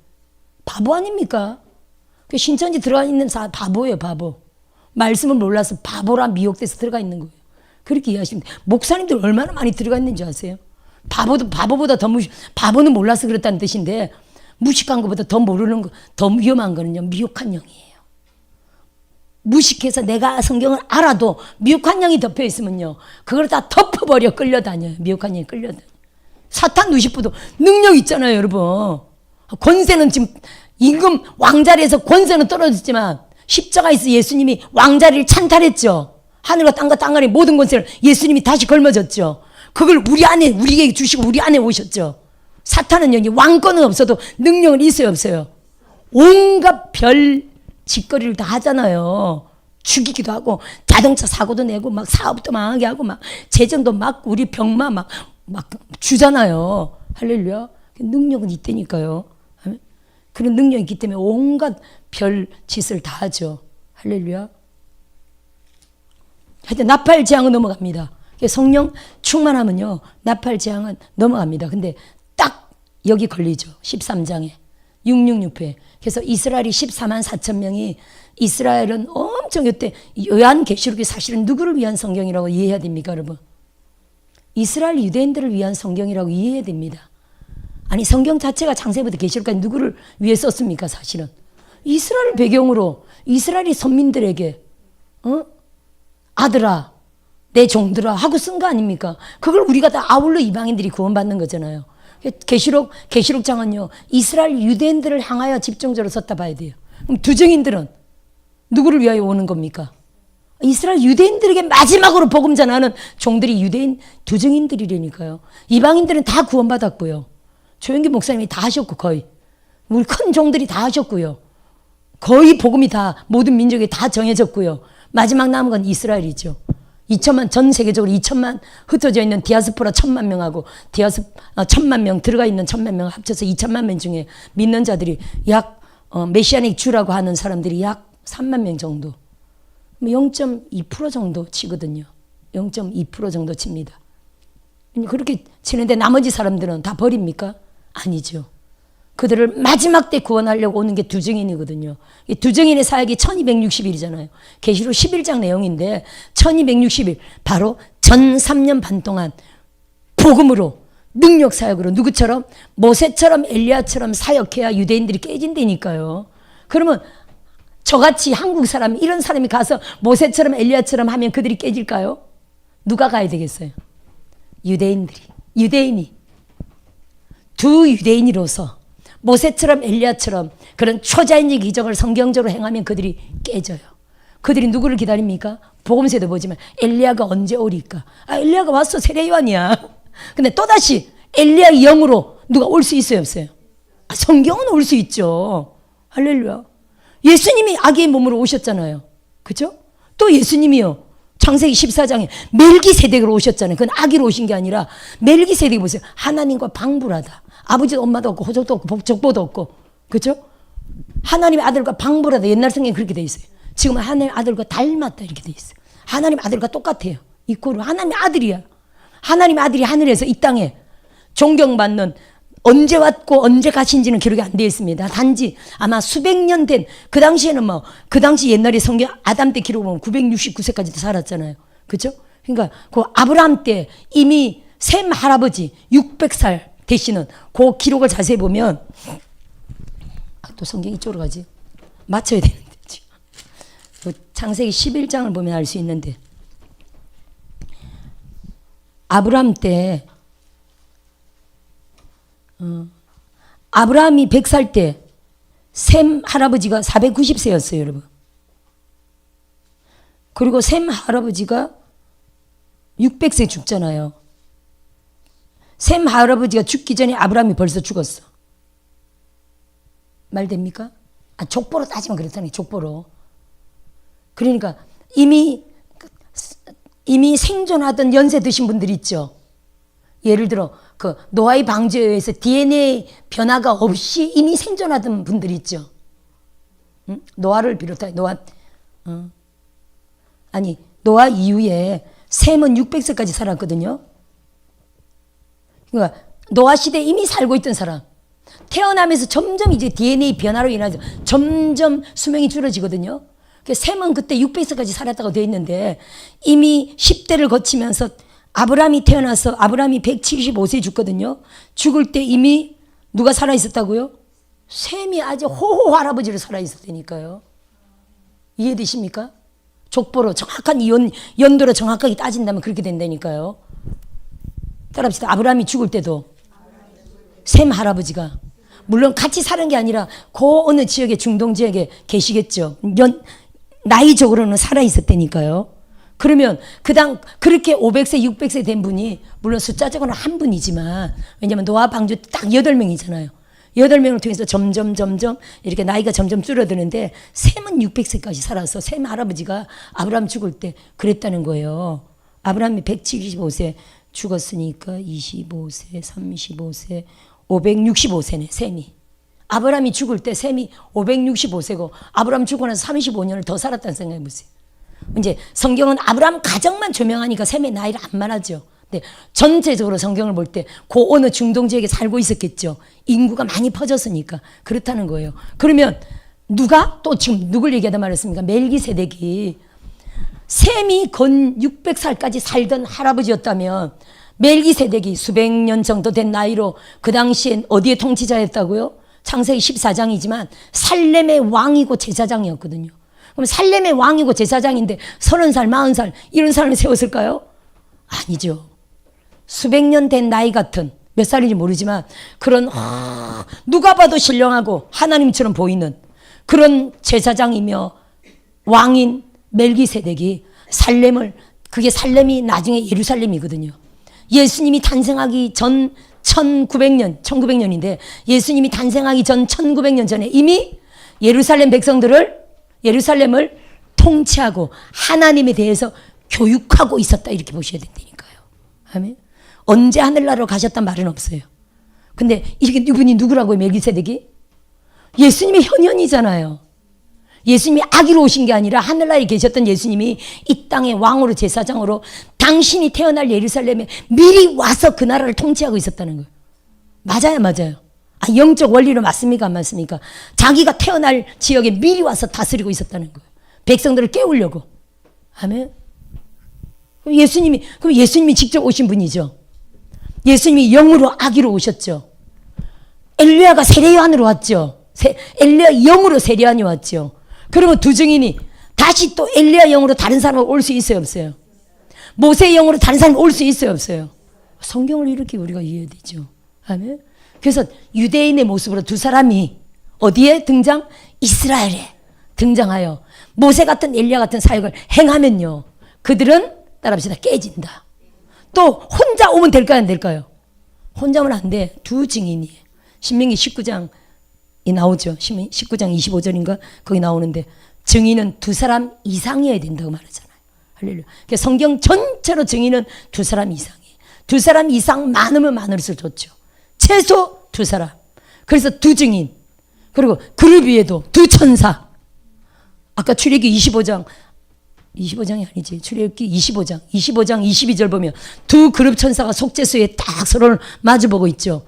바보 아닙니까? 신천지 들어가 있는 바보예요, 바보. 말씀을 몰라서 바보라 미혹돼서 들어가 있는 거예요. 그렇게 이해하시면 돼요. 목사님들 얼마나 많이 들어가 있는지 아세요? 바보보다 더 바보는 몰라서 그렇다는 뜻인데 무식한 것보다 더 모르는 거, 더 위험한 거는요, 미혹한 영이에요. 무식해서 내가 성경을 알아도 미혹한 영이 덮여 있으면요, 그걸 다 덮어버려 끌려다녀요. 미혹한 영이 끌려다녀요. 사탄 누시프도 능력 있잖아요, 여러분. 권세는 지금 임금 왕자리에서 권세는 떨어졌지만 십자가에서 예수님이 왕자리를 찬탈했죠. 하늘과 땅과 땅 안에 모든 권세를 예수님이 다시 걸머졌죠. 그걸 우리에게 주시고 우리 안에 오셨죠. 사탄은 여기 왕권은 없어도 능력은 있어요, 없어요? 온갖 별 짓거리를 다 하잖아요. 죽이기도 하고 자동차 사고도 내고 막 사업도 망하게 하고 막 재정도 막고 우리 병마 막 주잖아요. 할렐루야. 능력은 있다니까요. 그런 능력이 있기 때문에 온갖 별 짓을 다 하죠. 할렐루야. 하여튼 나팔 재앙은 넘어갑니다. 성령 충만하면요, 나팔 재앙은 넘어갑니다. 근데 딱 여기 걸리죠. 13장에 666회. 그래서 이스라엘이 14만 4천 명이, 이스라엘은 엄청 이때 요한계시록이 사실은 누구를 위한 성경이라고 이해해야 됩니까, 여러분? 이스라엘 유대인들을 위한 성경이라고 이해해야 됩니다. 아니, 성경 자체가 창세기부터 계시록까지 누구를 위해 썼습니까? 사실은 이스라엘 배경으로 이스라엘의 선민들에게 아들아 내 종들아 하고 쓴 거 아닙니까? 그걸 우리가 다 아울러 이방인들이 구원받는 거잖아요. 계시록장은요, 이스라엘 유대인들을 향하여 집중적으로 썼다 봐야 돼요. 그럼 두정인들은 누구를 위하여 오는 겁니까? 이스라엘 유대인들에게 마지막으로 복음 전하는 종들이 유대인 두정인들이라니까요. 이방인들은 다 구원받았고요. 조영기 목사님이 다 하셨고, 거의 우리 큰 종들이 다 하셨고요. 거의 복음이 다 모든 민족에 다 정해졌고요. 마지막 남은 건 이스라엘이죠. 2천만, 전 세계적으로 2천만 흩어져 있는 디아스포라 1,000만 명하고 1,000만 명 들어가 있는 1,000만 명 합쳐서 2천만 명 중에 믿는 자들이 약 메시아닉 주라고 하는 사람들이 약 3만 명 정도, 0.2% 정도 치거든요. 0.2% 정도 칩니다. 그렇게 치는데 나머지 사람들은 다 버립니까? 아니죠. 그들을 마지막 때 구원하려고 오는 게 두 증인이거든요. 이 두 증인의 사역이 1260일이잖아요. 계시록 11장 내용인데 1260일 바로 전 3년 반 동안 복음으로 능력 사역으로 누구처럼 모세처럼 엘리야처럼 사역해야 유대인들이 깨진다니까요. 그러면 저같이 한국 사람 이런 사람이 가서 모세처럼 엘리야처럼 하면 그들이 깨질까요? 누가 가야 되겠어요? 유대인이 두 유대인으로서 모세처럼 엘리야처럼 그런 초자연적 기적을 성경적으로 행하면 그들이 깨져요. 그들이 누구를 기다립니까? 복음서에도 보지만 엘리야가 언제 오리까? 엘리야가 왔어. 세례요한이야. 근데 또다시 엘리야의 영으로 누가 올 수 있어요, 없어요? 성경은 올 수 있죠. 할렐루야. 예수님이 아기의 몸으로 오셨잖아요. 그죠? 또 예수님이요. 창세기 14장에 멜기세덱으로 오셨잖아요. 그건 아기로 오신 게 아니라 멜기세덱이 보세요. 하나님과 방불하다. 아버지도 엄마도 없고 호적도 없고 족보도 없고. 그죠? 하나님의 아들과 방불하다. 옛날 성경에 그렇게 돼 있어요. 지금은 하나님의 아들과 닮았다 이렇게 돼 있어요. 하나님의 아들과 똑같아요. 이코르 하나님의 아들이야. 하나님의 아들이 하늘에서 이 땅에 존경받는 언제 왔고 언제 가신지는 기록이 안 되어 있습니다. 단지 아마 수백 년 된 그 당시에는 그 당시 옛날에 성경 아담 때 기록 보면 969세까지도 살았잖아요. 그죠? 그러니까 그 아브라함 때 이미 셈 할아버지 600살 되시는 그 기록을 자세히 보면 또 성경이 이쪽으로 가지. 맞춰야 되는데 지금. 그 창세기 11장을 보면 알 수 있는데 아브라함 때 아브라함이 100살 때 셈 할아버지가 490세였어요, 여러분. 그리고 셈 할아버지가 600세 죽잖아요. 셈 할아버지가 죽기 전에 아브라함이 벌써 죽었어. 말 됩니까? 족보로 따지면 그렇다니, 족보로. 그러니까 이미 생존하던 연세 드신 분들 있죠. 예를 들어 그 노아의 방주에 의해서 DNA 변화가 없이 이미 생존하던 분들 있죠. 응? 노아를 비롯해 노아 이후에 셈은 600세까지 살았거든요. 그러니까 노아 시대에 이미 살고 있던 사람. 태어나면서 점점 이제 DNA 변화로 인해서 점점 수명이 줄어지거든요. 셈은 그때 600세까지 살았다고 되어 있는데 이미 10대를 거치면서 아브라함이 태어나서 아브라함이 175세에 죽거든요. 죽을 때 이미 누가 살아있었다고요? 셈이 아주 호호 할아버지로 살아있었다니까요. 이해되십니까? 족보로 정확한 연도로 정확하게 따진다면 그렇게 된다니까요. 따라합시다. 아브라함이 죽을 때도 셈 할아버지가 물론 같이 사는 게 아니라 그 어느 지역에 중동 지역에 계시겠죠. 나이적으로는 살아있었다니까요. 그러면 그렇게 500세 600세 된 분이 물론 숫자적으로는 한 분이지만 왜냐하면 노아 방주 딱 8명이잖아요. 8명을 통해서 점점 이렇게 나이가 점점 줄어드는데 셈은 600세까지 살아서 셈 할아버지가 아브라함 죽을 때 그랬다는 거예요. 아브라함이 175세 죽었으니까 25세 35세 565세네 셈이. 아브라함이 죽을 때 셈이 565세고 아브라함 죽고 나서 35년을 더 살았다는 생각해 보세요. 이제 성경은 아브라함 가정만 조명하니까 셈의 나이를 안 말하죠. 근데 전체적으로 성경을 볼 때 그 어느 중동 지역에 살고 있었겠죠. 인구가 많이 퍼졌으니까 그렇다는 거예요. 그러면 누가 또 지금 누굴 얘기하다 말했습니까? 멜기세덱이 셈이 건 600살까지 살던 할아버지였다면 멜기세덱이 수백 년 정도 된 나이로 그 당시엔 어디의 통치자였다고요? 창세기 14장이지만 살렘의 왕이고 제사장이었거든요. 그럼 살렘의 왕이고 제사장인데 30살, 40살 이런 사람을 세웠을까요? 아니죠. 수백 년 된 나이 같은 몇 살인지 모르지만 그런 누가 봐도 신령하고 하나님처럼 보이는 그런 제사장이며 왕인 멜기세덱이 그게 살렘이 나중에 예루살렘이거든요. 예수님이 탄생하기 전 1900년인데 예수님이 탄생하기 전 1900년 전에 이미 예루살렘을 통치하고 하나님에 대해서 교육하고 있었다 이렇게 보셔야 된다니까요. 아멘. 언제 하늘나라로 가셨단 말은 없어요. 근데 이분이 누구라고요? 멜기세덱이? 예수님의 현현이잖아요. 예수님이 아기로 오신 게 아니라 하늘나라에 계셨던 예수님이 이 땅의 왕으로 제사장으로 당신이 태어날 예루살렘에 미리 와서 그 나라를 통치하고 있었다는 거예요. 맞아요, 맞아요. 영적 원리로 맞습니까, 안 맞습니까? 자기가 태어날 지역에 미리 와서 다스리고 있었다는 거예요. 백성들을 깨우려고. 아멘. 그럼 예수님이 직접 오신 분이죠. 예수님이 영으로 아기로 오셨죠. 엘리야가 세례요한으로 왔죠. 엘리야 영으로 세례요한이 왔죠. 그러면 두 증인이 다시 또 엘리야 영으로 다른 사람을 올 수 있어요, 없어요? 모세 영으로 다른 사람을 올 수 있어요, 없어요? 성경을 이렇게 우리가 이해해야 되죠. 아멘. 그래서 유대인의 모습으로 두 사람이 어디에 등장? 이스라엘에 등장하여 모세 같은 엘리야 같은 사역을 행하면요, 그들은 따라합시다, 깨진다. 또 혼자 오면 될까요, 안 될까요? 혼자 오면 안 돼. 두 증인이. 신명기 19장이 나오죠. 19장 25절인가 거기 나오는데 증인은 두 사람 이상이어야 된다고 말하잖아요. 할렐루야. 그러니까 성경 전체로 증인은 두 사람 이상이에요. 두 사람 이상 많으면 많을수록 좋죠. 최소 두 사람. 그래서 두 증인. 그리고 그룹 위에도 두 천사. 아까 출애굽기 25장이 아니지. 출애굽기 25장 22절 보면 두 그룹 천사가 속죄소에 딱 서로를 마주보고 있죠.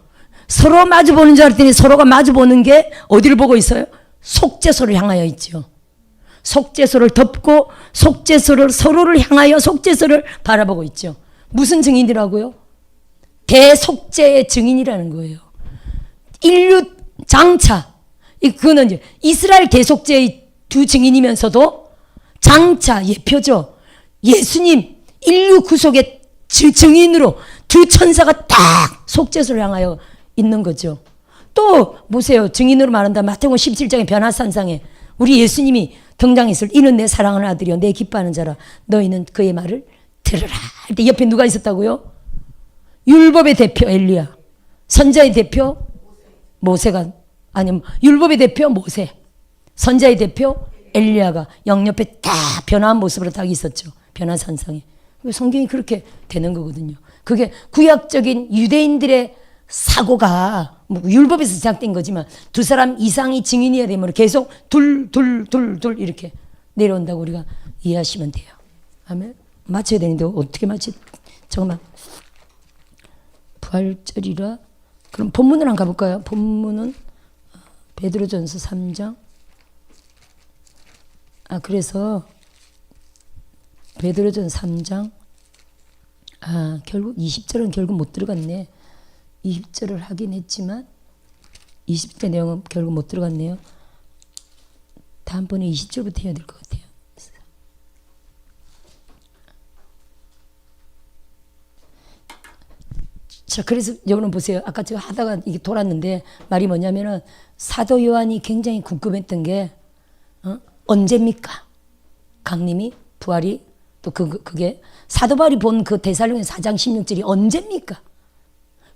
서로 마주보는 줄 알았더니 서로가 마주보는 게 어디를 보고 있어요? 속죄소를 향하여 있죠. 속죄소를 덮고 속죄소를 서로를 향하여 속죄소를 바라보고 있죠. 무슨 증인이라고요? 대속죄의 증인이라는 거예요. 인류 장차. 그거는 이제 이스라엘 대속죄의 두 증인이면서도 장차 예표죠. 예수님 인류 구속의 증인으로 두 천사가 딱 속죄소를 향하여 있는 거죠. 또 보세요. 증인으로 말한다. 마태복음 17장의 변화산상에 우리 예수님이 등장했을 때 이는 내 사랑하는 아들이요 내 기뻐하는 자라 너희는 그의 말을 들으라 할 때 옆에 누가 있었다고요? 율법의 대표 엘리야, 선자의 대표 모세가, 아니면 율법의 대표 모세, 선자의 대표 엘리야가 영옆에 다 변화한 모습으로 딱 있었죠. 변화산상에. 성경이 그렇게 되는 거거든요. 그게 구약적인 유대인들의 사고가 뭐 율법에서 시작된 거지만 두 사람 이상이 증인이어야 되면 계속 둘 이렇게 내려온다고 우리가 이해하시면 돼요. 아멘. 맞춰야 되는데 어떻게 잠깐만. 부활절이라. 그럼 본문을 한번 가볼까요? 본문은 베드로전서 3장. 그래서 베드로전서 3장. 결국 20절은 결국 못 들어갔네. 20절을 하긴 했지만 20절 내용은 결국 못 들어갔네요. 다음번에 20절부터 해야 될 것 같아요. 자, 그래서 여러분 보세요. 아까 제가 하다가 이게 돌았는데 말이 뭐냐면은 사도 요한이 굉장히 궁금했던 게 언제입니까? 강림이 부활이 또 그게 사도 바울이 본 그 데살로니가 4장 16절이 언제입니까?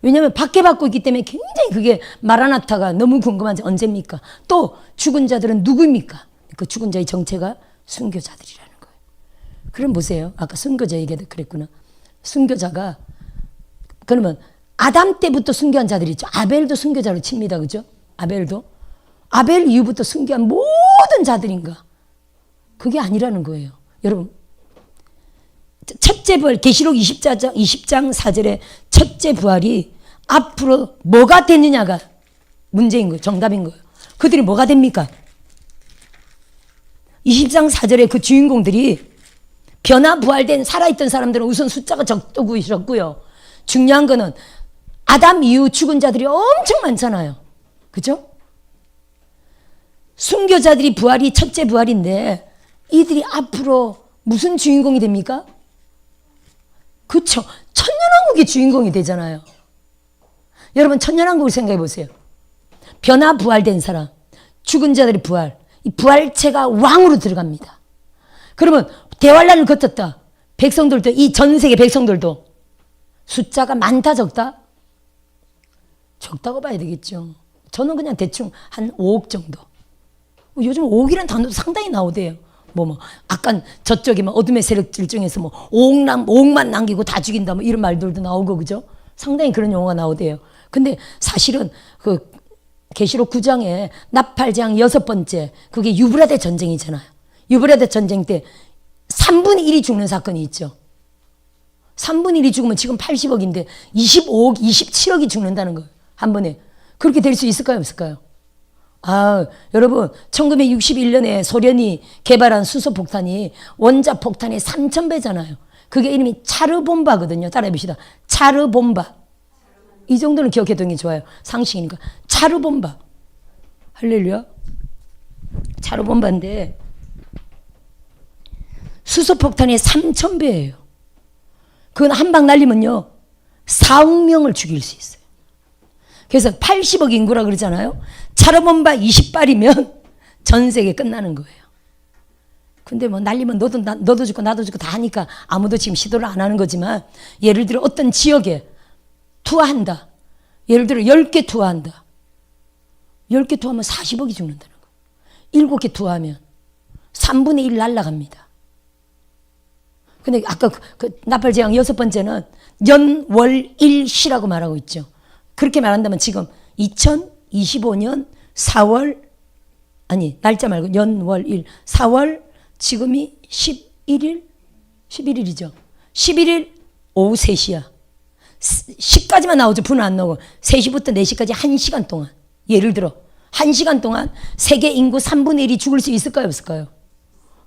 왜냐하면 박해받고 있기 때문에 굉장히 그게 마라나타가 너무 궁금한지 언제입니까? 또 죽은 자들은 누구입니까? 그 죽은 자의 정체가 순교자들이라는 거예요. 그럼 보세요. 아까 순교자 얘기도 그랬구나. 순교자가 그러면 아담 때부터 순교한 자들이 있죠. 아벨도 순교자로 칩니다. 그죠? 아벨도. 아벨 이후부터 순교한 모든 자들인가? 그게 아니라는 거예요. 여러분. 첫째 부활, 계시록 20장 4절에 첫째 부활이 앞으로 뭐가 되느냐가 문제인 거예요. 정답인 거예요. 그들이 뭐가 됩니까? 20장 4절에 그 주인공들이 변화 부활된 살아있던 사람들은 우선 숫자가 적고요. 중요한 거는 아담 이후 죽은 자들이 엄청 많잖아요. 그죠? 순교자들이 부활이 첫째 부활인데 이들이 앞으로 무슨 주인공이 됩니까? 그쵸. 천년왕국의 주인공이 되잖아요. 여러분 천년왕국을 생각해 보세요. 변화 부활된 사람, 죽은 자들의 부활, 이 부활체가 왕으로 들어갑니다. 그러면 대환란을 거쳤다. 백성들도, 이 전 세계 백성들도 숫자가 많다 적다? 적다고 봐야 되겠죠. 저는 그냥 대충 한 5억 정도. 요즘 5억이라는 단어도 상당히 나오대요. 아까 저쪽에 어둠의 세력들 중에서 5억만 남기고 다 죽인다 이런 말들도 나오고 그죠? 상당히 그런 용어가 나오대요. 근데 사실은 그 계시록 9장에 나팔장 6번째 그게 유브라데 전쟁이잖아요. 유브라데 전쟁 때 3분의 1이 죽는 사건이 있죠. 3분의 1이 죽으면 지금 80억인데 25억, 27억이 죽는다는 거예요. 한 번에. 그렇게 될 수 있을까요? 없을까요? 아, 여러분 1961년에 소련이 개발한 수소폭탄이 원자폭탄의 3000배잖아요. 그게 이름이 차르본바거든요. 따라해봅시다. 차르본바. 이 정도는 기억해두는 게 좋아요. 상식이니까. 차르본바. 할렐루야. 차르본바인데 수소폭탄의 3000배예요. 그건 한 방 날리면요 4억 명을 죽일 수 있어요. 그래서 80억 인구라 그러잖아요. 차르본바 20발이면 전 세계 끝나는 거예요. 근데 뭐 날리면 너도 죽고 나도 죽고 다 하니까 아무도 지금 시도를 안 하는 거지만, 예를 들어 어떤 지역에 투하한다. 예를 들어 10개 투하한다. 10개 투하면 40억이 죽는다는 거예요. 7개 투하하면 3분의 1 날라갑니다. 근데 아까 그 나팔재앙 6번째는 연월일시라고 말하고 있죠. 그렇게 말한다면 지금 2025년 4월, 아니 날짜 말고 연월일 4월, 지금이 11일이죠. 11일 오후 3시야. 10까지만 나오죠. 분은 안 나오고 3시부터 4시까지 1시간 동안, 예를 들어 1시간 동안 세계 인구 3분의 1이 죽을 수 있을까요? 없을까요?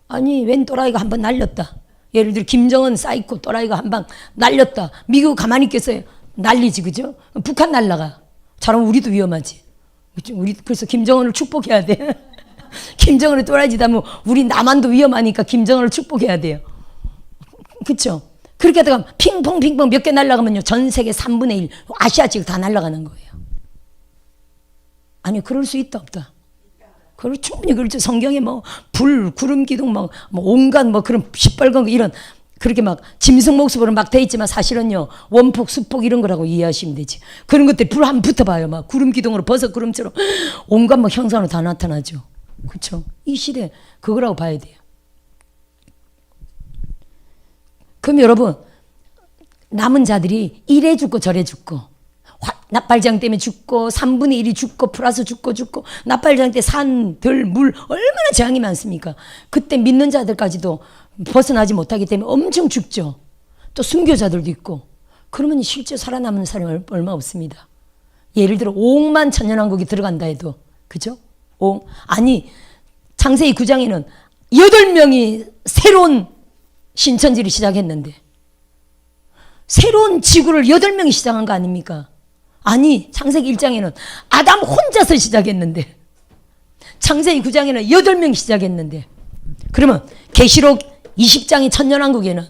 아니 웬 또라이가 한 번 날렸다. 예를 들어 김정은 사이코 또라이가 한 방 날렸다. 미국 가만히 있겠어요? 난리지, 그죠? 북한 날라가. 잘하면 우리도 위험하지. 우리 그래서 김정은을 축복해야 돼. 김정은을 또라이지다 뭐 우리 남한도 위험하니까 김정은을 축복해야 돼요. 그렇죠? 그렇게 하다가 핑퐁 몇 개 날아가면요 전 세계 3분의 1 아시아 지역 다 날아가는 거예요. 아니 그럴 수 있다 없다? 그걸 충분히 그렇죠. 성경에 뭐 불, 구름 기둥 뭐 온갖 뭐 그런 시뻘건 거 이런 그렇게 막 짐승 목숨으로 막 돼 있지만 사실은요 원폭, 수폭 이런 거라고 이해하시면 되지. 그런 것들 불 한번 붙어봐요. 막 구름 기둥으로 버섯 구름처럼 온갖 뭐 형상으로 다 나타나죠. 그렇죠? 이 시대 그거라고 봐야 돼요. 그럼 여러분 남은 자들이 이래 죽고 저래 죽고 나팔장 때문에 죽고 3분의 1이 죽고 플러스 죽고 나팔장 때 산, 들, 물 얼마나 재앙이 많습니까? 그때 믿는 자들까지도 벗어나지 못하기 때문에 엄청 죽죠. 또 순교자들도 있고. 그러면 실제 살아남는 사람이 얼마 없습니다. 예를 들어 5억만 천년왕국이 들어간다 해도, 그죠? 아니 창세기 9장에는 8명이 새로운 신천지를 시작했는데 새로운 지구를 8명이 시작한 거 아닙니까? 아니 창세기 1장에는 아담 혼자서 시작했는데 창세기 9장에는 8명이 시작했는데, 그러면 계시록 20장의 천년왕국에는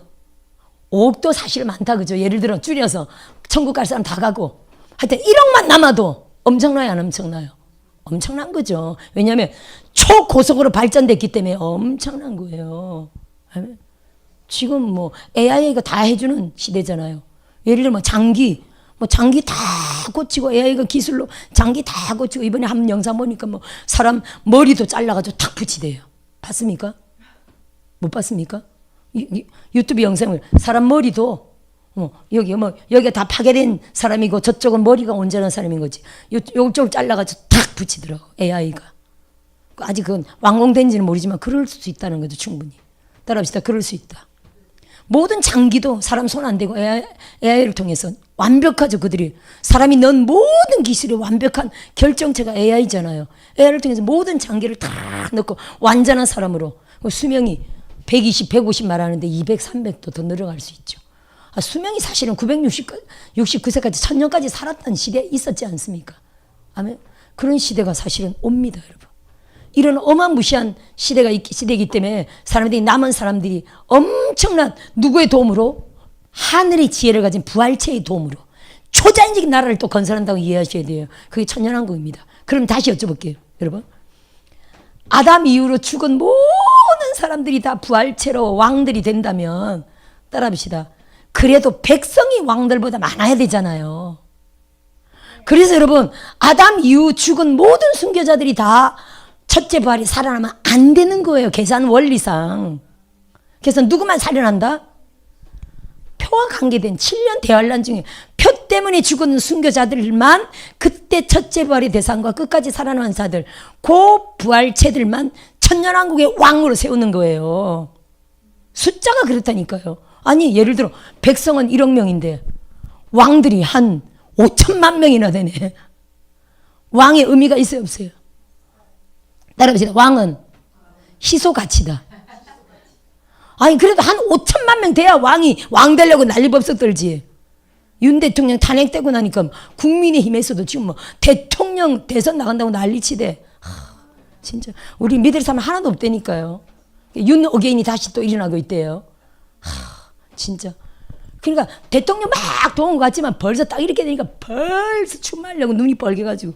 5억도 사실 많다, 그죠? 예를 들어 줄여서 천국 갈 사람 다 가고 하여튼 1억만 남아도 엄청나요 안 엄청나요? 엄청난 거죠. 왜냐하면 초고속으로 발전됐기 때문에 엄청난 거예요. 지금 뭐 AI가 다 해주는 시대잖아요. 예를 들어 뭐 장기 다 고치고 AI가 기술로 장기 다 고치고, 이번에 한 영상 보니까 뭐 사람 머리도 잘라가지고 탁 붙이대요. 봤습니까? 못 봤습니까? 유튜브 영상을 사람 머리도 여기가 다 파괴된 사람이고 저쪽은 머리가 온전한 사람인 거지. 요쪽을 잘라가지고 탁 붙이더라고 AI가. 아직 그건 완공된지는 모르지만 그럴 수 있다는 거죠. 충분히 따라합시다. 그럴 수 있다. 모든 장기도 사람 손 안 대고 AI를 통해서 완벽하죠. 그들이 사람이 넣은 모든 기술의 완벽한 결정체가 AI잖아요. AI를 통해서 모든 장기를 다 넣고 완전한 사람으로 수명이 120, 150 말하는데 200, 300도 더 늘어갈 수 있죠. 수명이 사실은 969세까지 1000년까지 살았던 시대에 있었지 않습니까? 아멘. 그런 시대가 사실은 옵니다, 여러분. 이런 어마무시한 시대이기 때문에 사람들이, 남은 사람들이 엄청난 누구의 도움으로? 하늘의 지혜를 가진 부활체의 도움으로 초자연적인 나라를 또 건설한다고 이해하셔야 돼요. 그게 천년왕국입니다. 그럼 다시 여쭤볼게요, 여러분. 아담 이후로 죽은 모든 사람들이 다 부활체로 왕들이 된다면, 따라합시다. 그래도 백성이 왕들보다 많아야 되잖아요. 그래서 여러분, 아담 이후 죽은 모든 순교자들이 다 첫째 부활이 살아나면 안 되는 거예요. 계산 원리상. 그래서 누구만 살아난다? 표와 관계된 7년 대환란 중에 표 때문에 죽은 순교자들만, 그때 첫째 부활의 대상과 끝까지 살아남은 자들, 그 부활체들만 천년왕국의 왕으로 세우는 거예요. 숫자가 그렇다니까요. 아니 예를 들어 백성은 1억 명인데 왕들이 한 5천만 명이나 되네. 왕의 의미가 있어요 없어요? 따라합시다. 왕은 희소 가치다. 아니 그래도 한 5천만 명 돼야 왕이 왕 되려고 난리법석 떨지. 윤 대통령 탄핵되고 나니까 국민의힘에서도 지금 뭐 대통령 대선 나간다고 난리치대. 진짜 우리 믿을 사람 하나도 없다니까요. 윤 어게인이 다시 또 일어나고 있대요. 진짜. 그러니까 대통령 막 도움 같지만 벌써 딱 이렇게 되니까 벌써 출마하려고 눈이 벌게가지고,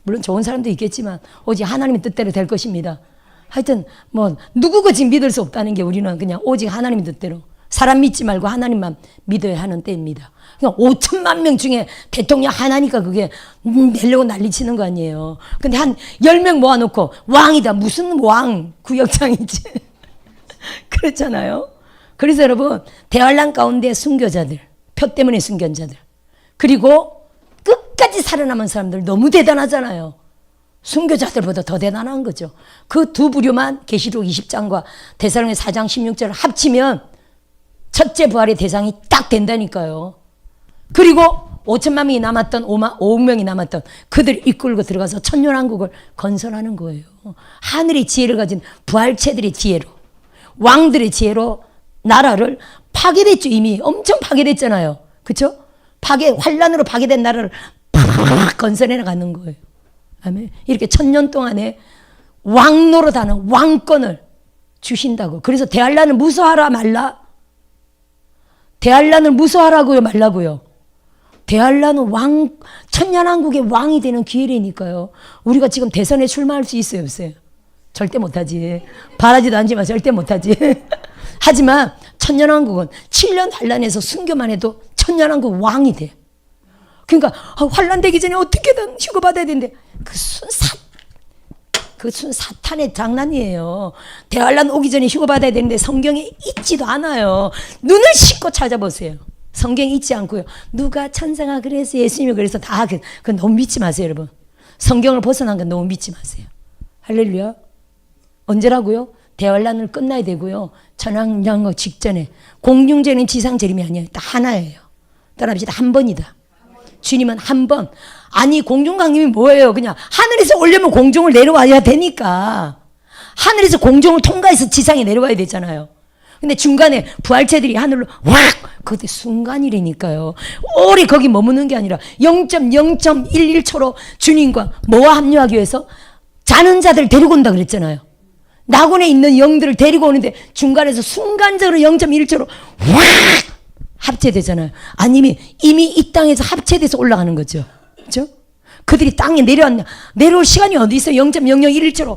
물론 좋은 사람도 있겠지만 오직 하나님의 뜻대로 될 것입니다. 하여튼 뭐 누구든지 믿을 수 없다는 게 우리는 그냥 오직 하나님의 뜻대로, 사람 믿지 말고 하나님만 믿어야 하는 때입니다. 그냥 5천만 명 중에 대통령 하나니까 그게 내려고 난리치는 거 아니에요. 근데 한 10명 모아놓고 왕이다. 무슨 왕, 구역장이지. 그렇잖아요. 그래서 여러분, 대환란 가운데 순교자들, 표 때문에 순교한 자들, 그리고 끝까지 살아남은 사람들 너무 대단하잖아요. 순교자들보다 더 대단한 거죠. 그 두 부류만 계시록 20장과 데살로니가 4장 16절을 합치면 첫째 부활의 대상이 딱 된다니까요. 그리고 5천만 명이 남았던 5억 명이 남았던 그들 이끌고 들어가서 천년왕국을 건설하는 거예요. 하늘의 지혜를 가진 부활체들의 지혜로, 왕들의 지혜로 나라를 파괴됐죠. 이미 엄청 파괴됐잖아요. 그렇죠? 환란으로 파괴된 나라를 팍 건설해 나가는 거예요. 아멘. 이렇게 1000년 동안에 왕노릇하는 왕권을 주신다고. 그래서 대환란을 무서워하라 말라? 대환란을 무서워하라고요 말라고요? 대환란은 천년왕국의 왕이 되는 기회라니까요. 우리가 지금 대선에 출마할 수 있어요 없어요? 절대 못하지. 바라지도 않지만 절대 못하지. 하지만 천년왕국은 7년 환란에서 순교만 해도 천년왕국 왕이 돼. 그러니까 환란 되기 전에 어떻게든 휴거받아야 되는데 그 순 사탄의 장난이에요. 대환란 오기 전에 휴거받아야 되는데 성경에 있지도 않아요. 눈을 씻고 찾아보세요. 성경에 있지 않고요. 누가 천사가 그래서 예수님이 그래서 다 그건 너무 믿지 마세요 여러분. 성경을 벗어난 건 너무 믿지 마세요. 할렐루야. 언제라고요? 대환란을 끝나야 되고요. 천황양거 직전에. 공중제는 지상재림이 아니에요. 딱 하나예요. 따라합시다. 한 번이다. 주님은 한 번. 아니 공중강림이 뭐예요? 그냥 하늘에서 오려면 공중을 내려와야 되니까. 하늘에서 공중을 통과해서 지상에 내려와야 되잖아요. 근데 중간에 부활체들이 하늘로 확! 그때 순간이라니까요. 오래 거기 머무는 게 아니라 0.0.11초로 주님과 뭐와 합류하기 위해서 자는 자들 데리고 온다 그랬잖아요. 낙원에 있는 영들을 데리고 오는데 중간에서 순간적으로 0.1초로 확! 합체되잖아요. 아니면 이미 이 땅에서 합체돼서 올라가는 거죠. 그렇죠? 그들이 땅에 내려올 시간이 어디 있어요? 0.0011초로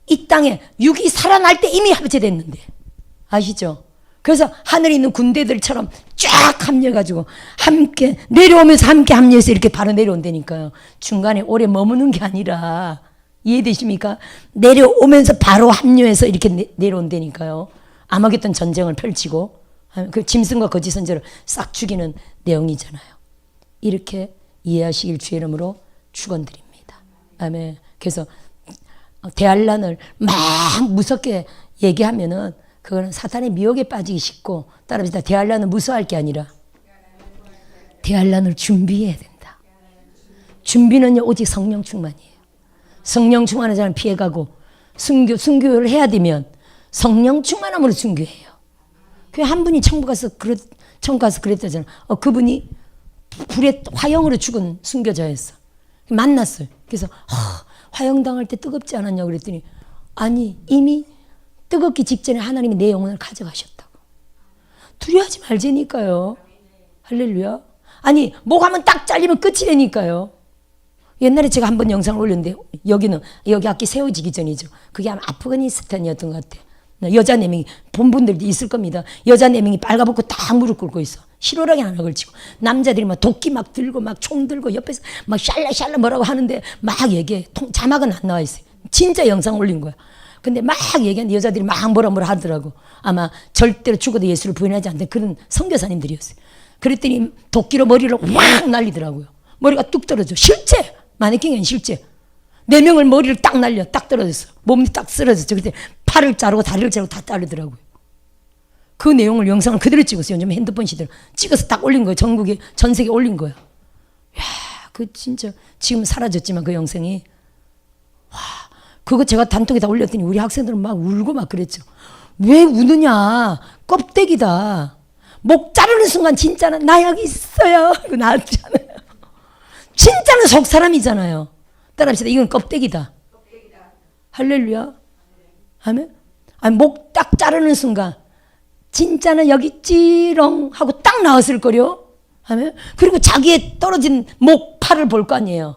이 땅에 육이 살아날 때 이미 합체됐는데. 아시죠? 그래서 하늘에 있는 군대들처럼 쫙 합류해가지고 함께 내려오면서 함께 합류해서 이렇게 바로 내려온다니까요. 중간에 오래 머무는 게 아니라, 이해되십니까? 내려오면서 바로 합류해서 이렇게 내려온다니까요. 아마겟돈 전쟁을 펼치고 그 짐승과 거짓 선지자를 싹 죽이는 내용이잖아요. 이렇게 이해하시길 주의 이름으로 축원드립니다. 아멘. 그래서 대환란을 막 무섭게 얘기하면은 그거는 사탄의 미혹에 빠지기 쉽고, 따라합시다. 대환란을 무서워할 게 아니라 대환란을 준비해야 된다. 준비는요 오직 성령 충만이에요. 성령 충만한 자는 피해가고, 순교를 해야 되면 성령 충만함으로 순교해요. 그 한 분이 천국 가서 그랬다잖아요. 그분이 불에 화형으로 죽은 순교자였어. 만났어요. 그래서 화형당할 때 뜨겁지 않았냐고 그랬더니, 아니 이미 뜨겁기 직전에 하나님이 내 영혼을 가져가셨다고. 두려워하지 말자니까요. 할렐루야. 아니 목 하면 딱 잘리면 끝이라니까요. 옛날에 제가 한번 영상을 올렸는데, 여기 악기 세워지기 전이죠. 그게 아마 아프가니스탄이었던 것 같아요. 여자 4명이, 본 분들도 있을 겁니다. 여자 4명이 빨가벗고 다 무릎 꿇고 있어. 실오라기 하나 걸치고, 남자들이 막 도끼 막 들고 막 총 들고 옆에서 막 샬라샬라 뭐라고 하는데 막 얘기해. 자막은 안 나와 있어요. 진짜 영상 올린 거야. 근데 막 얘기하는데 여자들이 막 뭐라 하더라고. 아마 절대로 죽어도 예수를 부인하지 않는 그런 선교사님들이었어요. 그랬더니 도끼로 머리를 확 날리더라고요. 머리가 뚝 떨어져. 실제! 마네킹이 아닌 실제. 4명을 머리를 딱 날려. 딱 떨어졌어. 몸이 딱 쓰러졌죠. 그때 팔을 자르고 다리를 자르고 다 자르더라고요. 그 내용을 영상을 그대로 찍었어요. 요즘 핸드폰 시대로 찍어서 딱 올린 거예요. 전국에 전 세계 올린 거예요. 야, 그 진짜 지금 사라졌지만 그 영상이 와, 그거 제가 단톡에 다 올렸더니 우리 학생들은 막 울고 막 그랬죠. 왜 우느냐? 껍데기다. 목 자르는 순간 진짜는 나 여기 있어요. 그거 나왔잖아요. 진짜는 속 사람이잖아요. 따라합시다. 이건 껍데기다. 할렐루야. 아멘. 아니, 목 딱 자르는 순간 진짜는 여기 있지롱 하고 딱 나왔을 거요. 아멘. 그리고 자기의 떨어진 목, 팔을 볼 거 아니에요.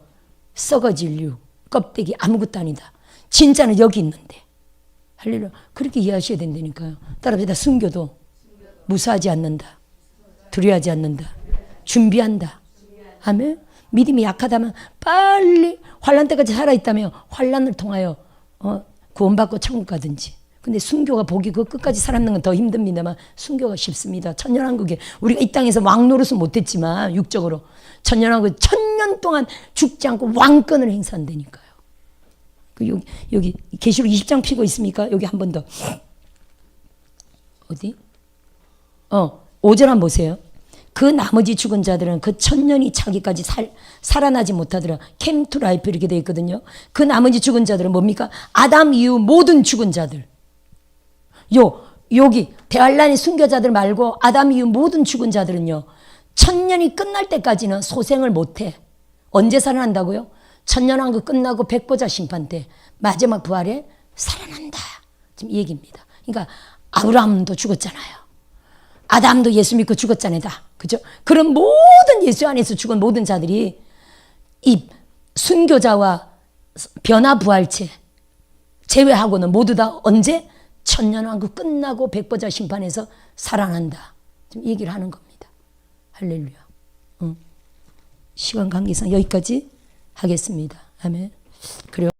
썩어질 류, 껍데기 아무것도 아니다. 진짜는 여기 있는데. 할렐루야. 그렇게 이해하셔야 된다니까요. 따라합시다. 순교도 무사하지 않는다. 두려워하지 않는다. 준비한다. 아멘. 믿음이 약하다면 빨리 환난 때까지 살아있다며 환난을 통하여 구원받고 천국 가든지. 근데 순교가 복이 그 끝까지 살아남는 건 더 힘듭니다만 순교가 쉽습니다. 천년왕국에 우리가 이 땅에서 왕 노릇은 못했지만 육적으로 천년왕국 1000년 동안 죽지 않고 왕권을 행사한다니까요. 여기 계시록 20장 피고 있습니까? 여기 한 번 더. 어디? 5절 한번 보세요. 그 나머지 죽은 자들은 그 1000년이 차기까지 살아나지 못하더라. 캠 투 라이프 이렇게 되어 있거든요. 그 나머지 죽은 자들은 뭡니까? 아담 이후 모든 죽은 자들. 여기 대환란의 순교자들 말고 아담 이후 모든 죽은 자들은요. 1000년이 끝날 때까지는 소생을 못해. 언제 살아난다고요? 천년왕국 끝나고 백보자 심판 때 마지막 부활에 살아난다. 지금 이 얘기입니다. 그러니까 아브라함도 죽었잖아요. 아담도 예수 믿고 죽었잖아요. 다. 그죠? 그런 모든 예수 안에서 죽은 모든 자들이 이 순교자와 변화부활체 제외하고는 모두 다 언제? 천년왕국 끝나고 백보자 심판에서 살아난다. 지금 얘기를 하는 겁니다. 할렐루야. 시간 관계상 여기까지 하겠습니다. 아멘. 그리고